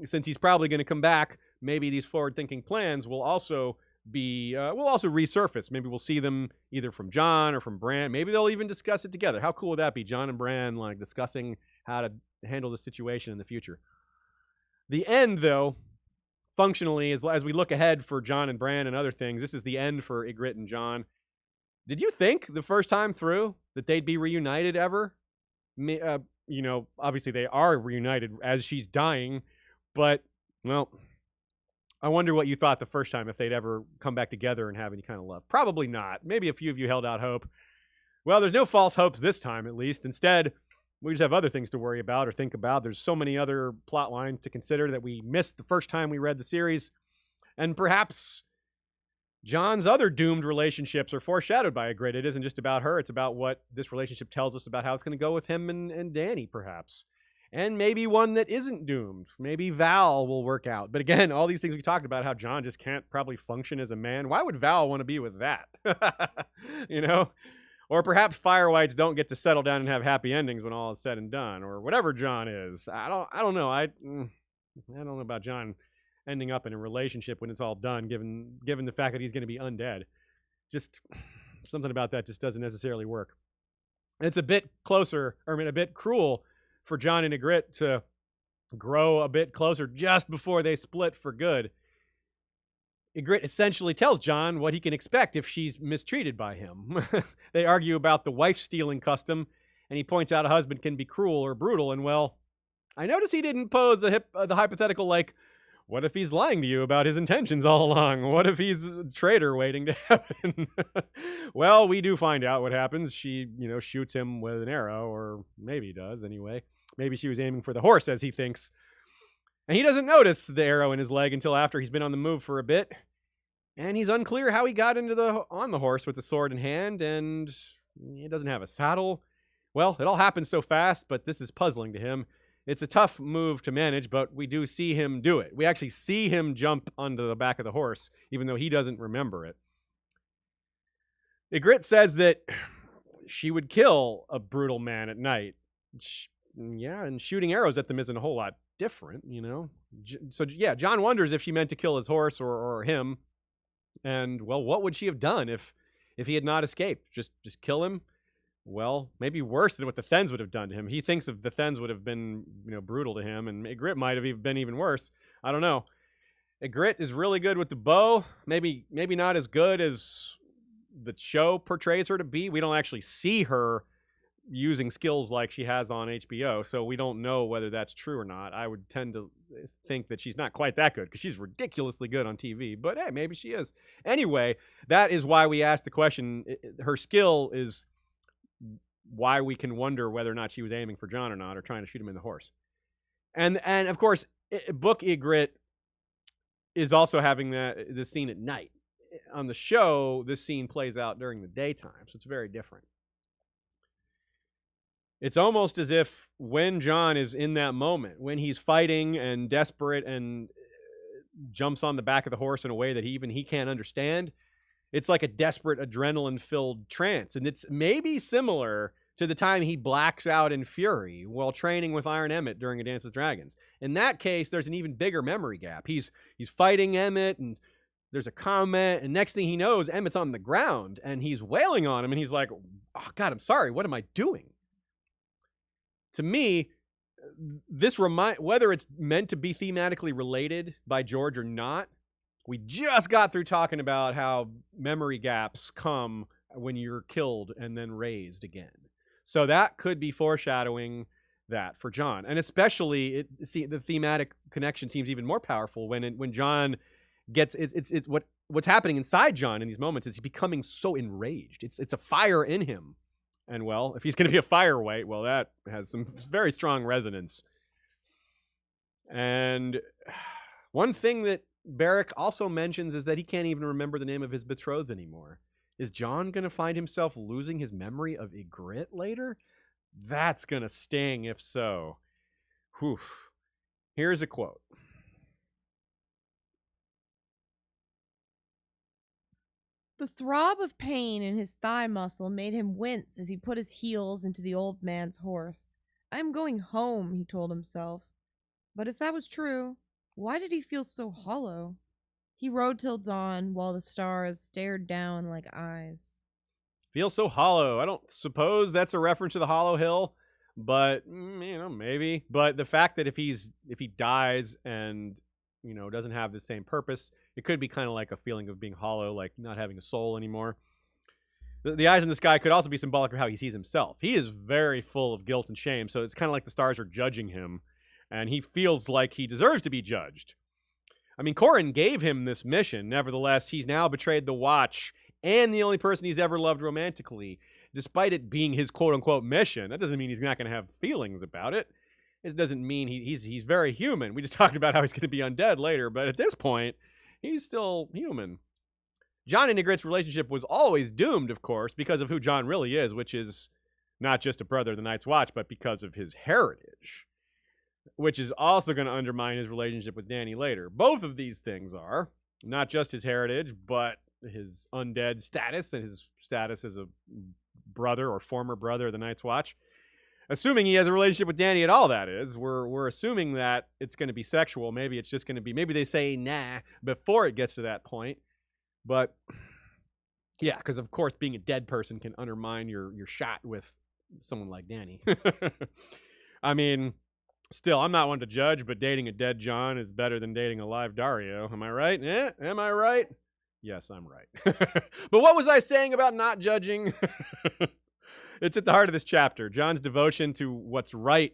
Speaker 1: since he's probably going to come back, maybe these forward-thinking plans will also resurface. Maybe we'll see them either from Jon or from Bran. Maybe they'll even discuss it together. How cool would that be? Jon and Bran like discussing how to handle the situation in the future. The end, though, functionally, as we look ahead for Jon and Bran and other things, this is the end for Ygritte and Jon. Did you think the first time through that they'd be reunited ever? Obviously they are reunited as she's dying, but, well, I wonder what you thought the first time, if they'd ever come back together and have any kind of love. Probably not. Maybe a few of you held out hope. Well, there's no false hopes this time, at least. Instead, we just have other things to worry about or think about. There's so many other plot lines to consider that we missed the first time we read the series. And perhaps Jon's other doomed relationships are foreshadowed by Ygritte. It isn't just about her. It's about what this relationship tells us about how it's going to go with him and Dany, perhaps. And maybe one that isn't doomed. Maybe Val will work out. But again, all these things we talked about, how Jon just can't probably function as a man. Why would Val want to be with that? Or perhaps Firewights don't get to settle down and have happy endings when all is said and done. Or whatever Jon is. I don't know. I don't know about Jon ending up in a relationship when it's all done, given the fact that he's going to be undead. Just something about that just doesn't necessarily work. It's a bit a bit cruel for Jon and Ygritte to grow a bit closer just before they split for good. Ygritte essentially tells Jon what he can expect if she's mistreated by him. They argue about the wife-stealing custom, and he points out a husband can be cruel or brutal, and well, I notice he didn't pose the hypothetical like, what if he's lying to you about his intentions all along? What if he's a traitor waiting to happen? Well, we do find out what happens. She, shoots him with an arrow, or maybe does anyway. Maybe she was aiming for the horse, as he thinks. And he doesn't notice the arrow in his leg until after he's been on the move for a bit. And he's unclear how he got on the horse with the sword in hand, and he doesn't have a saddle. Well, it all happens so fast, but this is puzzling to him. It's a tough move to manage, but we do see him do it. We actually see him jump onto the back of the horse, even though he doesn't remember it. Ygritte says that she would kill a brutal man at night. And shooting arrows at them isn't a whole lot different, So, Jon wonders if she meant to kill his horse or him. And, well, what would she have done if he had not escaped? Just kill him? Well, maybe worse than what the Thenns would have done to him. He thinks the Thenns would have been, brutal to him, and Ygritte might have been even worse. I don't know. Ygritte is really good with the bow. Maybe not as good as the show portrays her to be. We don't actually see her using skills like she has on HBO, so we don't know whether that's true or not. I would tend to think that she's not quite that good, because she's ridiculously good on TV, but hey, maybe she is. Anyway, that is why we asked the question. Her skill is why we can wonder whether or not she was aiming for Jon or not, or trying to shoot him in the horse. And of course, book Ygritte is also having this scene at night. On the show, this scene plays out during the daytime, so it's very different. It's almost as if when Jon is in that moment, when he's fighting and desperate and jumps on the back of the horse in a way that he can't understand, it's like a desperate adrenaline-filled trance. And it's maybe similar to the time he blacks out in fury while training with Iron Emmett during A Dance with Dragons. In that case, there's an even bigger memory gap. He's fighting Emmett, and there's a comment, and next thing he knows, Emmett's on the ground, and he's wailing on him, and he's like, oh, God, I'm sorry. What am I doing? To me, this whether it's meant to be thematically related by George or not, we just got through talking about how memory gaps come when you're killed and then raised again. So that could be foreshadowing that for Jon. And especially, the thematic connection seems even more powerful when Jon gets it's what's happening inside Jon in these moments is he's becoming so enraged. It's a fire in him. And well, if he's going to be a fire wight, well, that has some very strong resonance. And one thing that Beric also mentions is that he can't even remember the name of his betrothed anymore. Is Jon going to find himself losing his memory of Ygritte later? That's going to sting if so. Whew. Here's a quote.
Speaker 2: The throb of pain in his thigh muscle made him wince as he put his heels into the old man's horse. I am going home, he told himself. But if that was true, why did he feel so hollow? He rode till dawn while the stars stared down like eyes.
Speaker 1: Feels so hollow. I don't suppose that's a reference to the Hollow Hill, but maybe. But the fact that if he dies and doesn't have the same purpose, it could be kind of like a feeling of being hollow, like not having a soul anymore. The eyes in the sky could also be symbolic of how he sees himself. He is very full of guilt and shame, so it's kind of like the stars are judging him, and he feels like he deserves to be judged. I mean, Qhorin gave him this mission. Nevertheless, he's now betrayed the Watch and the only person he's ever loved romantically, despite it being his quote-unquote mission. That doesn't mean he's not going to have feelings about it. It doesn't mean he's very human. We just talked about how he's going to be undead later, but at this point, he's still human. Jon and Ygritte's relationship was always doomed, of course, because of who Jon really is, which is not just a brother of the Night's Watch, but because of his heritage, which is also going to undermine his relationship with Dany later. Both of these things are not just his heritage, but his undead status and his status as a brother or former brother of the Night's Watch. Assuming he has a relationship with Dany at all, that is. We're assuming that it's going to be sexual. Maybe it's just going to be, maybe they say nah before it gets to that point. But yeah, because of course being a dead person can undermine your shot with someone like Dany. I mean, still, I'm not one to judge, but dating a dead Jon is better than dating a live Daario. Am I right? Am I right? Yes, I'm right. But what was I saying about not judging? It's at the heart of this chapter. Jon's devotion to what's right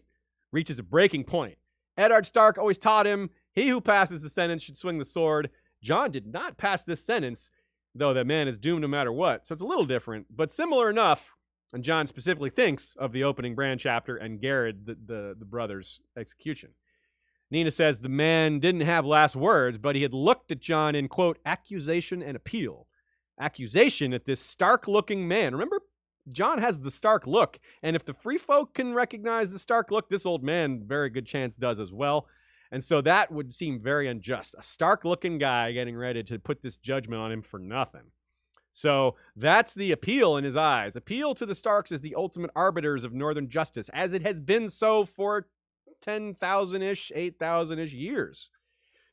Speaker 1: reaches a breaking point. Eddard Stark always taught him, he who passes the sentence should swing the sword. Jon did not pass this sentence, though that man is doomed no matter what. So it's a little different, but similar enough. And Jon specifically thinks of the opening Bran chapter and Garrett, the brother's execution. Nina says the man didn't have last words, but he had looked at Jon in, quote, accusation and appeal. Accusation at this Stark-looking man. Remember, Jon has the Stark look, and if the free folk can recognize the Stark look, this old man, very good chance, does as well. And so that would seem very unjust. A Stark-looking guy getting ready to put this judgment on him for nothing. So that's the appeal in his eyes. Appeal to the Starks as the ultimate arbiters of northern justice, as it has been so for 10,000-ish, 8,000-ish years.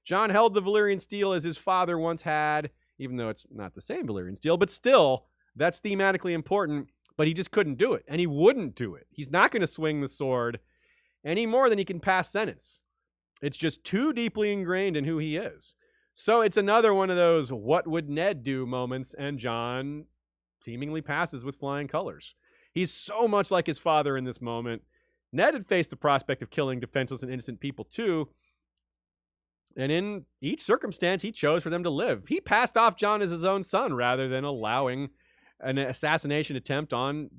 Speaker 1: Jon held the Valyrian steel as his father once had, even though it's not the same Valyrian steel, but still, that's thematically important, but he just couldn't do it, and he wouldn't do it. He's not going to swing the sword any more than he can pass sentence. It's just too deeply ingrained in who he is. So it's another one of those what would Ned do moments, and Jon seemingly passes with flying colors. He's so much like his father in this moment. Ned had faced the prospect of killing defenseless and innocent people too, and in each circumstance, he chose for them to live. He passed off Jon as his own son rather than allowing an assassination attempt on,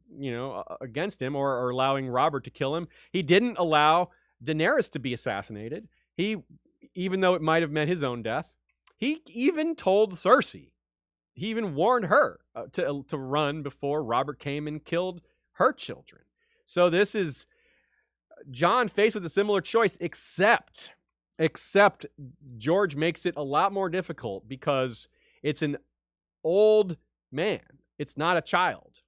Speaker 1: against him or allowing Robert to kill him. He didn't allow Daenerys to be assassinated. Even though it might have meant his own death, he even told Cersei. He even warned her to run before Robert came and killed her children. So this is Jon faced with a similar choice, except George makes it a lot more difficult because it's an old man. It's not a child.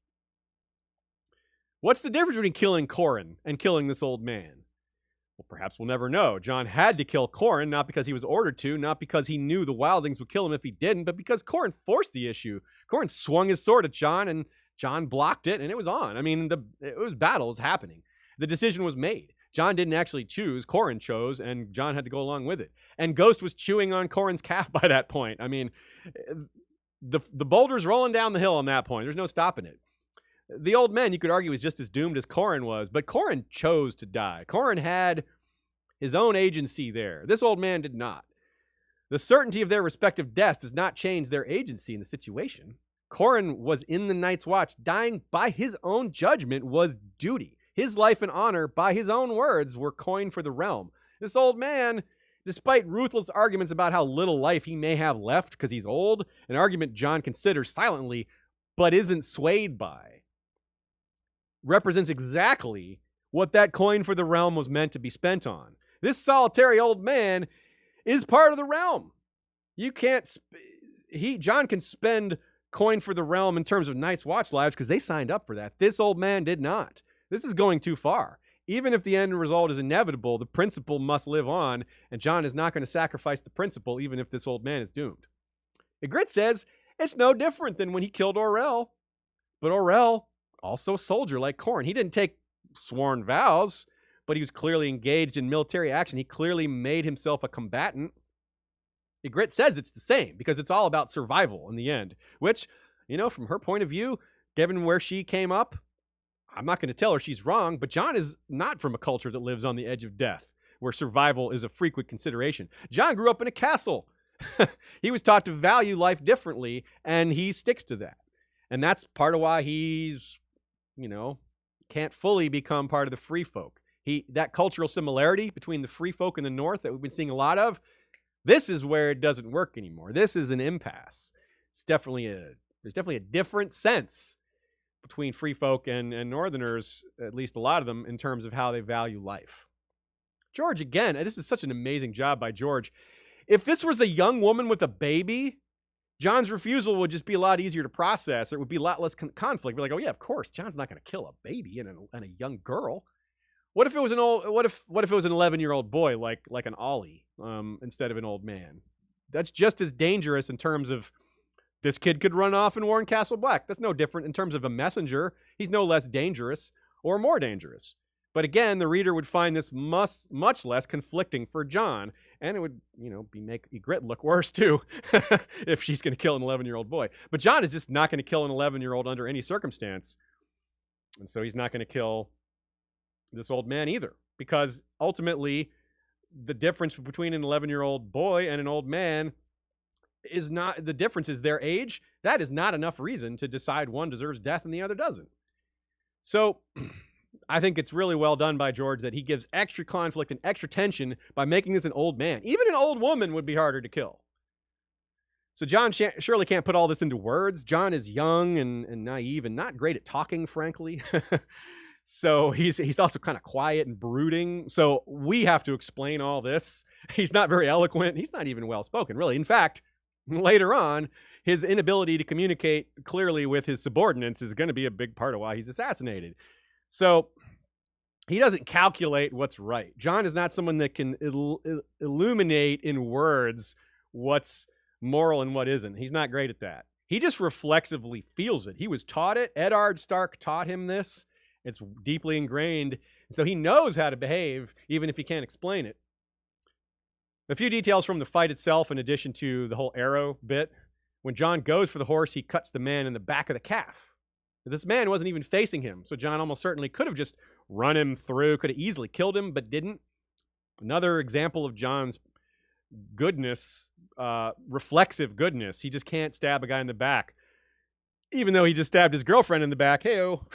Speaker 1: What's the difference between killing Qhorin and killing this old man? Well, perhaps we'll never know. Jon had to kill Qhorin, not because he was ordered to, not because he knew the wildlings would kill him if he didn't, but because Qhorin forced the issue. Qhorin swung his sword at Jon, and Jon blocked it, and it was on. I mean, it was battle was happening. The decision was made. Jon didn't actually choose. Qhorin chose, and Jon had to go along with it. And Ghost was chewing on Qhorin's calf by that point. I mean, the boulder's rolling down the hill on that point. There's no stopping it. The old man, you could argue, was just as doomed as Qhorin was, but Qhorin chose to die. Qhorin had his own agency there. This old man did not. The certainty of their respective deaths does not change their agency in the situation. Qhorin was in the Night's Watch. Dying by his own judgment was duty. His life and honor, by his own words, were coined for the realm. This old man, despite ruthless arguments about how little life he may have left because he's old, an argument Jon considers silently but isn't swayed by, represents exactly what that coin for the realm was meant to be spent on. This solitary old man is part of the realm. You can't... Jon can spend coin for the realm in terms of Night's Watch lives because they signed up for that. This old man did not. This is going too far. Even if the end result is inevitable, the principle must live on, and Jon is not going to sacrifice the principle even if this old man is doomed. Ygritte says it's no different than when he killed Orell. But Orell, also a soldier like Qhorin, he didn't take sworn vows, but he was clearly engaged in military action. He clearly made himself a combatant. Ygritte says it's the same because it's all about survival in the end, which, from her point of view, given where she came up, I'm not going to tell her she's wrong, but Jon is not from a culture that lives on the edge of death, where survival is a frequent consideration. Jon grew up in a castle. He was taught to value life differently, and he sticks to that. And that's part of why he's, can't fully become part of the free folk. That cultural similarity between the free folk and the North that we've been seeing a lot of, this is where it doesn't work anymore. This is an impasse. There's definitely a different sense between free folk and Northerners, at least a lot of them, in terms of how they value life. George, again, this is such an amazing job by George. If this was a young woman with a baby, Jon's refusal would just be a lot easier to process. It would be a lot less conflict. We're like, oh yeah, of course, Jon's not going to kill a baby and a young girl. What if it was what if it was an 11-year-old boy like an Ollie instead of an old man? That's just as dangerous in terms of this kid could run off and warn Castle Black. That's no different in terms of a messenger. He's no less dangerous or more dangerous. But again, the reader would find this much less conflicting for Jon, and it would, make Ygritte look worse too if she's going to kill an 11-year-old boy. But Jon is just not going to kill an 11-year-old under any circumstance, and so he's not going to kill this old man either, because ultimately the difference between an 11-year-old boy and an old man is not, the difference is their age. That is not enough reason to decide one deserves death and the other doesn't. So I think it's really well done by George that he gives extra conflict and extra tension by making this an old man. Even an old woman would be harder to kill. So Jon surely can't put all this into words. Jon is young and naive and not great at talking, frankly. So he's also kind of quiet and brooding. So we have to explain all this. He's not very eloquent. He's not even well-spoken, really. In fact, later on, his inability to communicate clearly with his subordinates is going to be a big part of why he's assassinated. So he doesn't calculate what's right. Jon is not someone that can illuminate in words what's moral and what isn't. He's not great at that. He just reflexively feels it. He was taught it. Eddard Stark taught him this. It's deeply ingrained. So he knows how to behave, even if he can't explain it. A few details from the fight itself, in addition to the whole arrow bit. When Jon goes for the horse, he cuts the man in the back of the calf. This man wasn't even facing him, so Jon almost certainly could have just run him through, could have easily killed him, but didn't. Another example of Jon's goodness, reflexive goodness. He just can't stab a guy in the back, even though he just stabbed his girlfriend in the back. Hey-o.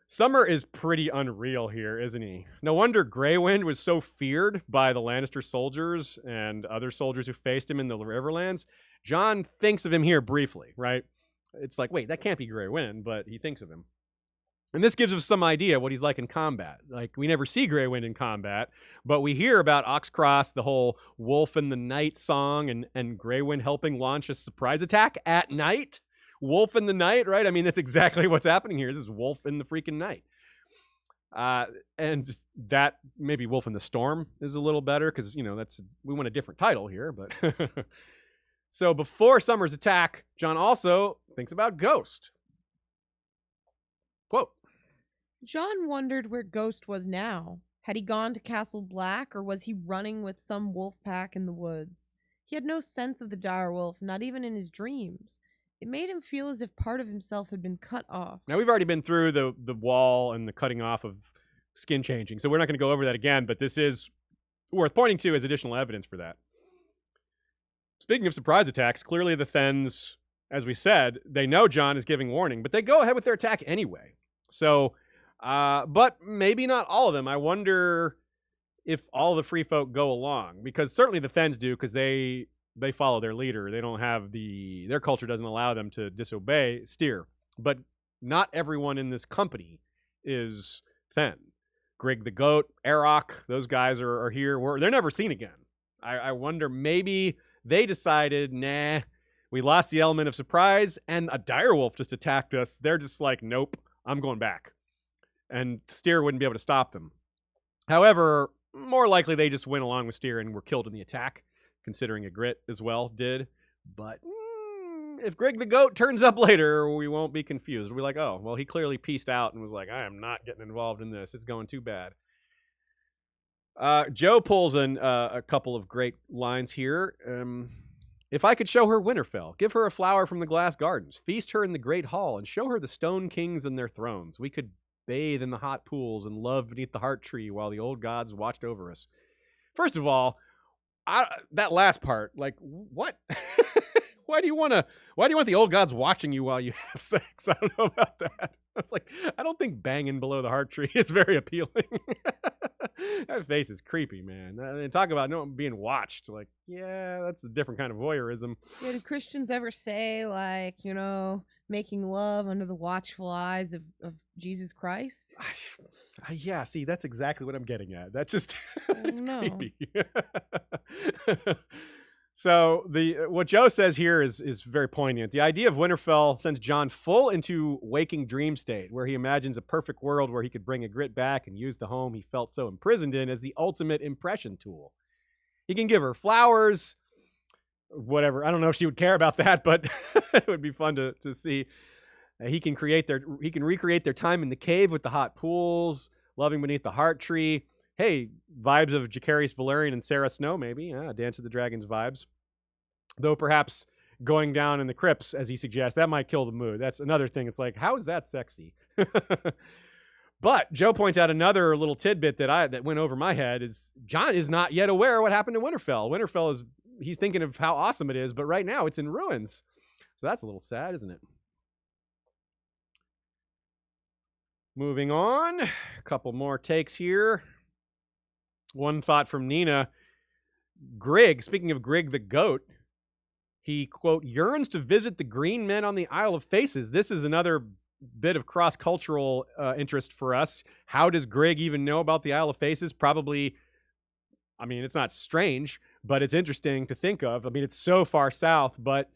Speaker 1: Summer is pretty unreal here, isn't he? No wonder Grey Wind was so feared by the Lannister soldiers and other soldiers who faced him in the Riverlands. Jon thinks of him here briefly, right? It's like, wait, that can't be Grey Wind, but he thinks of him. And this gives us some idea what he's like in combat. Like, we never see Grey Wind in combat, but we hear about Oxcross, the whole Wolf in the Night song, and Grey Wind helping launch a surprise attack at night. Wolf in the night, right? I mean, that's exactly what's happening here. This is Wolf in the freaking night. And just that, maybe Wolf in the Storm is a little better because, we want a different title here. But so before Summer's attack, Jon also thinks about Ghost. Quote,
Speaker 2: Jon wondered where Ghost was now. Had he gone to Castle Black, or was he running with some wolf pack in the woods? He had no sense of the dire wolf, not even in his dreams. It made him feel as if part of himself had been cut off.
Speaker 1: Now, we've already been through the wall and the cutting off of skin changing, so we're not going to go over that again, but this is worth pointing to as additional evidence for that. Speaking of surprise attacks, clearly the Thenns, as we said, they know Jon is giving warning, but they go ahead with their attack anyway. So, but maybe not all of them. I wonder if all the free folk go along, because certainly the Thenns do, because they follow their leader. They don't have their culture doesn't allow them to disobey, steer. But not everyone in this company is Thenn. Grigg the Goat, Arok, those guys are here. They're never seen again. I wonder, maybe they decided, nah, we lost the element of surprise, and a direwolf just attacked us. They're just like, nope, I'm going back. And Styr wouldn't be able to stop them. However, more likely they just went along with Styr and were killed in the attack, considering Ygritte as well did. But if Grigg the Goat turns up later, we won't be confused. We'll be like, oh, well, he clearly peaced out and was like, I am not getting involved in this. It's going too bad. Joe pulls in a couple of great lines here. If I could show her Winterfell, give her a flower from the glass gardens, feast her in the great hall, and show her the stone kings and their thrones, we could bathe in the hot pools and love beneath the heart tree while the old gods watched over us. First of all, that last part, like, what? Why do you want the old gods watching you while you have sex? I don't know about that. It's like, I don't think banging below the heart tree is very appealing. That face is creepy, man. And talk about being watched. Like, yeah, that's a different kind of voyeurism.
Speaker 2: Yeah, do Christians ever say, like, making love under the watchful eyes of Jesus Christ?
Speaker 1: Yeah, see, that's exactly what I'm getting at. That's just it's creepy. So what Joe says here is very poignant. The idea of Winterfell sends Jon full into waking dream state, where he imagines a perfect world where he could bring Ygritte back and use the home he felt so imprisoned in as the ultimate impression tool. He can give her flowers, whatever. I don't know if she would care about that, but it would be fun to see. He can recreate their time in the cave with the hot pools, loving beneath the heart tree. Hey, vibes of Jacaerys Velaryon and Sarah Snow, maybe. Dance of the Dragons vibes. Though perhaps going down in the crypts, as he suggests, that might kill the mood. That's another thing. It's like, how is that sexy? But Joe points out another little tidbit that went over my head is Jon is not yet aware of what happened to Winterfell. Winterfell he's thinking of how awesome it is, but right now it's in ruins. So that's a little sad, isn't it? Moving on. A couple more takes here. One thought from Nina. Grigg, speaking of Grigg the Goat, he, quote, yearns to visit the green men on the Isle of Faces. This is another bit of cross-cultural interest for us. How does Grigg even know about the Isle of Faces? Probably, I mean, it's not strange, but it's interesting to think of. I mean, it's so far south, but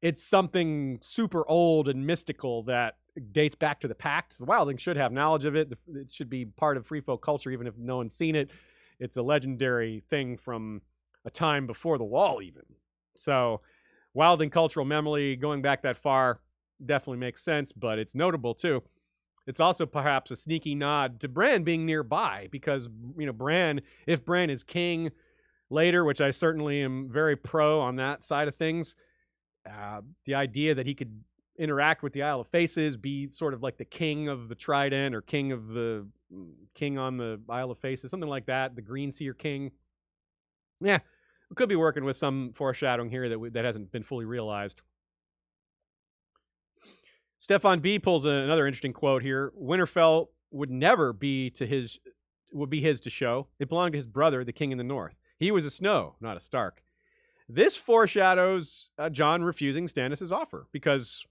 Speaker 1: it's something super old and mystical that dates back to the Pact. The Wildlings should have knowledge of it. It should be part of free folk culture, even if no one's seen it. It's a legendary thing from a time before the Wall, even. So, Wildling cultural memory going back that far definitely makes sense, but it's notable too. It's also perhaps a sneaky nod to Bran being nearby, because Bran, if Bran is king later, which I certainly am very pro on that side of things, the idea that he could interact with the Isle of Faces, be sort of like the king of the Trident or king on the Isle of Faces, something like that, the Green Seer king. Yeah, we could be working with some foreshadowing here that hasn't been fully realized. Stefan B pulls another interesting quote here. Winterfell would never be his to show. It belonged to his brother, the king in the north. He was a Snow, not a Stark. This foreshadows Jon refusing Stannis' offer, because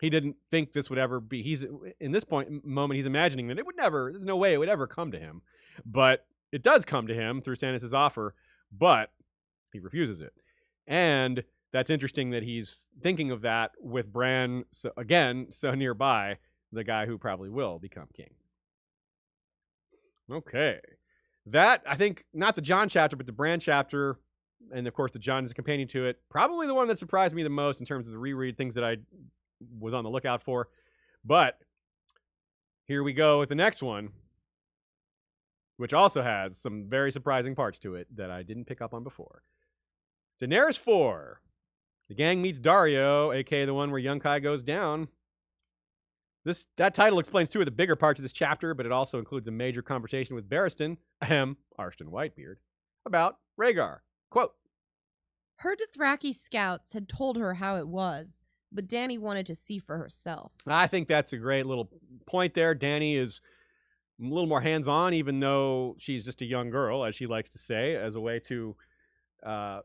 Speaker 1: he didn't think this would ever be. He's in this moment, he's imagining that there's no way it would ever come to him. But it does come to him through Stannis' offer, but he refuses it. And that's interesting that he's thinking of that with Bran, so nearby, the guy who probably will become king. Okay. That, I think, not the Jon chapter, but the Bran chapter, and of course the Jon is a companion to it, probably the one that surprised me the most in terms of the reread, things that I was on the lookout for. But here we go with the next one, which also has some very surprising parts to it that I didn't pick up on before. Daenerys 4. The gang meets Daario, aka the one where Yunkai goes down. That title explains two of the bigger parts of this chapter, but it also includes a major conversation with Barristan, Arstan Whitebeard, about Rhaegar. Quote,
Speaker 2: Her Dothraki scouts had told her how it was, but Dany wanted to see for herself.
Speaker 1: I think that's a great little point there. Dany is a little more hands-on, even though she's just a young girl, as she likes to say, as a way to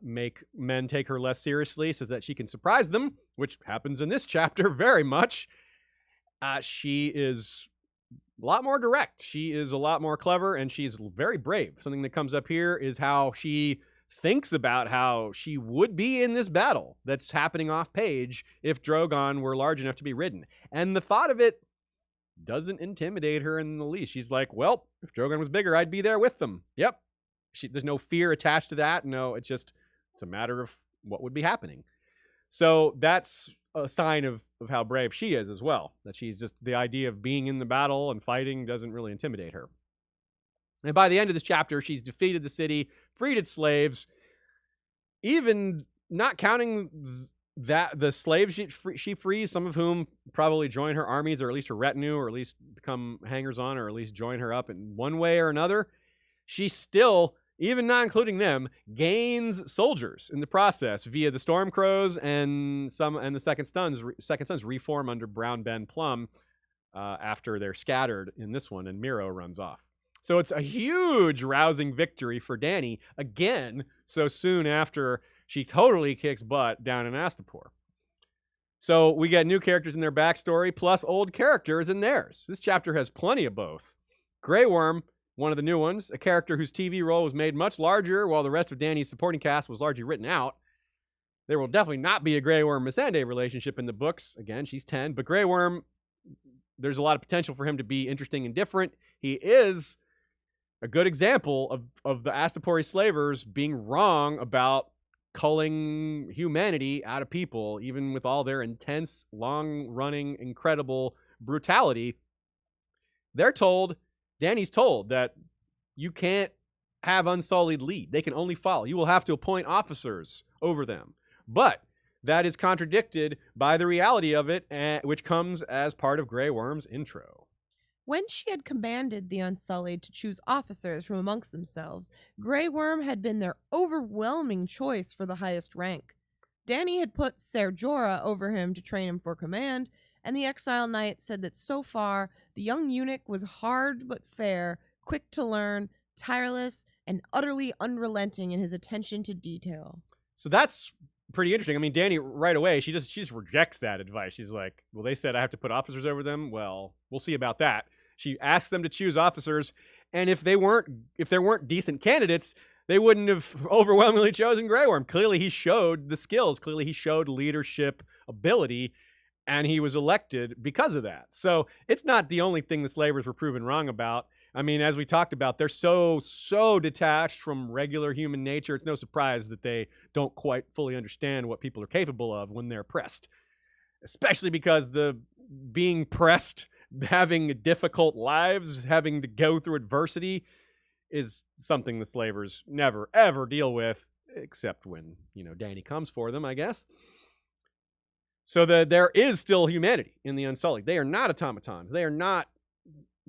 Speaker 1: make men take her less seriously so that she can surprise them, which happens in this chapter very much. She is a lot more direct. She is a lot more clever, and she's very brave. Something that comes up here is how she thinks about how she would be in this battle that's happening off page if Drogon were large enough to be ridden. And the thought of it doesn't intimidate her in the least. She's like, well, if Drogon was bigger, I'd be there with them. Yep. There's no fear attached to that. No, it's a matter of what would be happening. So that's a sign of how brave she is as well. That she's just, the idea of being in the battle and fighting doesn't really intimidate her. And by the end of this chapter, she's defeated the city, freed its slaves, even not counting that the slaves she frees, some of whom probably join her armies, or at least her retinue, or at least become hangers-on, or at least join her up in one way or another. She still, even not including them, gains soldiers in the process via the Stormcrows and the Second Sons reform under Brown Ben Plum after they're scattered in this one, and Miro runs off. So it's a huge rousing victory for Dany, again, so soon after she totally kicks butt down in Astapor. So we get new characters in their backstory, plus old characters in theirs. This chapter has plenty of both. Grey Worm, one of the new ones, a character whose TV role was made much larger while the rest of Dany's supporting cast was largely written out. There will definitely not be a Grey Worm-Missandei relationship in the books. Again, she's 10. But Grey Worm, there's a lot of potential for him to be interesting and different. He is a good example of the Astapori slavers being wrong about culling humanity out of people, even with all their intense, long-running, incredible brutality. Dany's told that you can't have unsullied lead. They can only follow. You will have to appoint officers over them. But that is contradicted by the reality of it, which comes as part of Grey Worm's intro.
Speaker 2: When she had commanded the Unsullied to choose officers from amongst themselves, Grey Worm had been their overwhelming choice for the highest rank. Dany had put Ser Jorah over him to train him for command, and the Exile Knight said that so far, the young eunuch was hard but fair, quick to learn, tireless, and utterly unrelenting in his attention to detail.
Speaker 1: So that's pretty interesting. I mean, Dany, right away, she just rejects that advice. She's like, well, they said I have to put officers over them. Well, we'll see about that. She asks them to choose officers, and if there weren't decent candidates, they wouldn't have overwhelmingly chosen Grey Worm. Clearly, he showed the skills. Clearly, he showed leadership ability, and he was elected because of that. So it's not the only thing the slavers were proven wrong about. I mean, as we talked about, they're so detached from regular human nature. It's no surprise that they don't quite fully understand what people are capable of when they're pressed, especially because the being pressed, having difficult lives, having to go through adversity is something the slavers never, ever deal with, except when, Dany comes for them, I guess. So there is still humanity in the Unsullied. They are not automatons. They are not,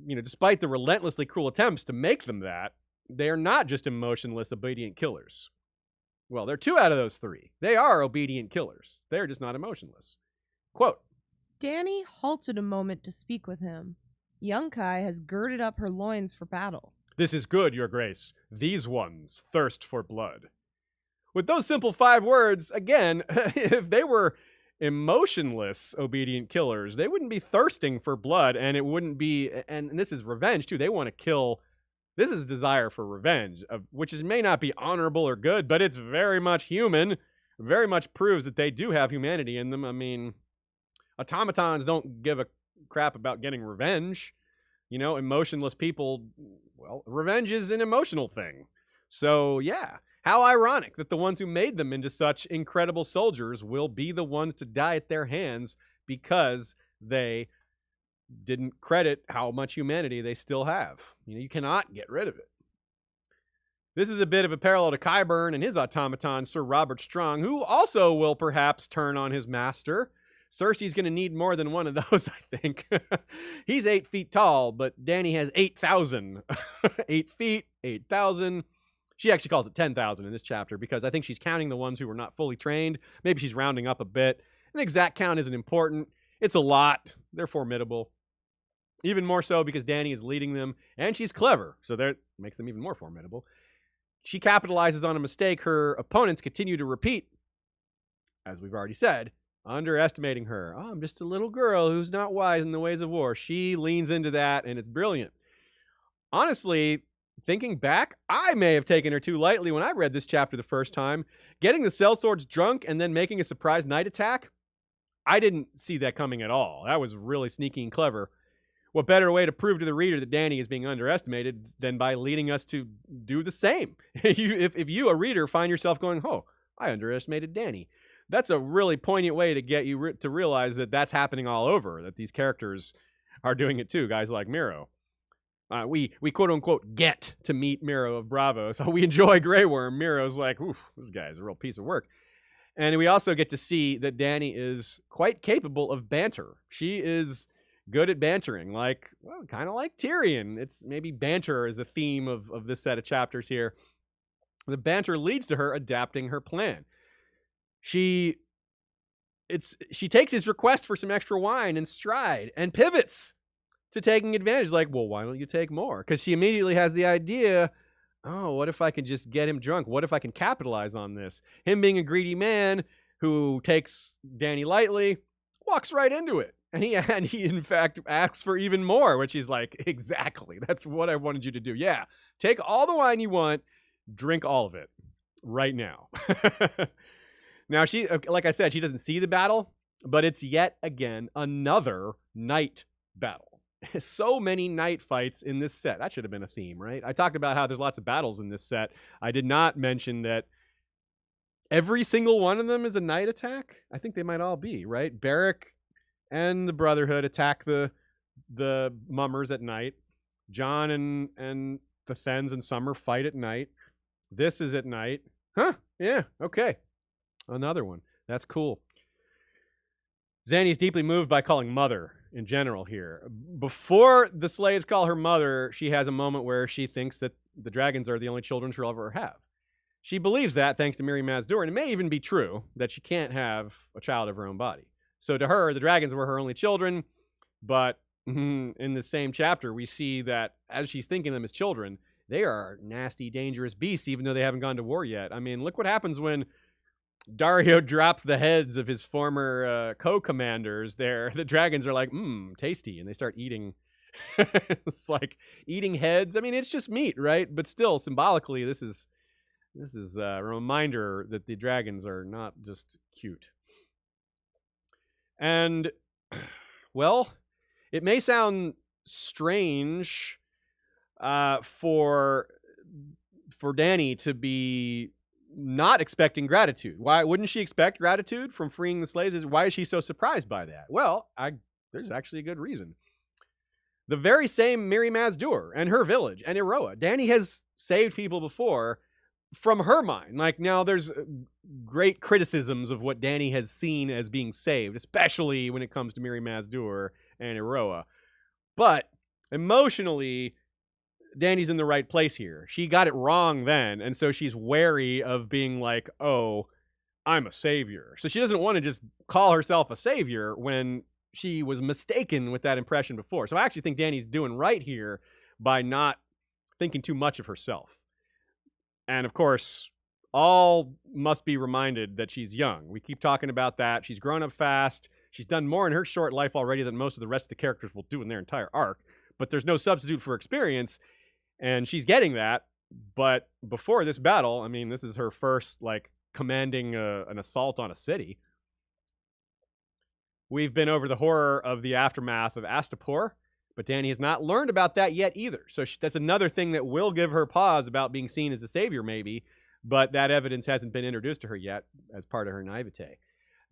Speaker 1: despite the relentlessly cruel attempts to make them that, they are not just emotionless, obedient killers. Well, they're 2 out of those 3. They are obedient killers. They're just not emotionless. Quote,
Speaker 2: Dany halted a moment to speak with him. Yunkai has girded up her loins for battle.
Speaker 1: This is good, your grace. These ones thirst for blood. With those simple 5 words, again, if they were emotionless obedient killers, they wouldn't be thirsting for blood, and it wouldn't be, and this is revenge too. They want to kill. This is desire for revenge, which may not be honorable or good, but it's very much human. Very much proves that they do have humanity in them. I mean, automatons don't give a crap about getting revenge. Emotionless people, well, revenge is an emotional thing. So yeah, how ironic that the ones who made them into such incredible soldiers will be the ones to die at their hands because they didn't credit how much humanity they still have. You cannot get rid of it. This is a bit of a parallel to Qyburn and his automaton, Sir Robert Strong, who also will perhaps turn on his master. Cersei's going to need more than one of those, I think. He's 8 feet tall, but Dany has 8,000. 8 feet, 8,000. She actually calls it 10,000 in this chapter because I think she's counting the ones who were not fully trained. Maybe she's rounding up a bit. An exact count isn't important. It's a lot. They're formidable. Even more so because Dany is leading them, and she's clever, so that makes them even more formidable. She capitalizes on a mistake her opponents continue to repeat, as we've already said, underestimating her. Oh, I'm just a little girl who's not wise in the ways of war. She leans into that, and it's brilliant. Honestly, thinking back, I may have taken her too lightly when I read this chapter the first time. Getting the sellswords drunk and then making a surprise night attack, I didn't see that coming at all. That was really sneaky and clever. What better way to prove to the reader that Dany is being underestimated than by leading us to do the same? If you, a reader, find yourself going, oh, I underestimated Dany, that's a really poignant way to get you to realize that that's happening all over, that these characters are doing it too, guys like Miro. We quote-unquote get to meet Miro of Bravo, so we enjoy Grey Worm. Miro's like, oof, this guy's a real piece of work. And we also get to see that Dany is quite capable of banter. She is good at bantering, like, well, kind of like Tyrion. It's maybe banter is a theme of this set of chapters here. The banter leads to her adapting her plan. She takes his request for some extra wine in stride and pivots to taking advantage. Like, well, why don't you take more? Because she immediately has the idea, oh, what if I can just get him drunk? What if I can capitalize on this? Him being a greedy man who takes Dany lightly, walks right into it. And he in fact asks for even more, which he's like, exactly, that's what I wanted you to do. Yeah, take all the wine you want, drink all of it right now. Now, she, like I said, she doesn't see the battle, but it's yet again another night battle. So many night fights in this set. That should have been a theme, right? I talked about how there's lots of battles in this set. I did not mention that every single one of them is a night attack. I think they might all be, right? Beric and the Brotherhood attack the mummers at night. Jon and the Thens and Summer fight at night. This is at night. Huh? Yeah, okay. Another one. That's cool. Zanny is deeply moved by calling mother in general here. Before the slaves call her mother, she has a moment where she thinks that the dragons are the only children she'll ever have. She believes that thanks to Mirri Maz Duur, and it may even be true that she can't have a child of her own body. So to her, the dragons were her only children, but in the same chapter, we see that as she's thinking of them as children, they are nasty, dangerous beasts, even though they haven't gone to war yet. I mean, look what happens when Daario drops the heads of his former co-commanders there. The dragons are like, tasty, and they start eating. It's like eating heads. I mean, it's just meat, right? But still, symbolically, this is a reminder that the dragons are not just cute. And, well, it may sound strange for Dany to be not expecting gratitude. Why wouldn't she expect gratitude from freeing the slaves? Why is she so surprised by that? Well, there's actually a good reason. The very same Mirri Maz Duur and her village and Iroha. Dany has saved people before from her mind. Like, now there's great criticisms of what Dany has seen as being saved, especially when it comes to Mirri Maz Duur and Iroha. But emotionally, Dany's in the right place here. She got it wrong then, and so she's wary of being like, oh, I'm a savior. So she doesn't want to just call herself a savior when she was mistaken with that impression before. So I actually think Dany's doing right here by not thinking too much of herself. And of course, all must be reminded that she's young. We keep talking about that. She's grown up fast. She's done more in her short life already than most of the rest of the characters will do in their entire arc. But there's no substitute for experience, and she's getting that. But before this battle, I mean, this is her first, like, commanding an assault on a city. We've been over the horror of the aftermath of Astapor, but Dany has not learned about that yet either. So that's another thing that will give her pause about being seen as a savior, maybe, but that evidence hasn't been introduced to her yet as part of her naivete.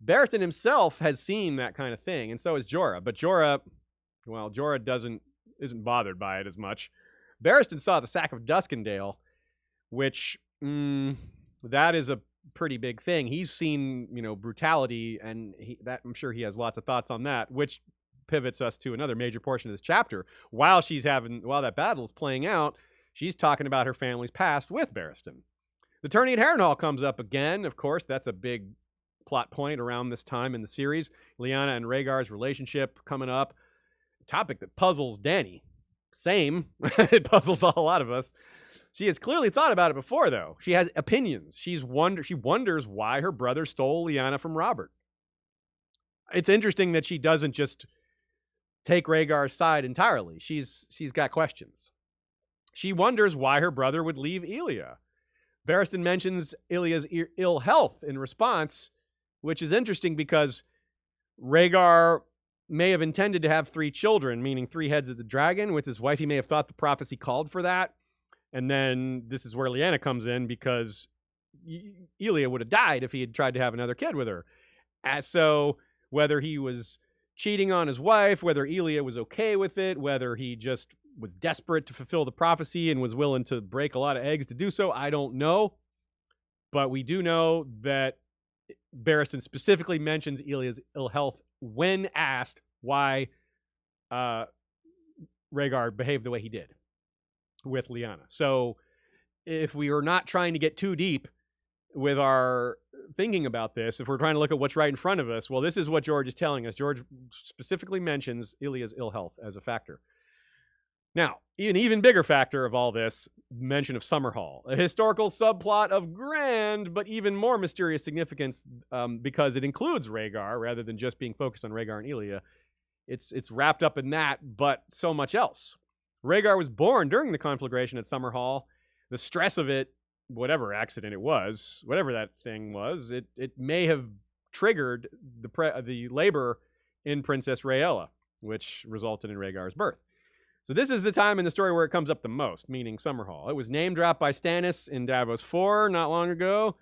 Speaker 1: Barristan himself has seen that kind of thing, and so has Jorah. But Jorah isn't bothered by it as much. Barristan saw the sack of Duskendale which that is a pretty big thing. He's seen, brutality, and I'm sure he has lots of thoughts on that, which pivots us to another major portion of this chapter. While that battle is playing out, she's talking about her family's past with Barristan. The tourney at Harrenhal comes up again. Of course, that's a big plot point around this time in the series. Lyanna and Rhaegar's relationship coming up. A topic that puzzles Dany. Same. It puzzles a lot of us. She has clearly thought about it before, though. She has opinions. She wonders why her brother stole Lyanna from Robert. It's interesting that she doesn't just take Rhaegar's side entirely. She's got questions. She wonders why her brother would leave Elia. Barristan mentions Ilya's ill health in response, which is interesting because Rhaegar may have intended to have 3 children, meaning 3 heads of the dragon. With his wife, he may have thought the prophecy called for that. And then this is where Lyanna comes in, because Elia would have died if he had tried to have another kid with her. So whether he was cheating on his wife, whether Elia was okay with it, whether he just was desperate to fulfill the prophecy and was willing to break a lot of eggs to do so, I don't know. But we do know that Barristan specifically mentions Elia's ill health when asked why Rhaegar behaved the way he did with Lyanna. So if we are not trying to get too deep with our thinking about this, if we're trying to look at what's right in front of us, well, this is what George is telling us. George specifically mentions Ilya's ill health as a factor. Now, an even bigger factor of all this, mention of Summerhall, a historical subplot of grand but even more mysterious significance, because it includes Rhaegar rather than just being focused on Rhaegar and Elia. It's wrapped up in that, but so much else. Rhaegar was born during the conflagration at Summerhall. The stress of it, whatever accident it was, whatever that thing was, it may have triggered the labor in Princess Rhaella, which resulted in Rhaegar's birth. So this is the time in the story where it comes up the most, meaning Summerhall. It was name dropped by Stannis in Davos 4 not long ago.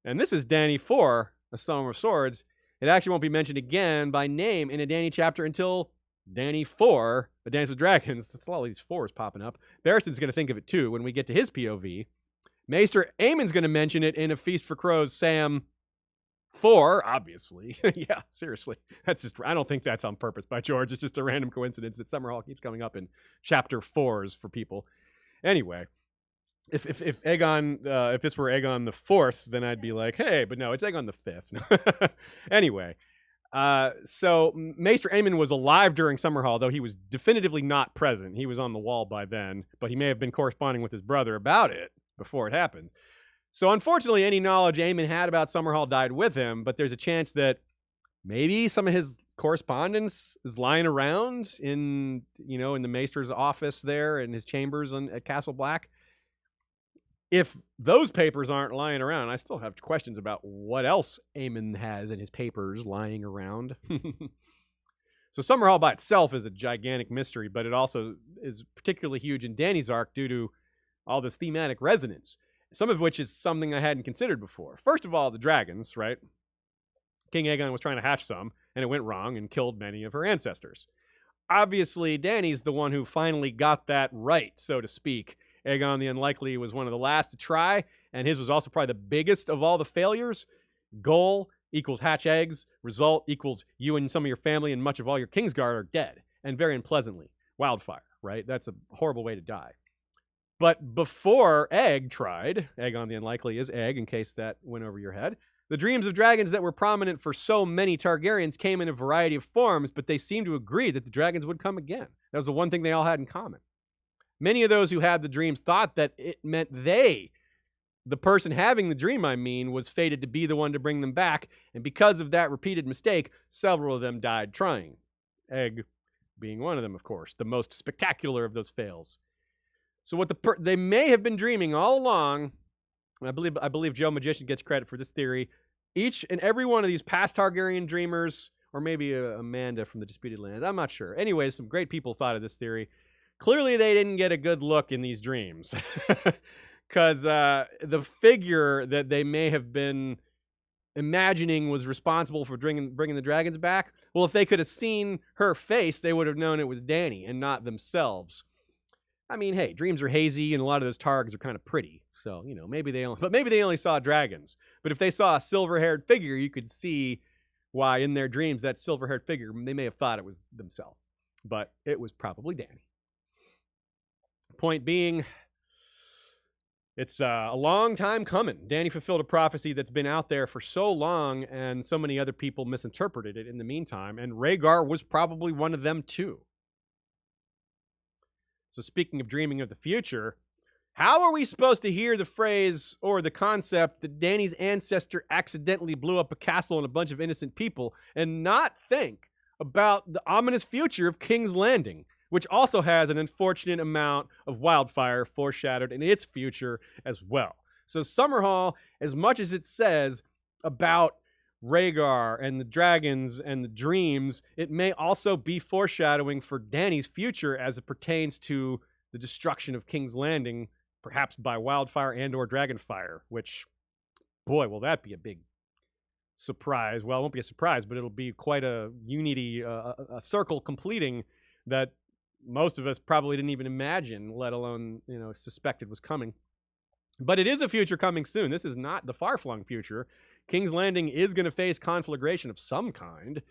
Speaker 1: And this is Dany 4, A Song of Swords. It actually won't be mentioned again by name in a Dany chapter until Dany 4, A Dance with Dragons. It's a lot of these 4s popping up. Barristan's going to think of it too when we get to his POV. Maester Aemon's going to mention it in A Feast for Crows Sam 4, obviously. Yeah, seriously. I don't think that's on purpose by George. It's just a random coincidence that Summerhall keeps coming up in chapter 4s for people. Anyway, if Aegon, if this were Aegon the 4th, then I'd be like, hey, but no, it's Aegon the 5th. Anyway, so Maester Aemon was alive during Summerhall, though he was definitively not present. He was on the wall by then, but he may have been corresponding with his brother about it before it happened. So unfortunately, any knowledge Aemon had about Summerhall died with him, but there's a chance that maybe some of his correspondence is lying around in the Maester's office there in his chambers at Castle Black. If those papers aren't lying around, I still have questions about what else Aemon has in his papers lying around. So Summerhall by itself is a gigantic mystery, but it also is particularly huge in Dany's arc due to all this thematic resonance, some of which is something I hadn't considered before. First of all, the dragons, right? King Aegon was trying to hatch some, and it went wrong and killed many of her ancestors. Obviously, Dany's the one who finally got that right, so to speak. Aegon the Unlikely was one of the last to try, and his was also probably the biggest of all the failures. Goal equals hatch eggs. Result equals you and some of your family and much of all your Kingsguard are dead, and very unpleasantly. Wildfire, right? That's a horrible way to die. But before Egg tried, Aegon the Unlikely is Egg, in case that went over your head, the dreams of dragons that were prominent for so many Targaryens came in a variety of forms, but they seemed to agree that the dragons would come again. That was the one thing they all had in common. Many of those who had the dreams thought that it meant the person having the dream, was fated to be the one to bring them back, and because of that repeated mistake, several of them died trying. Egg being one of them, of course, the most spectacular of those fails. So what they may have been dreaming all along, and I believe Joe Magician gets credit for this theory, each and every one of these past Targaryen dreamers, or maybe Amanda from the Disputed Lands, I'm not sure. Anyways, some great people thought of this theory. Clearly, they didn't get a good look in these dreams, because the figure that they may have been imagining was responsible for bringing the dragons back, well, if they could have seen her face, they would have known it was Dany and not themselves. I mean, hey, dreams are hazy, and a lot of those targs are kind of pretty. So, maybe they only saw dragons. But if they saw a silver-haired figure, you could see why in their dreams that silver-haired figure, they may have thought it was themselves. But it was probably Dany. Point being, it's a long time coming. Dany fulfilled a prophecy that's been out there for so long, and so many other people misinterpreted it in the meantime, and Rhaegar was probably one of them too. So speaking of dreaming of the future, how are we supposed to hear the phrase or the concept that Dany's ancestor accidentally blew up a castle and a bunch of innocent people and not think about the ominous future of King's Landing, which also has an unfortunate amount of wildfire foreshadowed in its future as well? So Summerhall, as much as it says about Rhaegar and the dragons and the dreams, it may also be foreshadowing for Dany's future as it pertains to the destruction of King's Landing, perhaps by wildfire and or dragonfire, which, boy, will that be a big surprise. Well, it won't be a surprise, but it'll be quite a unity, a circle completing that most of us probably didn't even imagine, let alone, suspected was coming. But it is a future coming soon. This is not the far-flung future. King's Landing is going to face conflagration of some kind.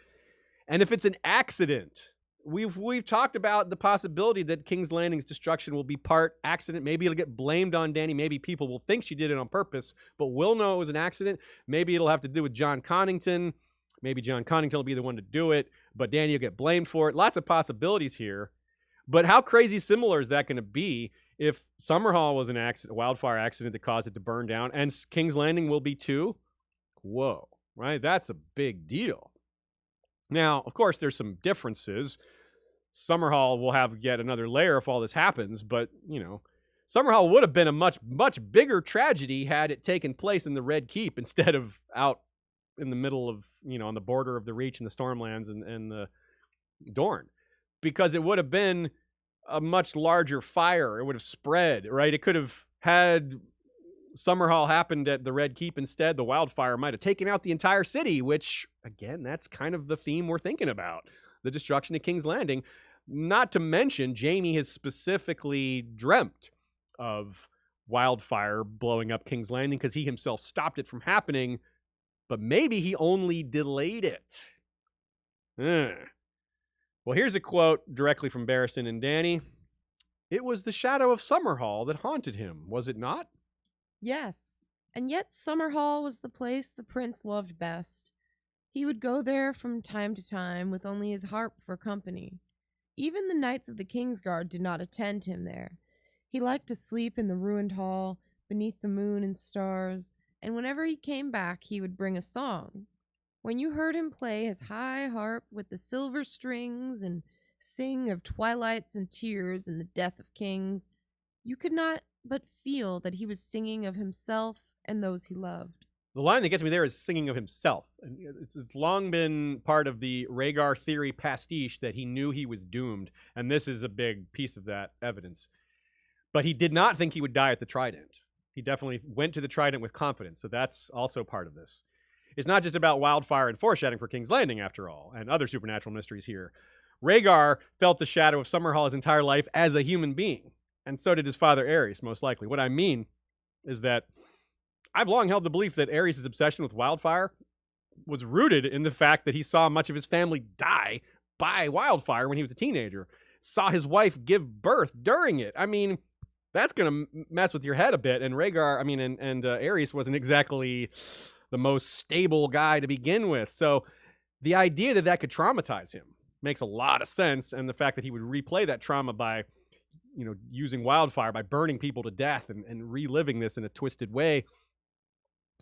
Speaker 1: And if it's an accident, we've talked about the possibility that King's Landing's destruction will be part accident. Maybe it'll get blamed on Dany. Maybe people will think she did it on purpose, but we'll know it was an accident. Maybe it'll have to do with Jon Connington. Maybe Jon Connington will be the one to do it, but Dany will get blamed for it. Lots of possibilities here. But how crazy similar is that going to be if Summerhall was an accident, a wildfire accident that caused it to burn down, and King's Landing will be too? Whoa, right? That's a big deal. Now, of course, there's some differences. Summerhall will have yet another layer if all this happens, but, Summerhall would have been a much, much bigger tragedy had it taken place in the Red Keep instead of out in the middle of, on the border of the Reach and the Stormlands and the Dorne. Because it would have been a much larger fire. It would have spread, right? It could have had Summerhall happened at the Red Keep instead. The wildfire might have taken out the entire city, which, again, that's kind of the theme we're thinking about. The destruction of King's Landing. Not to mention, Jaime has specifically dreamt of wildfire blowing up King's Landing because he himself stopped it from happening, but maybe he only delayed it. Well, here's a quote directly from Barristan and Dany. "It was the shadow of Summerhall that haunted him, was it not?"
Speaker 2: Yes, and yet Summerhall was the place the prince loved best. He would go there from time to time with only his harp for company. Even the knights of the Kingsguard did not attend him there. He liked to sleep in the ruined hall, beneath the moon and stars, and whenever he came back he would bring a song. When you heard him play his high harp with the silver strings and sing of twilights and tears and the death of kings, you could not but feel that he was singing of himself and those he loved.
Speaker 1: The line that gets me there is singing of himself. And it's long been part of the Rhaegar theory pastiche that he knew he was doomed, and this is a big piece of that evidence. But he did not think he would die at the Trident. He definitely went to the Trident with confidence, so that's also part of this. It's not just about wildfire and foreshadowing for King's Landing, after all, and other supernatural mysteries here. Rhaegar felt the shadow of Summerhall his entire life as a human being, and so did his father Aerys, most likely. What I mean is that I've long held the belief that Aerys' obsession with wildfire was rooted in the fact that he saw much of his family die by wildfire when he was a teenager, saw his wife give birth during it. I mean, that's going to mess with your head a bit, and Rhaegar, and Aerys wasn't exactly the most stable guy to begin with. So the idea that could traumatize him makes a lot of sense. And the fact that he would replay that trauma by, using wildfire, by burning people to death and reliving this in a twisted way.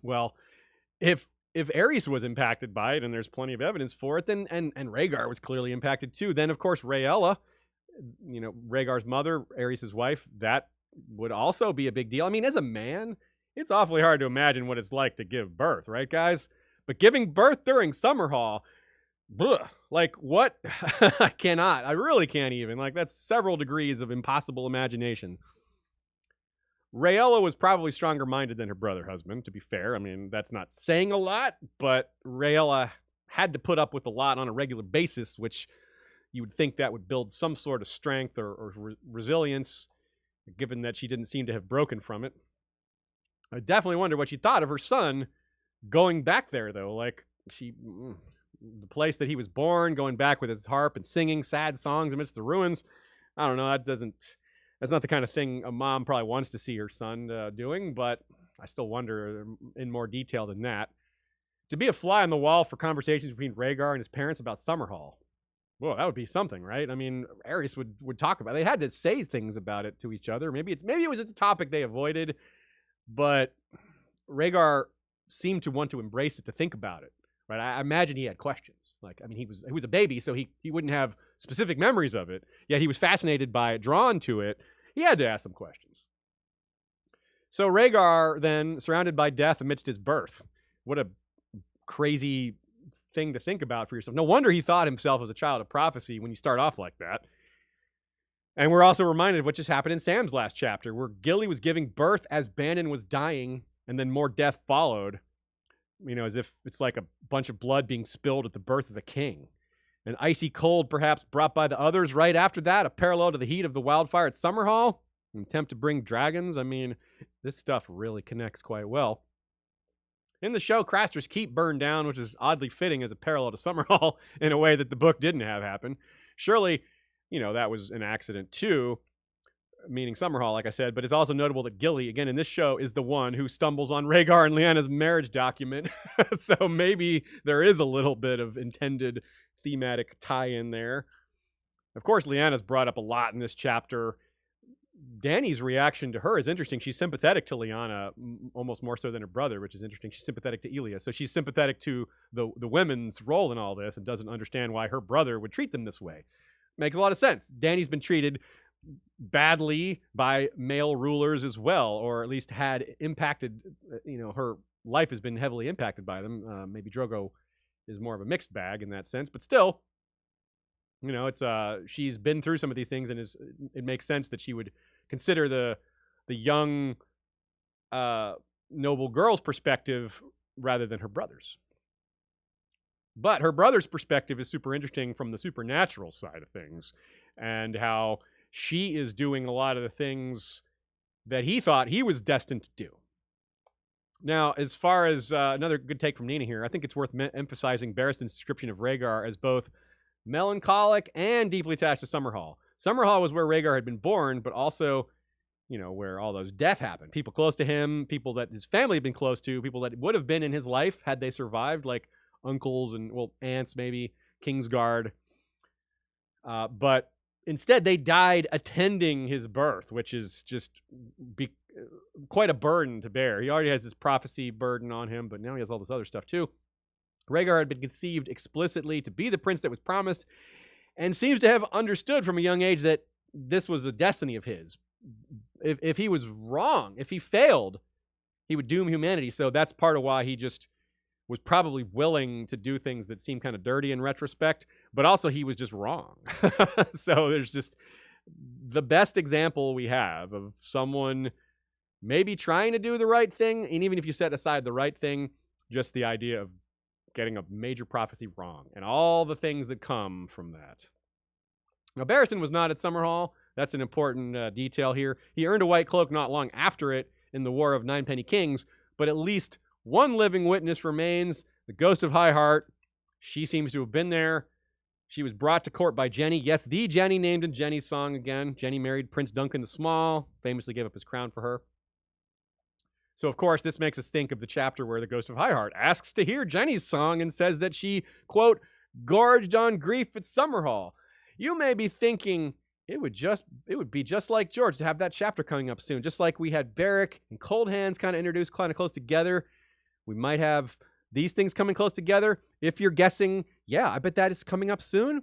Speaker 1: Well, if Aerys was impacted by it, and there's plenty of evidence for it, then, and Rhaegar was clearly impacted too, then of course Rhaella, Rhaegar's mother, Aerys' wife, that would also be a big deal. I mean, as a man, it's awfully hard to imagine what it's like to give birth, right, guys? But giving birth during Summerhall, like what? I cannot. I really can't even. Like, that's several degrees of impossible imagination. Rhaella was probably stronger-minded than her brother husband, to be fair. I mean, that's not saying a lot, but Rhaella had to put up with a lot on a regular basis, which you would think that would build some sort of strength or resilience. given that she didn't seem to have broken from it. I definitely wonder what she thought of her son going back there, though. Like, the place that he was born, going back with his harp and singing sad songs amidst the ruins. I don't know. That's not the kind of thing a mom probably wants to see her son doing, but I still wonder in more detail than that. To be a fly on the wall for conversations between Rhaegar and his parents about Summerhall. Well, that would be something, right? I mean, Aerys would talk about it. They had to say things about it to each other. Maybe it was just a topic they avoided, but Rhaegar seemed to want to embrace it, to think about it. Right? I imagine he had questions. Like, I mean, he was a baby, so he wouldn't have specific memories of it. Yet he was fascinated by it, drawn to it. He had to ask some questions. So Rhaegar, then, surrounded by death amidst his birth. What a crazy thing to think about for yourself. No wonder he thought himself as a child of prophecy when you start off like that. And we're also reminded of what just happened in Sam's last chapter, where Gilly was giving birth as Bannon was dying, and then more death followed. You know, as if it's like a bunch of blood being spilled at the birth of the king. An icy cold, perhaps brought by the others right after that, a parallel to the heat of the wildfire at Summerhall, an attempt to bring dragons. I mean, this stuff really connects quite well. In the show, Craster's Keep burned down, which is oddly fitting as a parallel to Summerhall in a way that the book didn't have happen. Surely, you know, that was an accident too, meaning Summerhall, like I said, but it's also notable that Gilly, again in this show, is the one who stumbles on Rhaegar and Lyanna's marriage document. So maybe there is a little bit of intended thematic tie-in there. Of course, Lyanna's brought up a lot in this chapter. Dany's reaction to her is interesting. She's sympathetic to Lyanna, almost more so than her brother, which is interesting. She's sympathetic to Elia. So she's sympathetic to the women's role in all this and doesn't understand why her brother would treat them this way. Makes a lot of sense. Dany's been treated badly by male rulers as well, or at least had impacted, her life has been heavily impacted by them. Maybe Drogo is more of a mixed bag in that sense, but still, it's she's been through some of these things, and it makes sense that she would consider the young noble girl's perspective rather than her brother's. But her brother's perspective is super interesting from the supernatural side of things, and how she is doing a lot of the things that he thought he was destined to do. Now, as far as another good take from Nina here, I think it's worth emphasizing Barristan's description of Rhaegar as both melancholic and deeply attached to Summerhall. Summerhall was where Rhaegar had been born, but also, where all those death happened. People close to him, people that his family had been close to, people that would have been in his life had they survived, like uncles and, aunts maybe, Kingsguard. But instead, they died attending his birth, which is just quite a burden to bear. He already has this prophecy burden on him, but now he has all this other stuff too. Rhaegar had been conceived explicitly to be the prince that was promised, and seems to have understood from a young age that this was a destiny of his. If he was wrong, if he failed, he would doom humanity. So that's part of why he just was probably willing to do things that seem kind of dirty in retrospect, but also he was just wrong. So there's just the best example we have of someone maybe trying to do the right thing, and even if you set aside the right thing, just the idea of getting a major prophecy wrong and all the things that come from that. Now, Barristan was not at Summerhall. That's an important detail here. He earned a white cloak not long after it in the War of Ninepenny Kings, but at least one living witness remains, the ghost of Highheart. She seems to have been there. She was brought to court by Jenny. Yes, the Jenny named in Jenny's song again. Jenny married Prince Duncan the Small, famously gave up his crown for her. So, of course, this makes us think of the chapter where the ghost of Highheart asks to hear Jenny's song and says that she, quote, gorged on grief at Summerhall. You may be thinking it would be just like George to have that chapter coming up soon, just like we had Beric and Cold Hands kind of introduced kind of close together. We might have these things coming close together. If you're guessing, yeah, I bet that is coming up soon.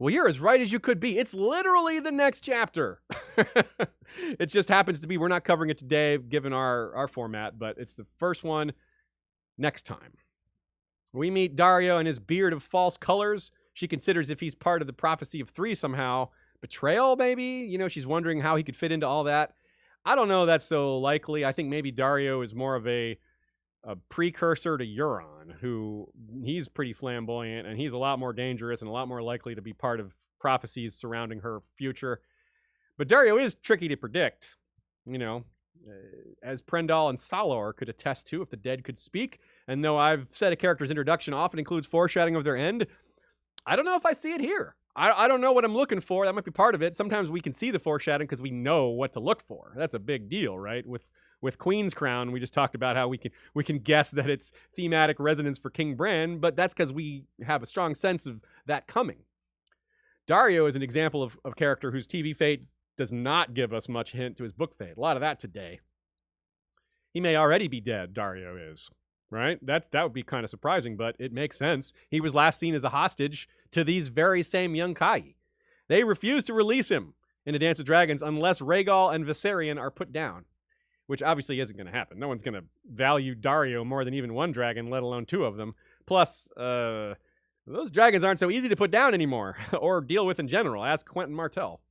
Speaker 1: Well, you're as right as you could be. It's literally the next chapter. It just happens to be, we're not covering it today, given our format, but it's the first one next time. We meet Daario and his beard of false colors. She considers if he's part of the prophecy of 3 somehow. Betrayal, maybe? She's wondering how he could fit into all that. I don't know that's so likely. I think maybe Daario is more of a precursor to Euron, who he's pretty flamboyant, and he's a lot more dangerous and a lot more likely to be part of prophecies surrounding her future. But Daario is tricky to predict. You know, as Prendal and Salor could attest to if the dead could speak. And though I've said a character's introduction often includes foreshadowing of their end, I don't know if I see it here. I don't know what I'm looking for. That might be part of it. Sometimes we can see the foreshadowing because we know what to look for. That's a big deal, right? With Queenscrown, we just talked about how we can guess that it's thematic resonance for King Bran, but that's because we have a strong sense of that coming. Daario is an example of a character whose TV fate does not give us much hint to his book fate. A lot of that today. He may already be dead, Daario is. Right? That would be kind of surprising, but it makes sense. He was last seen as a hostage to these very same Yunkai. They refuse to release him in A Dance with Dragons unless Rhaegal and Viserion are put down, which obviously isn't going to happen. No one's going to value Daario more than even one dragon, let alone two of them. Plus, those dragons aren't so easy to put down anymore, or deal with in general. Ask Quentin Martell.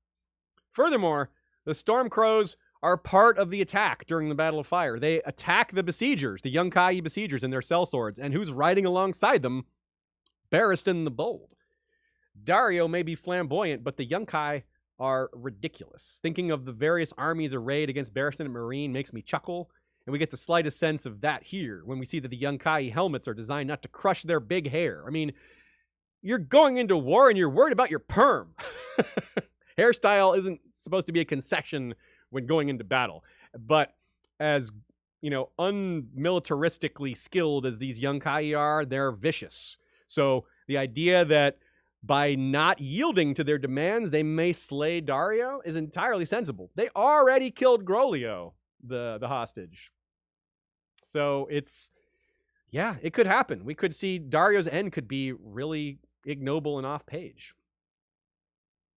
Speaker 1: Furthermore, the Stormcrows are part of the attack during the Battle of Fire. They attack the besiegers, the Yunkai besiegers in their sellswords, and who's riding alongside them? Barristan the Bold. Daario may be flamboyant, but the Yunkai are ridiculous. Thinking of the various armies arrayed against Barristan and Meereen makes me chuckle, and we get the slightest sense of that here when we see that the Yunkai helmets are designed not to crush their big hair. I mean, you're going into war and you're worried about your perm. Hairstyle isn't supposed to be a concession when going into battle. But as, unmilitaristically skilled as these Yunkai are, they're vicious. So the idea that by not yielding to their demands, they may slay Daario is entirely sensible. They already killed Grolio, the hostage. So it could happen. We could see Daario's end could be really ignoble and off-page.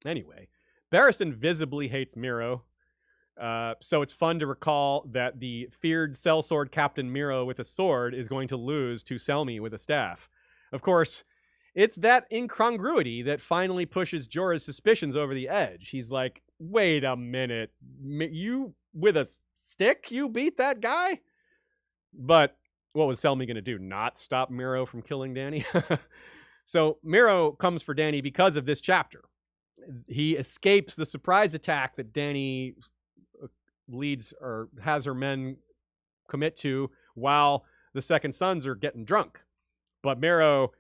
Speaker 1: Anyway, Barristan visibly hates Miro. So it's fun to recall that the feared sellsword Captain Miro with a sword is going to lose to Selmy with a staff. Of course, it's that incongruity that finally pushes Jorah's suspicions over the edge. He's like, wait a minute, you with a stick, you beat that guy? But what was Selmy going to do? Not stop Miro from killing Dany? So Miro comes for Dany because of this chapter. He escapes the surprise attack that Dany leads or has her men commit to while the Second Sons are getting drunk. But Miro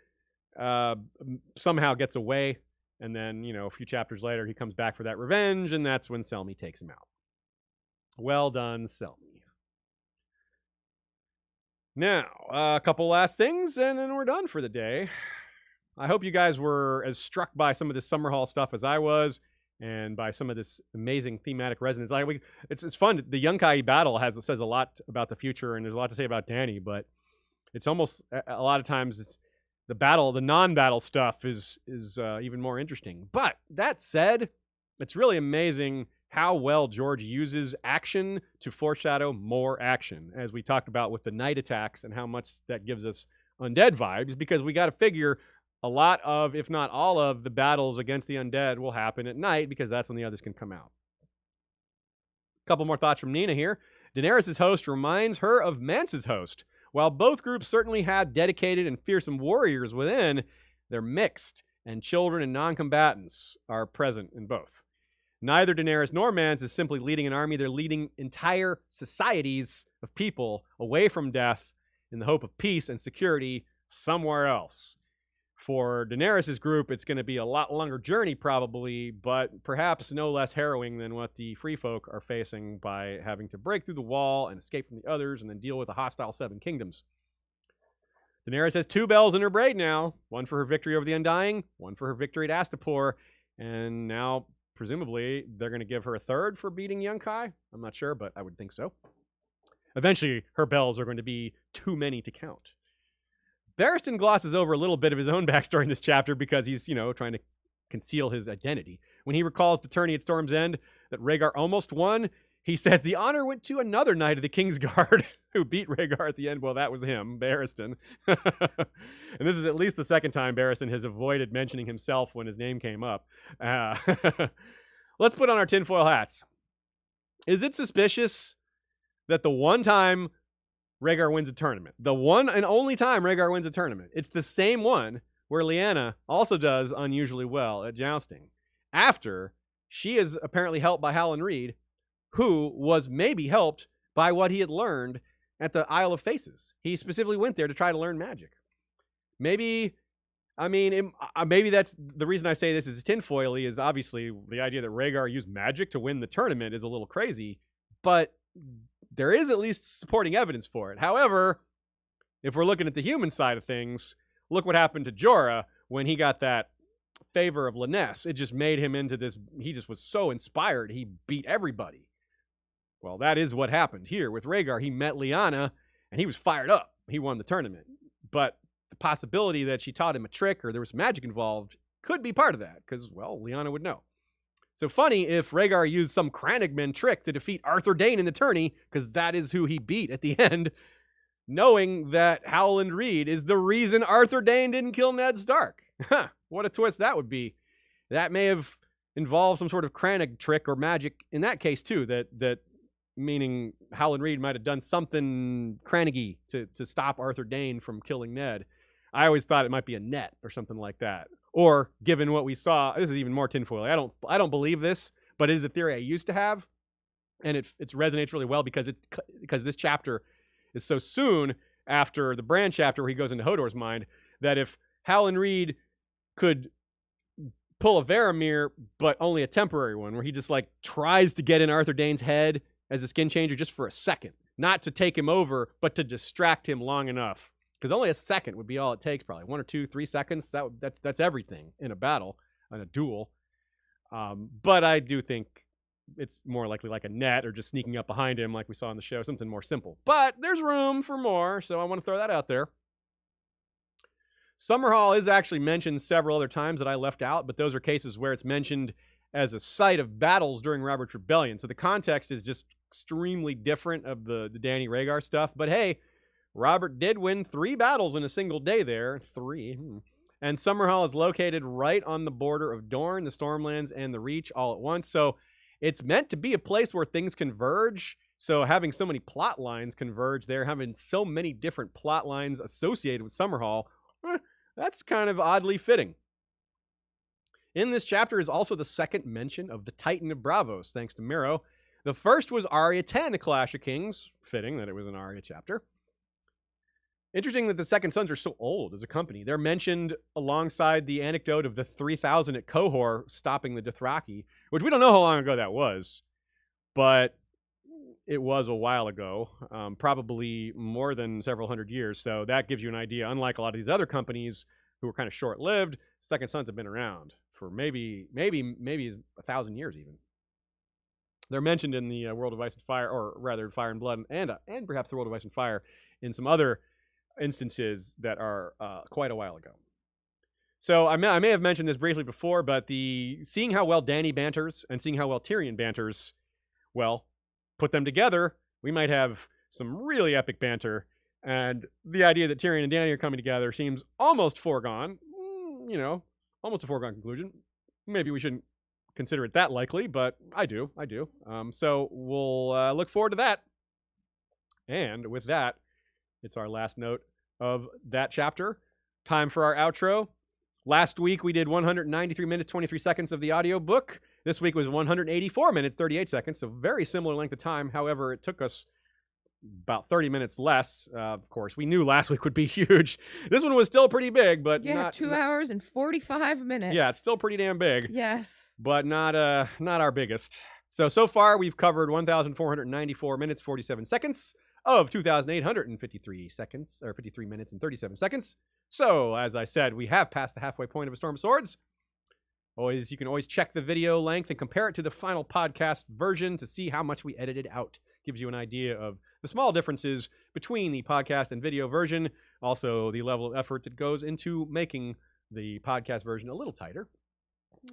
Speaker 1: somehow gets away, and then, a few chapters later, he comes back for that revenge, and that's when Selmy takes him out. Well done, Selmy. Now, a couple last things, and then we're done for the day. I hope you guys were as struck by some of this Summer Hall stuff as I was, and by some of this amazing thematic resonance. It's fun. The Yunkai battle says a lot about the future, and there's a lot to say about Dany, but it's almost a lot of times it's the non-battle stuff is even more interesting. But that said, it's really amazing how well George uses action to foreshadow more action, as we talked about with the night attacks and how much that gives us undead vibes, because we got to figure a lot of, if not all of, the battles against the undead will happen at night because that's when the others can come out. A couple more thoughts from Nina here. Daenerys' host reminds her of Mance's host. While both groups certainly had dedicated and fearsome warriors within, they're mixed, and children and non-combatants are present in both. Neither Daenerys nor Mance is simply leading an army. They're leading entire societies of people away from death in the hope of peace and security somewhere else. For Daenerys' group, it's going to be a lot longer journey probably, but perhaps no less harrowing than what the Free Folk are facing by having to break through the wall and escape from the others and then deal with the hostile Seven Kingdoms. Daenerys has 2 bells in her braid now, one for her victory over the Undying, one for her victory at Astapor, and now presumably they're going to give her a 3rd for beating Yunkai. I'm not sure, but I would think so. Eventually, her bells are going to be too many to count. Barristan glosses over a little bit of his own backstory in this chapter because he's, trying to conceal his identity. When he recalls the tourney at Storm's End that Rhaegar almost won, he says the honor went to another knight of the Kingsguard who beat Rhaegar at the end. Well, that was him, Barristan. And this is at least the second time Barristan has avoided mentioning himself when his name came up. Let's put on our tinfoil hats. Is it suspicious that the one time Rhaegar wins a tournament, the one and only time Rhaegar wins a tournament, it's the same one where Lyanna also does unusually well at jousting, after she is apparently helped by Howland Reed, who was maybe helped by what he had learned at the Isle of Faces. He specifically went there to try to learn magic. Maybe that's the reason I say this is tinfoily, is obviously the idea that Rhaegar used magic to win the tournament is a little crazy, but there is at least supporting evidence for it. However, if we're looking at the human side of things, look what happened to Jorah when he got that favor of Lyness. It just made him into this, he just was so inspired, he beat everybody. Well, that is what happened here with Rhaegar. He met Lyanna, and he was fired up. He won the tournament. But the possibility that she taught him a trick or there was magic involved could be part of that, because, well, Lyanna would know. So funny if Rhaegar used some Crannogman trick to defeat Arthur Dayne in the tourney, because that is who he beat at the end, knowing that Howland Reed is the reason Arthur Dayne didn't kill Ned Stark. What a twist that would be. That may have involved some sort of Crannog trick or magic in that case, too, that meaning Howland Reed might have done something Cranoggy to stop Arthur Dayne from killing Ned. I always thought it might be a net or something like that. Or, given what we saw, this is even more tinfoil. I don't believe this, but it is a theory I used to have, and it resonates really well because this chapter is so soon after the Bran chapter where he goes into Hodor's mind, that if Howland Reed could pull a Varamir, but only a temporary one, where he just like tries to get in Arthur Dayne's head as a skin changer just for a second, not to take him over, but to distract him long enough. Because only a second would be all it takes, probably 1 or 2, 3 seconds. That's everything in a battle, in a duel. But I do think it's more likely like a net or just sneaking up behind him, like we saw in the show, something more simple. But there's room for more, so I want to throw that out there. Summerhall is actually mentioned several other times that I left out, but those are cases where it's mentioned as a site of battles during Robert's Rebellion. So the context is just extremely different of the Dany Rhaegar stuff. But hey, Robert did win 3 battles in a single day there. 3. And Summerhall is located right on the border of Dorne, the Stormlands, and the Reach all at once. So it's meant to be a place where things converge. So having so many plot lines converge there, having so many different plot lines associated with Summerhall, that's kind of oddly fitting. In this chapter is also the second mention of the Titan of Braavos, thanks to Miro. The first was Arya 10, A Clash of Kings. Fitting that it was an Arya chapter. Interesting that the Second Sons are so old as a company. They're mentioned alongside the anecdote of the 3,000 at Qohor stopping the Dothraki, which we don't know how long ago that was, but it was a while ago, probably more than several hundred years. So that gives you an idea. Unlike a lot of these other companies who were kind of short-lived, Second Sons have been around for maybe 1,000 years even. They're mentioned in the World of Ice and Fire, or rather Fire and Blood, and perhaps the World of Ice and Fire in some other instances that are quite a while ago. So I may have mentioned this briefly before, but seeing how well Dany banters and seeing how well Tyrion banters, well, put them together, we might have some really epic banter. And the idea that Tyrion and Dany are coming together seems almost foregone. Almost a foregone conclusion. Maybe we shouldn't consider it that likely, but I do. So we'll look forward to that. And with that, it's our last note of that chapter. Time for our outro. Last week we did 193 minutes, 23 seconds of the audiobook. This week was 184 minutes, 38 seconds, so very similar length of time. However, it took us about 30 minutes less. Of course, we knew last week would be huge. This one was still pretty big, but not
Speaker 2: 2 hours and 45 minutes.
Speaker 1: Yeah, it's still pretty damn big.
Speaker 2: Yes.
Speaker 1: But not our biggest. So far we've covered 1,494 minutes, 47 seconds of 2,853 seconds, or 53 minutes and 37 seconds. So, as I said, we have passed the halfway point of A Storm of Swords. You can always check the video length and compare it to the final podcast version to see how much we edited out. Gives you an idea of the small differences between the podcast and video version. Also, the level of effort that goes into making the podcast version a little tighter.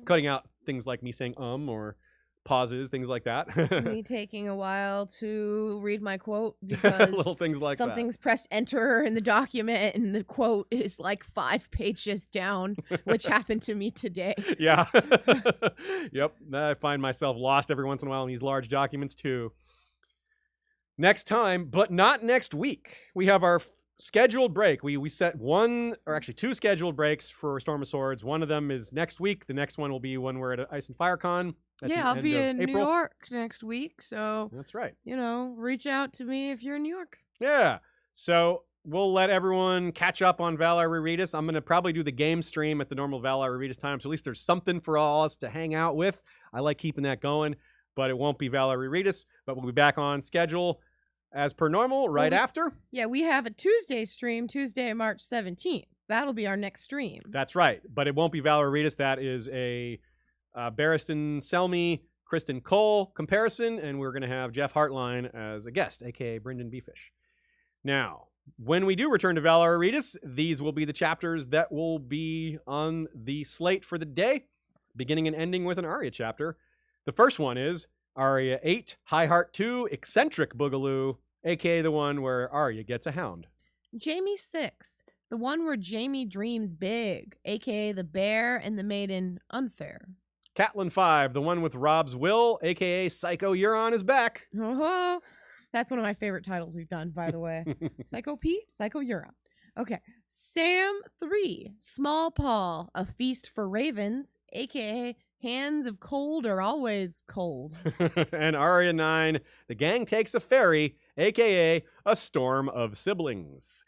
Speaker 1: Cutting out things like me saying or pauses, things like that.
Speaker 2: Me taking a while to read my quote because
Speaker 1: little things like
Speaker 2: something's pressed enter in the document and the quote is like 5 pages down, which happened to me today.
Speaker 1: Yeah. Yep. I find myself lost every once in a while in these large documents too. Next time, but not next week, we have our scheduled break. We set 2 scheduled breaks for Storm of Swords. One of them is next week. The next one will be when we're at Ice and Fire Con. at
Speaker 2: Yeah,
Speaker 1: the
Speaker 2: I'll
Speaker 1: end
Speaker 2: be
Speaker 1: of
Speaker 2: in New
Speaker 1: April.
Speaker 2: York next week, so
Speaker 1: That's right.
Speaker 2: reach out to me if you're in New York.
Speaker 1: Yeah. So we'll let everyone catch up on Valar Rereadis. I'm going to probably do the game stream at the normal Valar Rereadis time, so at least there's something for all us to hang out with. I like keeping that going, but it won't be Valar Rereadis, but we'll be back on schedule as per normal right after.
Speaker 2: Yeah, we have a Tuesday stream, Tuesday, March 17th. That'll be our next stream.
Speaker 1: That's right, but it won't be Valar Rereadis. That is a Barristan Selmy, Kristen Cole comparison, and we're going to have Jeff Hartline as a guest, aka Brendan Beefish. Now, when we do return to Valar Rereadis, these will be the chapters that will be on the slate for the day, beginning and ending with an Arya chapter. The first one is Arya 8, High Heart 2, Eccentric Boogaloo, aka the one where Arya gets a hound.
Speaker 2: Jaime 6, the one where Jaime dreams big, aka the bear and the maiden unfair.
Speaker 1: Catelyn 5, the one with Rob's will, aka Psycho Euron is back.
Speaker 2: Oh, that's one of my favorite titles we've done, by the way. Psycho Pete, Psycho Euron. Okay. Sam 3, Small Paw, a feast for ravens, aka hands of cold are always cold.
Speaker 1: And Arya 9, the gang takes a ferry, aka a storm of siblings.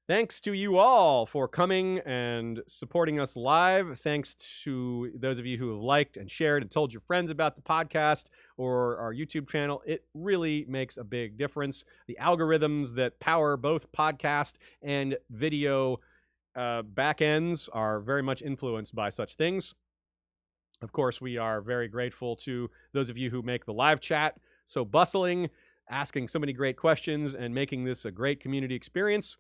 Speaker 1: Thanks to you all for coming and supporting us live. Thanks to those of you who have liked and shared and told your friends about the podcast or our YouTube channel. It really makes a big difference. The algorithms that power both podcast and video back ends are very much influenced by such things. Of course, we are very grateful to those of you who make the live chat so bustling, asking so many great questions, and making this a great community experience.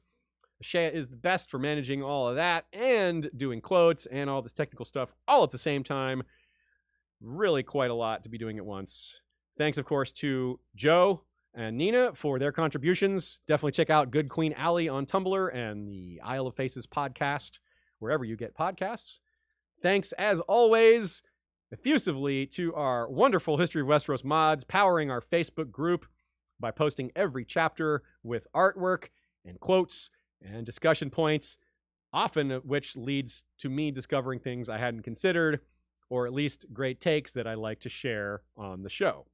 Speaker 1: Shea is the best for managing all of that and doing quotes and all this technical stuff all at the same time. Really quite a lot to be doing at once. Thanks, of course, to Joe and Nina for their contributions. Definitely check out Good Queen Alley on Tumblr and the Isle of Faces podcast, wherever you get podcasts. Thanks, as always, effusively to our wonderful History of Westeros mods powering our Facebook group by posting every chapter with artwork and quotes and discussion points, often of which leads to me discovering things I hadn't considered, or at least great takes that I like to share on the show.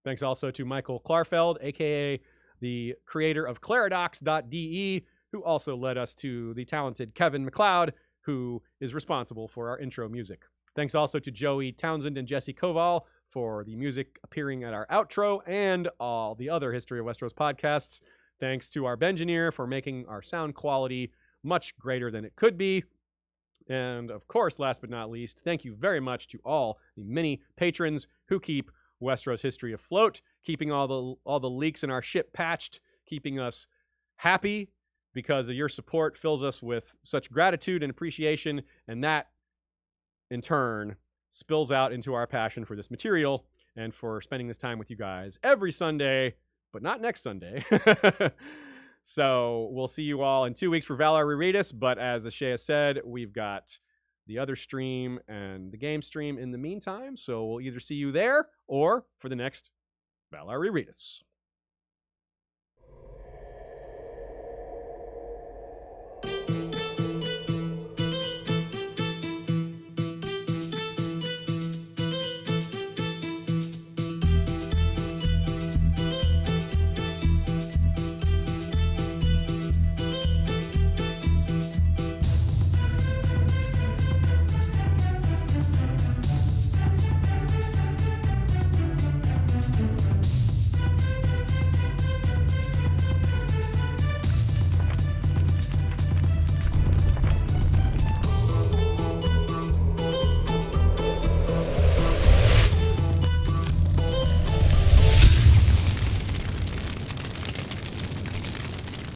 Speaker 1: Thanks also to Michael Klarfeld, aka the creator of Claridox.de, who also led us to the talented Kevin MacLeod, who is responsible for our intro music. Thanks also to Joey Townsend and Jesse Koval for the music appearing at our outro and all the other History of Westeros podcasts. Thanks to our Bengineer for making our sound quality much greater than it could be. And of course, last but not least, thank you very much to all the many patrons who keep Westeros history afloat, keeping all the leaks in our ship patched, keeping us happy because of your support fills us with such gratitude and appreciation, and that in turn spills out into our passion for this material and for spending this time with you guys every Sunday, but not next Sunday. So we'll see you all in 2 weeks for Valar Rereadis, but as Ashea said, we've got the other stream and the game stream in the meantime, so we'll either see you there or for the next Valar Rereadis.